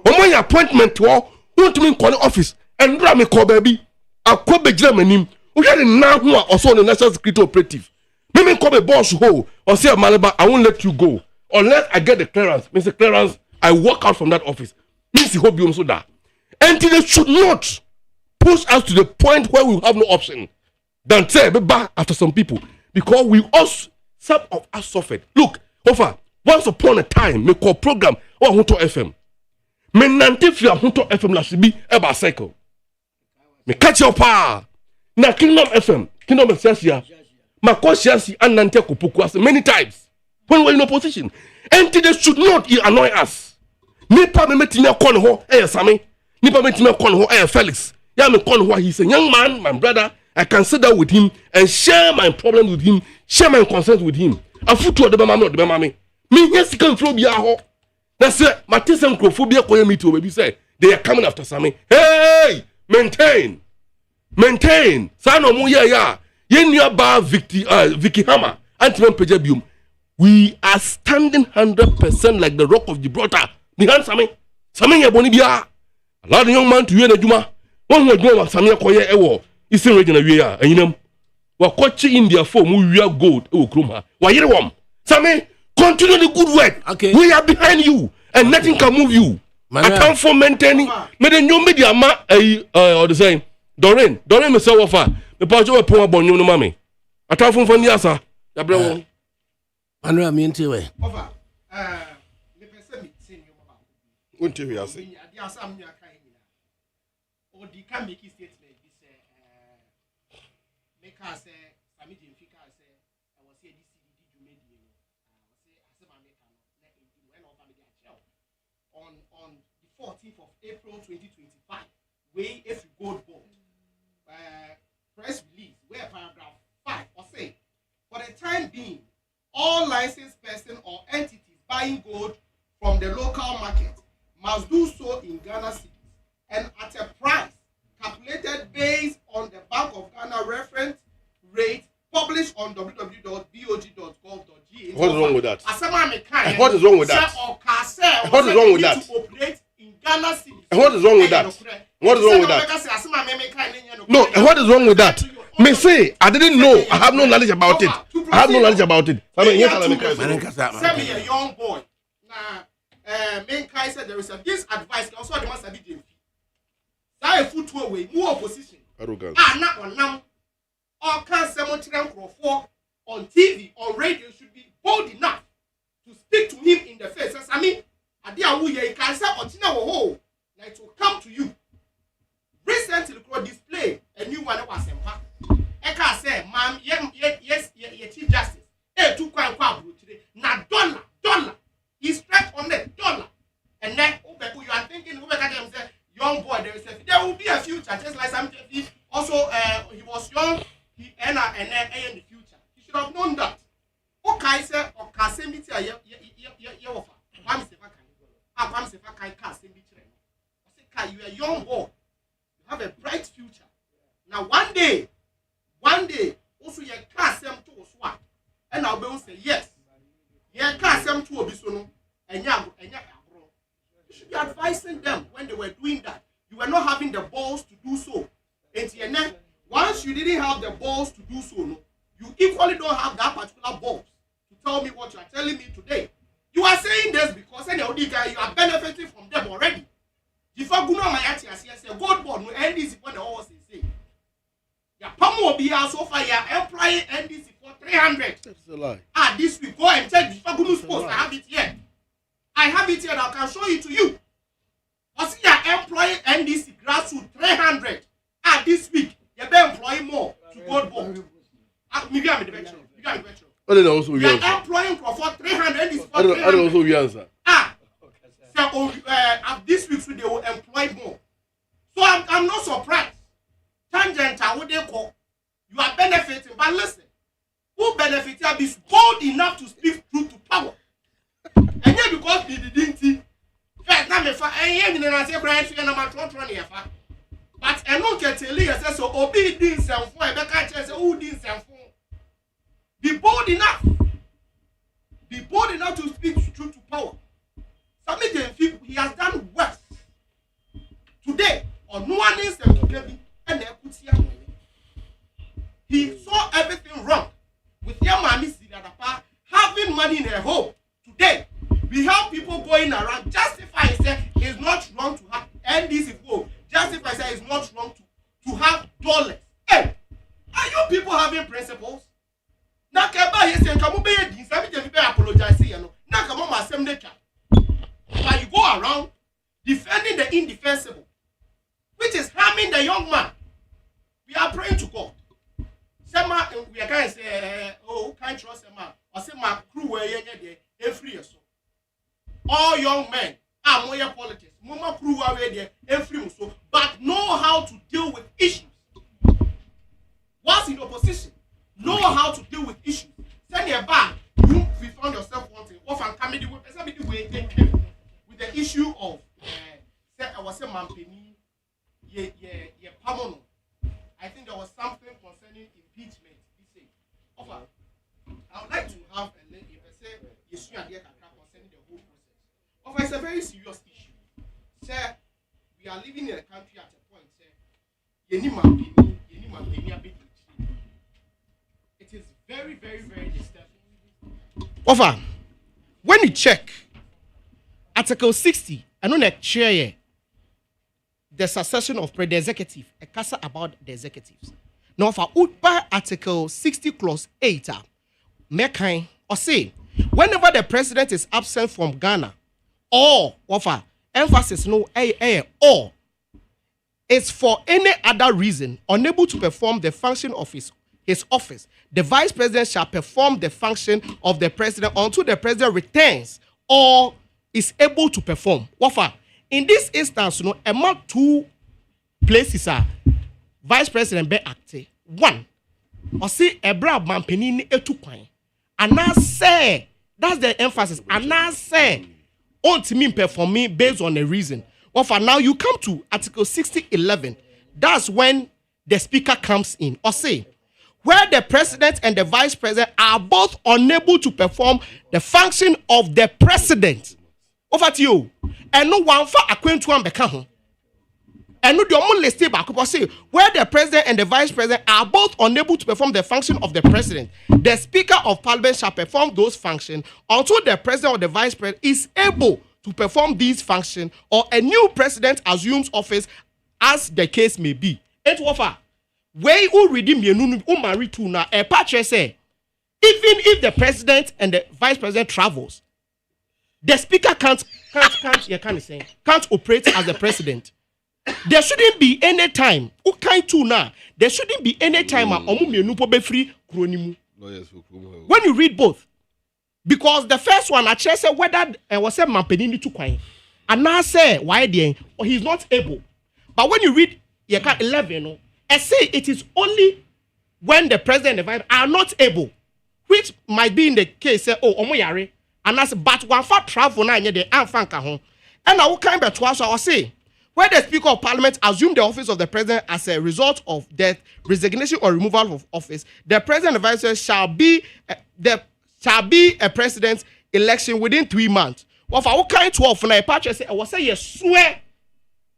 Woman, your appointment to all, want to mean call the office and Rami call baby. I'll call the German. We had a now who are also on the national security operative. Maybe call the boss who or say Malaba, I won't let you go. Unless I get the clearance, Mr. Clearance, I walk out from that office. Mr. Hobium Soda. Until they should not push us to the point where we have no option than say, be back after some people. Because we also, some of us suffered. Look, Ofa, once upon a time, me call program, or Hunto FM. Me nante fia Hunto FM la shibi eba cycle. Me catch your power. Na Kingdom FM, Kingdom Excelsior, ma call Shasi and Nante Kupuku many times. When we're in opposition, and they should not annoy us. Nipa me metime kon ho Same. Nipa metime kon ho Felix. Ya me kon ho, he's a young man, my brother. I can sit down with him and share my problems with him, share my concerns with him. Afutu de mama. Me yes can throw bia ho. That's it. Matisen crophobia koye me to baby say they are coming after Same. Hey, maintain. Sano mu ya. Ye nua ba Vicky Hammer. Antiman Pejabium. We are standing 100% like the rock of Gibraltar. Behind Same ya boni bia. Allow the young man to hear the Juma. One will go Same koye ewo. Eastern region we are. And you know, we coaching India for we are gold. Oh, Kruma. Why you want? Same, continue the good work. Okay. We are behind you, and nothing can move you. I can't for maintaining. Me the new media ma or the same. Doreen me say wafa. Me pa jo pon abon no mami. I can't for niasa. Ya brewo. Anra mi ntiwe. Over. Me pese me tin yo baba. Unti we ase. Adi asam mi aka yi na. O di can make statement be say make us say Sami Jemfika say I was say this jume di no. Say asema make no na enti when of family achel. On the 14th of April 2025, we if you gold board press release where paragraph 5 or say for the time being all licensed person or entities buying gold from the local market must do so in Ghana cedis and at a price calculated based on the Bank of Ghana reference rate published on www.bog.gov.gh. What is wrong with that? What is wrong with that? What is wrong with that? In Ghana cedis. And what is wrong with that? What is wrong with that? No, and what is wrong with that? Me say, I didn't know. I have no knowledge about it. I have no knowledge about it. Send me Manenkasa. a young boy. Now, main guy said there is this advice. Also, the master be say a foot away, more opposition. Arrogance. Not on now. Or can someone on TV or radio should be bold enough to speak to him in the face. I mean, I can say or like to come to you. Recently, could display a new one was sempa. Eka say, ma'am, yes, Chief Justice. Two quite today. Now dollar. He's straight on the dollar. And then you are thinking, young boy, there will be a future, just like some also he was young, he in the future. He should have known that. Okay, sir, or Casemiti, you are a young boy. You have a bright future. Now one day, also your class them to swat. And I'll be say yes. Your class them to Obisono and you should be advising them when they were doing that. You were not having the balls to do so. And once you didn't have the balls to do so, no, you equally don't have that particular balls to tell me what you are telling me today. You are saying this because any other guy you are benefiting from them already. If I go now, my auntie say gold bond no NDC when the always say. Your palm will be so far. Your employee NDC for 300. That's a lie. This week go and check. If I go to post, I have it here. I have it here and I can show it to you. I see your employee NDC grassroots 300. This week you be employing more to gold bond. Maybe I'm the venture. I don't also you are employing for 300. This I don't also answer. So this week they will employ more. So I'm not surprised. Tangent, what they call you are benefiting, but listen, who benefited is bold enough to speak truth to power. And yet because they didn't see first time if I say but I don't get to leave so obedience and for who didn't send for. Be bold enough. Be bold enough to speak truth to power. He has done worse. Today, on no one is and he saw everything wrong with your mommy having money in her home. Today, we have people going around justifying say it's not wrong to have NDC go. Justify say it's not wrong to have dollars. Hey, are you people having principles? Now, apologize. But you go around defending the indefensible, which is harming the young man. We are praying to God. Sema, we are going to say, can't trust a man. Or say, my crew were every year. All young men are more politics. Mama crew are there every so, but know how to deal with issues. Once in opposition, know how to deal with issues. Send your back. You found yourself wanting. Often coming the way with the issue of I was a Mampeni, Pamono. I think there was something concerning impeachment. I would like to have a lady concerning the whole process. It's a very serious issue. Sir, we are living in a country at a point, sir. It is very, very, very disturbing. When you check Article 60, I know that chair the succession of the executive, a casa about the executives. Now, for Article 60 Clause 8, mekai or say, whenever the president is absent from Ghana, or offer emphasis no or is for any other reason unable to perform the function of his office, the vice president shall perform the function of the president until the president returns or is able to perform. Wafa, in this instance, among two places are vice president be acte. One, or see Ebra Mampeni etukwan. And I say that's the emphasis. And I say on to me performing based on a reason. Wafa, now you come to Article 60:11. That's when the speaker comes in. Or say where the president and the vice president are both unable to perform the function of the president. Over to you. And no one for acquaint one become. And the only listed back say where the president and the vice president are both unable to perform the function of the president, the speaker of parliament shall perform those functions until the president or the vice president is able to perform these functions or a new president assumes office as the case may be. It offer where you redeem your marry to now a patch say even if the president and the vice president travels, the speaker can't operate as the president. There shouldn't be any time. There shouldn't be any time when you read both. Because the first one, I say whether I was a Mampenini to Quine. And now say why or he's not able. But when you read 11, I say it is only when the president and the vice are not able, which might be in the case, say, oh, Omoyare, and that's but one for travel na the Anfanka home. And I will come back to us, I will say, where the Speaker of Parliament assumed the office of the President as a result of death, resignation, or removal of office, the President and Vice President shall be a President's election within 3 months. Well, for what kind 12 for I will say, yes, swear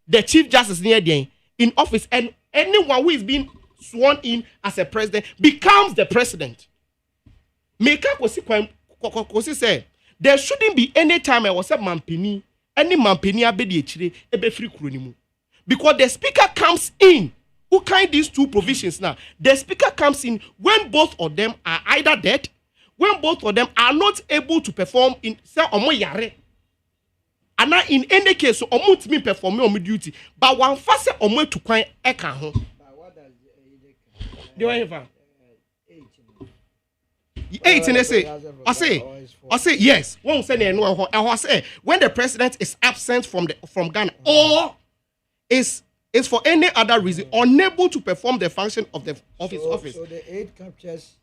the Chief Justice near the in office, and anyone who is being sworn in as a President becomes the President. Say there shouldn't be any time I was a Mampini. Any Mampini abedi echire ebe free kronimu. Because the speaker comes in. Who kind these two provisions now? The speaker comes in when both of them are either dead, when both of them are not able to perform in say omo yare. And now in any case, so omo timi perform omo duty, but one fase omo to kwan eka ho. Do I ever? 18 I say yes. One say no. I say when the president is absent from Ghana or is for any other reason unable to perform the function of his office. So the 8 captures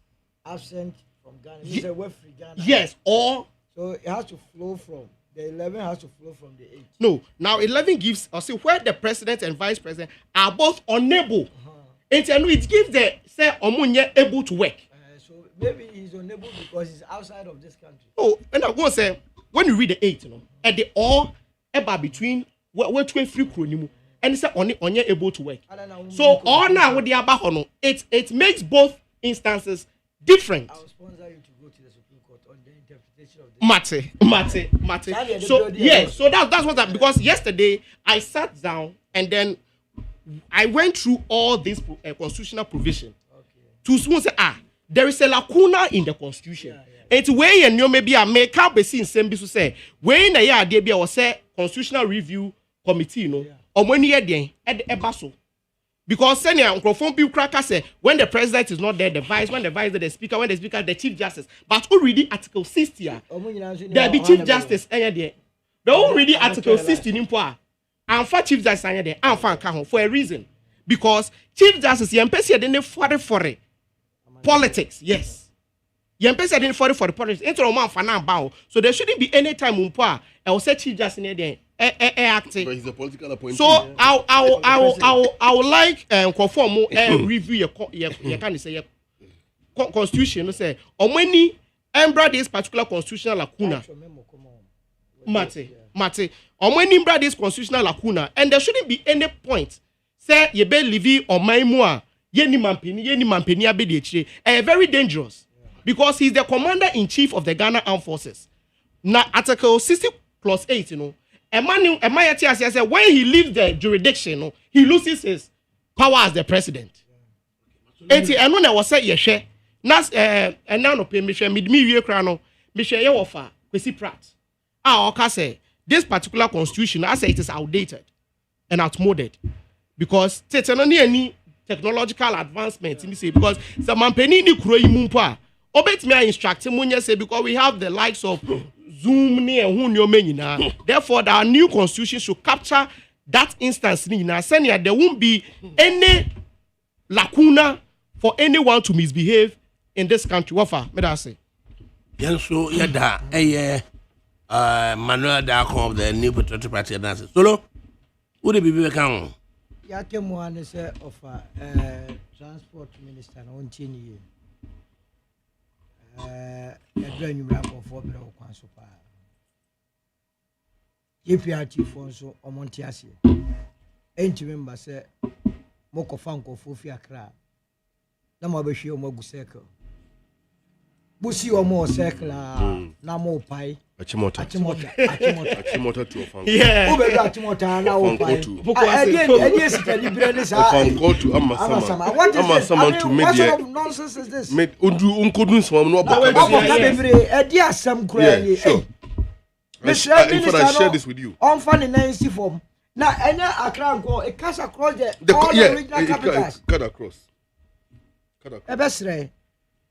absent from Ghana. It's a way free Ghana. Yes, or so it has to flow from the 11 has to flow from the 8. No, now 11 gives. I say where the president and vice president are both unable. It gives the say omunye able to work. Maybe he's unable because he's outside of this country. Oh, and I'm going to say, when you read the 8, you know, at the all about between where 2 free kronimu and it's only able to work. So all now with the abahono, it makes both instances different. I will sponsor you to go to the Supreme Court on the interpretation of Mate. So yes, so that's what because yesterday I sat down and then I went through all these constitutional provision to say there is a lacuna in the constitution. It's way and you maybe I make up a scene same to say when a year there be or say constitutional review committee, you know, or when you at the basso. Because senior microphone people cracker say when the president is not there, the vice, when the vice, the speaker, when the speaker, the chief justice. But who read Article 60? There be chief justice there. The who read Article 60 in power. And for chief justice there, and for a reason. Because chief justice yempesi didn't for it. Politics, yes. Yempesi didn't for the politics. So there shouldn't be any time I will say chief justice there. But he's a political appointee. So I would like conform review your can say constitution. Say or many embra this particular constitutional lacuna. Mate. Or many embra this constitutional lacuna, and there shouldn't be any point. Say ye be living on my moi. Yeni mampeni abedi very dangerous because he's the commander in chief of the Ghana Armed Forces. Now Article 60 plus 8, you know. A man said when he leaves the jurisdiction, you know, he loses his power as the president. And when I was saying yes, nas and now no pay me we crano me ye offer Kwesi Pratt. Okay say this particular constitution I say it is outdated and outmoded because any technological advancement in this because some mampeni ni kuro imumpa obet me instruct him say because we have the likes of Zoom near who therefore the new constitution should capture that instance there won't be any lacuna for anyone to misbehave in this country. Wafa, me da say. Yes, so yada Manuel Dacon of the New Patriotic Party Dance. Solo, who the be can? Yake Mwane say of transport minister on 10 years. Yadra nyumra for bela okwanso pa. YPRT for so omonti ase. entimi mba sɛ mokɔfa nkɔfoɔ fi akra na mabɛhwie ɔmo agu circle busi ɔmo circle na mo pai achimota to ofan yeah o be do achimota na o pai any sika libre ne sa ofan go to amasama what is to media nonsense is this me unkodun some no about bebre edi asem kura ni I share this with you on funny nancy form na enya akra nko e cash across the all the regional capitals cut across ebesre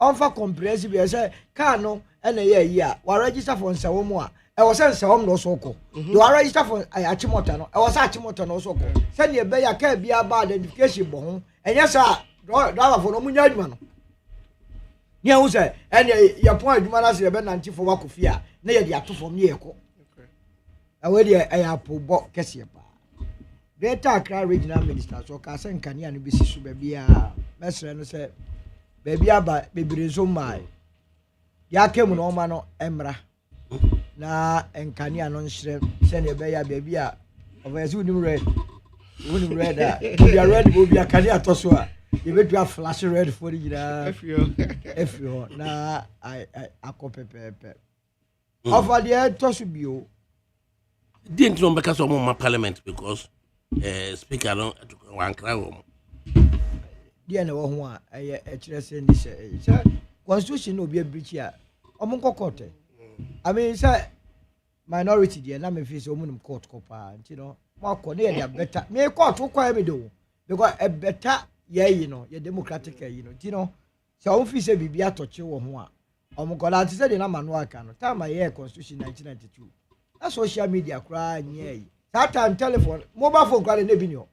onfa comprehensive be say car no na ye a wa register for nsawom a e wo say nsawom no so ko do wa register for achimota no e wo say achimota no so ko say ne be ya car bia ba identification bo ho enya sa driver for no munya adwuma no ne wo say enya ya pon adwuma na se be nanti for wa kofia na ye de ato fom ne ye ko awe de airport bo kese pa Greater Accra Regional Minister so ka say nkania no besi so ba bia mesre no say baby aba bebere so mai ya kemu no ma no emra na nkania no nhire se ne be ya baby a obese unim red a you are red go be akania to so a you betu a flash red for the efio na I akopepepe over there to so bio didn't know because of my parliament because speaker no wan krawo dia na wo ho a kire se ni se constitution no be breach a omo kokote I mean say minority dia na me fi se omo nim court ko pa nti no mo akọ na ya better me court ko kwa me do because a better ye no ye democratic ye no nti no se omo fi se bibia toche wo ho a omo ko la ti se de na manu aka no time ye constitution 1992 na social media kra nye that time telephone mobile phone kra na bi ni o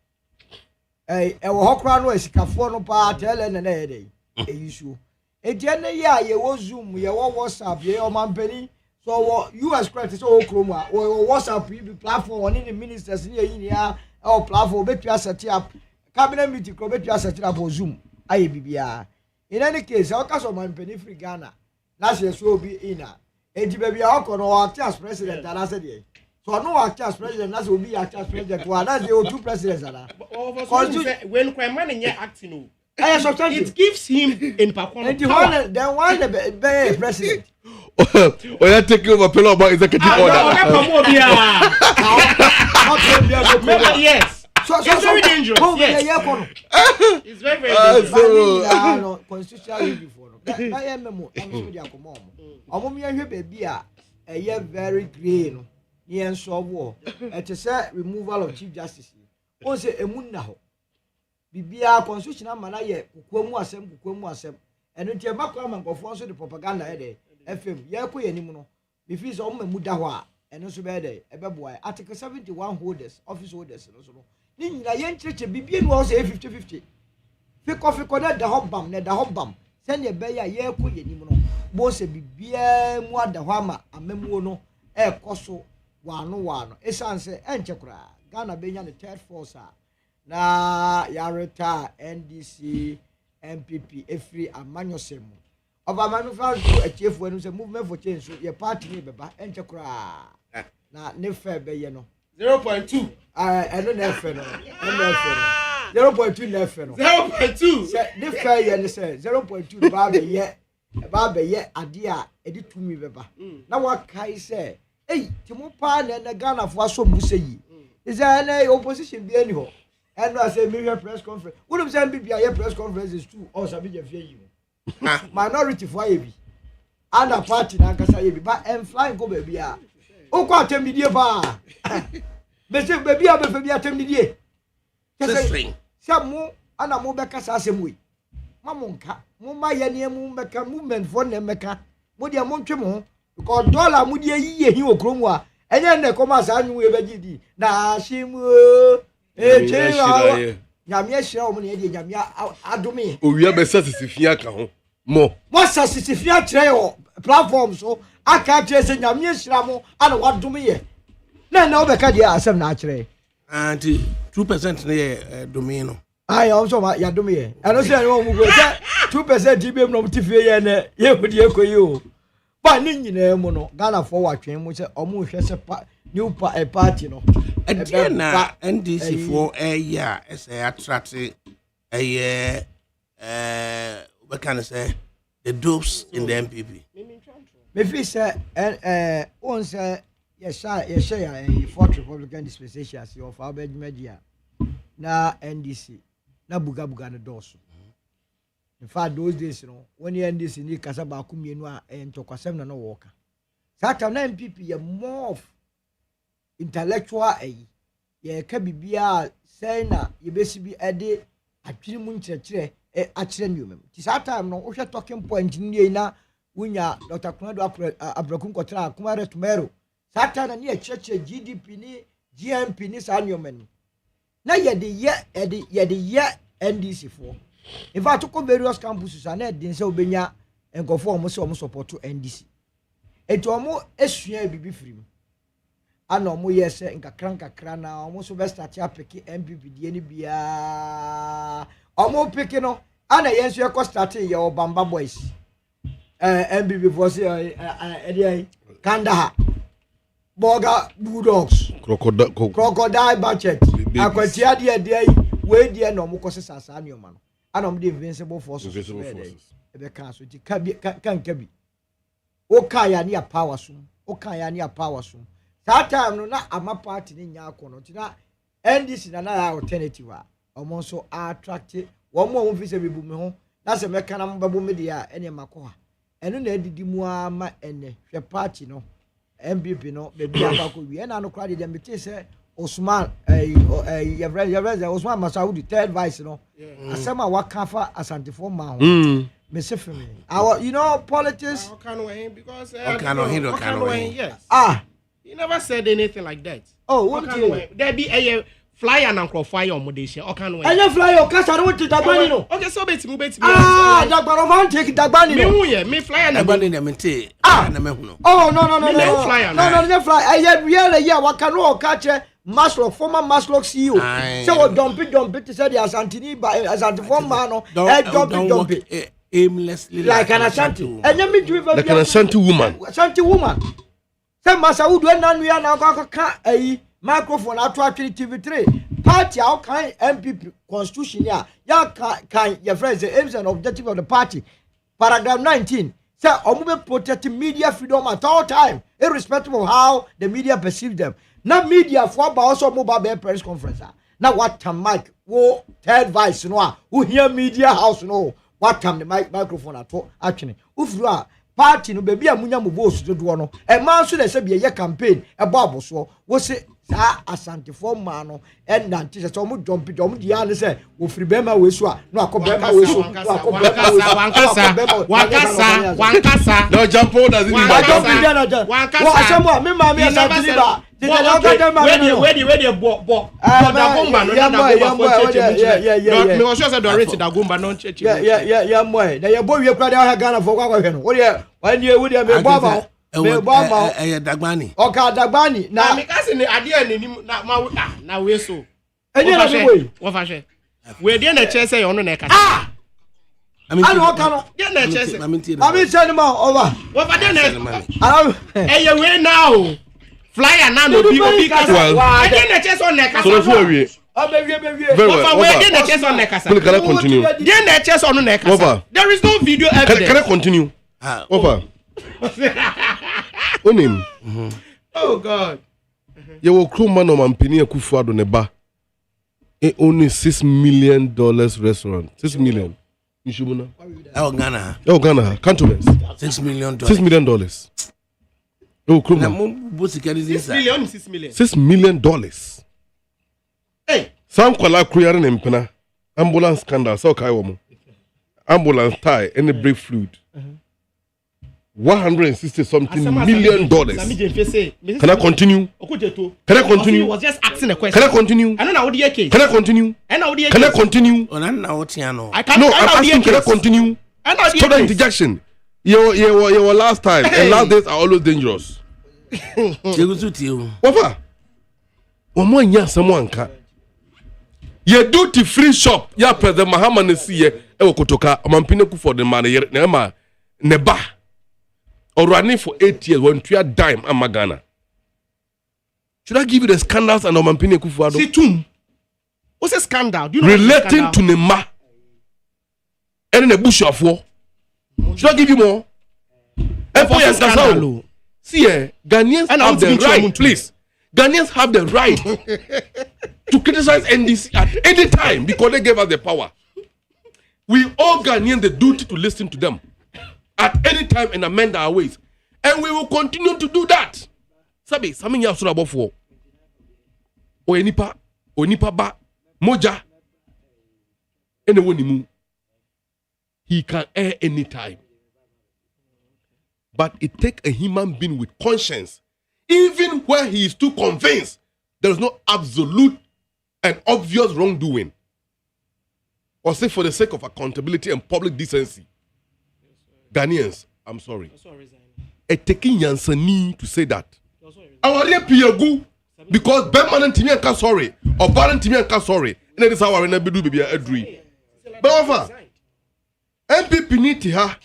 e wo hokra no esikafo no pa tele na ye dey e issue e die na ye a ye wo zoom ye wo WhatsApp ye o mampani so wo US credit so o chrome a wo WhatsApp bi platform oni ni ministers ni yi ni a o platform betua set up cabinet meeting ko betua set up o zoom aye bibia in any case o ka so mampani free Ghana na se so obi ina e di bibia o ko no act as president and say dey so no act as president na so obi act as president wa na say o two presidents ala when kwema na nye act no it gives him in performance and then why the president or you take over pillow about executive order yes so it's very dangerous it's very dangerous constitutional review for no na ye memo on so dia komo omo me hwe baby a eye very grey no ye nso wo it is a removal of chief justice o say emu na ho bibia constitutional mana ye kukuamu asem eno tie makwa mankofo so de propaganda ye de fm ye ko ye nim no me fi so mu da ho a eno so be de ebeboa article 71 holders office holders no so no ni nyina ye ncheche bibia no o say 50-50 fiko na da hobam se ne be ya ye ko ye nim no bo se bibia mu ada ho ama amamuo no e koso wano esanse enchekura Ghana benya the third force na yareta NDC MPP every amanyosem oba manufa achiefu enu se movement for change so your party ni beba enchekura na ne fe be ye no 0.2 eno na fe no 0.2 na fe no 0.2 se ne fe ye ne se 0.2 ba be ye ade a edi tumi beba na wakai se hey timopa na Ghana fo aso mu se yi is there opposition bi any ho and I say media press conference wouldn't say BBI press conference is true or sabi je fie yi minority for ye bi and a party na kasa ye bi ba en flying go baby a o kwa atemdie ba be say baby a be fa bi atemdie say mo ana mo be kasa asem we mamonka mo ma ye ne mu meka movement for ne meka mo dia mo ntwe mo because dollar mo dia yi ye hi okromu a enye ne koma sa anwu e be gidi na ashimu nyamia shira o mo ne de nyamia adome owia be sasifia ka ho mo sasifia kire yo platform so aka kire se nyamia shira mo ana wadome ye na o be ka dia asem na kire anti 2% ne domino ai o so ma ya dome ye eno se no mu go se 2% dibem no mtifie ye ne ye hudi ekoyi o ba ni nyina mu no Ghana for watwen mu se o mu hwe se new party no Again, NDC for a year, as I attract a what can I say? The dopes in the MPP. Maybe say, once yes, a Fourth Republican dispensation as your father media. Na NDC, na buga na dosu. In fact, those days, when you NDC ni kasaba kumienwa and tokwasem na no worker. Sata na MPP ye more of intellectual ye ka bibia say na ye besi bi ede atwini mu nkyerɛkyerɛ akyerɛ nneɛma mu. Ti saa time no wo hwɛ talking point ni na wunya Dr. Kunado Abrakun Kotra Kumare Tumero. Saa time na ye kyerɛkyerɛ GDP ni GMP ni saa nneɛma mu. Na ye de NDC for. In fact, to various campuses and then say obenya enkofo omo se omo support to NDC. Eto omo esua bibi free mu. Ana omo yese nkakra na omo so be start apeke MPP die ni bia. Omo peke no ana yenso e ko start ye Obamba boys. MPP for say Kandahar. Boga Bulldogs. Crocodile budget. Akwatia de we de no mo kose sasa anyoma no. Ana mo de invincible forces. Ebe kan so ti kan bi. O kan ya ne power sum. O kan ya ne power sum. That time no na ama party ni nya akono. Ti na NDC na alternative a. Omo so attract wo mo fi se bebu me ho. Na se me kan na mbabo me de a ene makọ ha. Eno na edidi mu ama ene hwe party no. MPP no be bia ba ko wi na no kra de dem te se Osman Osman Masaudi third vice no asema wakafa asantifo ma ho me se femi our politics because yes he never said anything like that. Oh, what there be a flyer and crofire omodation any flyer kasa no to dagbani no okay so bet me dagbaro man take dagbani no me flyer na dagbani na mente na me hu no no flyer really waka no catch Maslow, former Maslow CEO. So what dump it to say the Asantini by Asanti man no dump it aimlessly like an Ashanti. And you mean like an Ashanti woman. Ashanti woman. Say Masaud when we are now a microphone at TV3. Party how kind MPP constitution ya can your friends the aims and objective of the party. Paragraph 19. Say omube protect media freedom at all time, irrespective of how the media perceive them. Na media for ba also mobile press conference. Now what time mic wo third vice no who hear media house no what time the microphone at actually ufru party no baby amunya mo vote do no e man so dey say be ye campaign e bo aboso wo se sa asante form man no and nante se so mo jump di an say wo free bema we so no akobema we so wankasa no jump on as in wankasa asemo me ma me asante ba where the bo da bomba no da bomba for me was sure that rate da bomba no church yeah moy na ye bo wie kra da Ghana for kwa hwe no wo de wani e wo de me bo ma dagbani oka dagbani na me kasi ni ade anim na we so eni na we wo fa hwe we de na che say yo no na kasa ano oka no de na che say ami say ma over wo fa de na eye we now flyer na no bi kasa wa de na che so na kasa so for we very well we de na che so na kasa can I continue de na che so no na kasa there is no video evidence can I continue over onim oh god ye wo kroma no mampini Akufo-Addo ne ba e only $6 million restaurant 6 million nshumuna Ghana cantonments $6 million $6 million oh kroma na mo bosikari $6 million hey sam kwala kuyare ne mpena ambulance scandal so kai wo mo ambulance tie any brake fluid 160 something million dollars. Can I continue? Can I continue? He was just asking a question. Can I continue? I don't know what the case. Can I continue? Can I continue? I don't know what you know. No, I'm asking. Can I continue? Total interjection. Your last time and last days are always dangerous. What? Omo nya someone ka. Ye duty free shop. Ya President Mahama ne siye e wokotoka. Omampine ku for the man ne ma ne ba. Or running for 8 years when you are dime Ghana. Should I give you the scandals and Omampini Kufuado? See, two. What's a scandal? Do you know relating to Nema and in the bush of war? Should I give you more? See, Ghanaians have the right, please. Ghanaians have the right to criticize NDC at any time because they gave us the power. We all Ghanaians the duty to listen to them at any time and amend our ways. And we will continue to do that. Sabi, something else about for. Onipa ba, moja. Anyone he can air anytime. But it takes a human being with conscience, even where he is too convinced there is no absolute and obvious wrongdoing. Or say for the sake of accountability and public decency. Ghanaians, I'm sorry. It taking Yansani to say that. Our dear Piagu, because Berman and Timian can sorry, or Baran Timian can sorry, and that is how I never do be a dream. But MPP need to have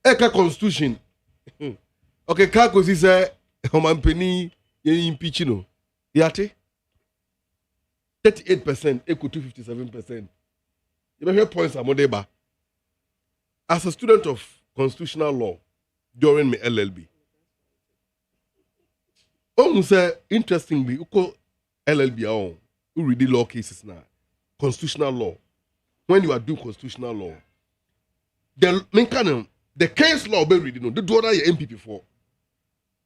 a constitution. Okay, Kakos is a Omampeni impeachino. Yate 38% equal to 57%. You may hear points are modeba. As a student of constitutional law during my LLB, interestingly, you call LLB on who read the law cases now, constitutional law. When you are doing constitutional law, the case law be reading the do that MPP for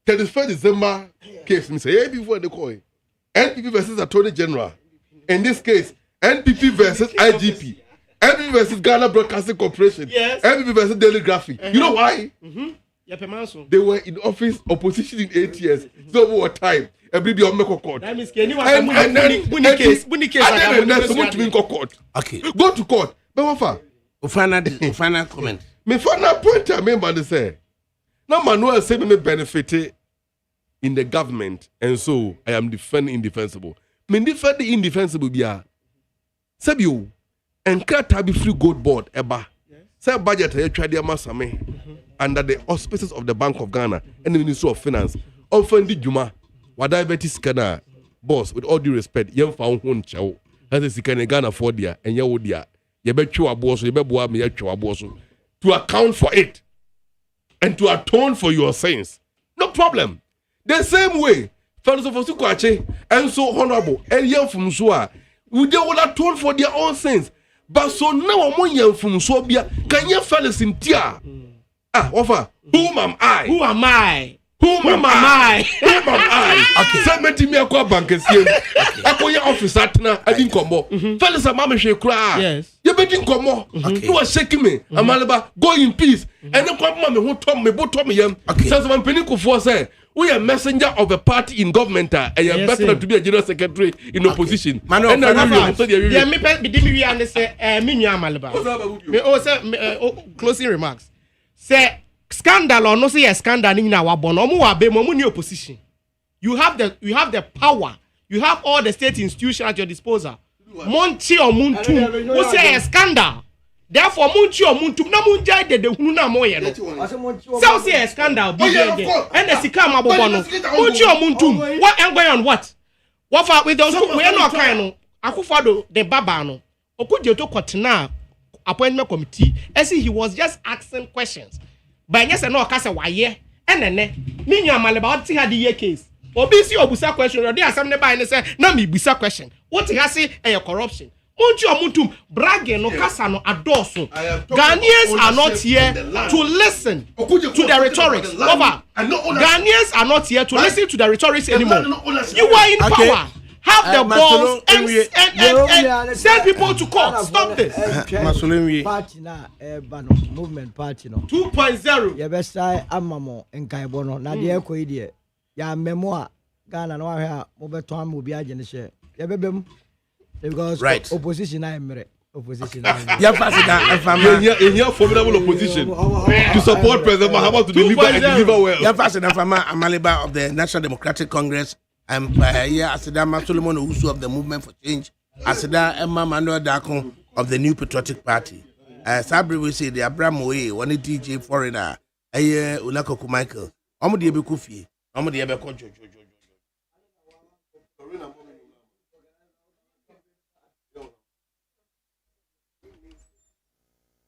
31st December case. Me say before they call it NPP versus Attorney General. In this case, NPP versus IGP, NPP versus Ghana Broadcasting Corporation, yes. NPP versus Daily Graphic. You know why? They were in office opposition in 8 years. So over time, everybody on make court. That means okay, go to court. But what for? Final comment. My final point I remember to say. Now Manuel said me benefited in the government, and so I am defending indefensible. Me defend the indefensible biya. Sabi you, and be free gold board eba. Say budget I try the masame under the auspices of the Bank of Ghana and the Ministry of Finance. Often the Juma, wada betis kana boss. With all due respect, yem found one chow. As a sikane Ghana for dia and yawodia. You bet you a boss, you bet boa me a boss to account for it and to atone for your sins. No problem. The same way, fellows of Osukwache and so honorable and young from Sua, we they will atone for their own sins. But so now among young from Sobia, can you fellas in tear? Offer, whom am I? Who am I? Whom am I? Whom am I? Okay. Send me a call bank and see. I call your office at now. I didn't come more. Fellas, a mama she cry. Yes. You didn't come more. You are shaking me. I'm all about go in peace. And then come mommy who told me, both told me. Since I'm penny for say we are messenger of a party in government and you're better to be a general secretary in opposition. And I yeah, me didn't we understand me Malaba. Me also closing remarks. Say scandal or no say a scandal in our bono opposition. You have the power. You have all the state institutions at your disposal. Monchi or Muntu who say a scandal. Therefore, Monchi or Muntu na munja de hununa moye no. So say a scandal. And the Sikama Bobono. Monchi or Muntu. What am going on? What for with those we are not kind of Akufado the Babano. Okudio to Kotina appointment committee. As he was just asking questions. But yes, and no case why yeah, and then me you am about to have the year case. Obisi obusa question or there some never say na me busa question. What he has say a corruption. Monchi omutum bragging no kasa no adoso. Ghanaians are not here to listen to the rhetorics. Ghanaians are not here to listen to the rhetorics anymore. You are in power. Have the balls and send people to court. Stop this. Party na movement party no 2.0. You best say amamo nkaibo no na de ekoi de ya memoa Ghana no ahia mo beto am obi agene she ya bebem because right. Opposition na emre opposition ya fast formidable opposition to support President Mahama to deliver and deliver well. Ya fast na fama Amaliba of the National Democratic Congress. I'm here Asidama Solomon Owusu of the Movement for Change, Asida Emma Manuel Dakon of the New Patriotic Party. Sabri will say the ABENA MOET, one DJ foreigner, Ulako Michael, Omodi Ebekufi, Omodi Ebeko Jojo. Corona,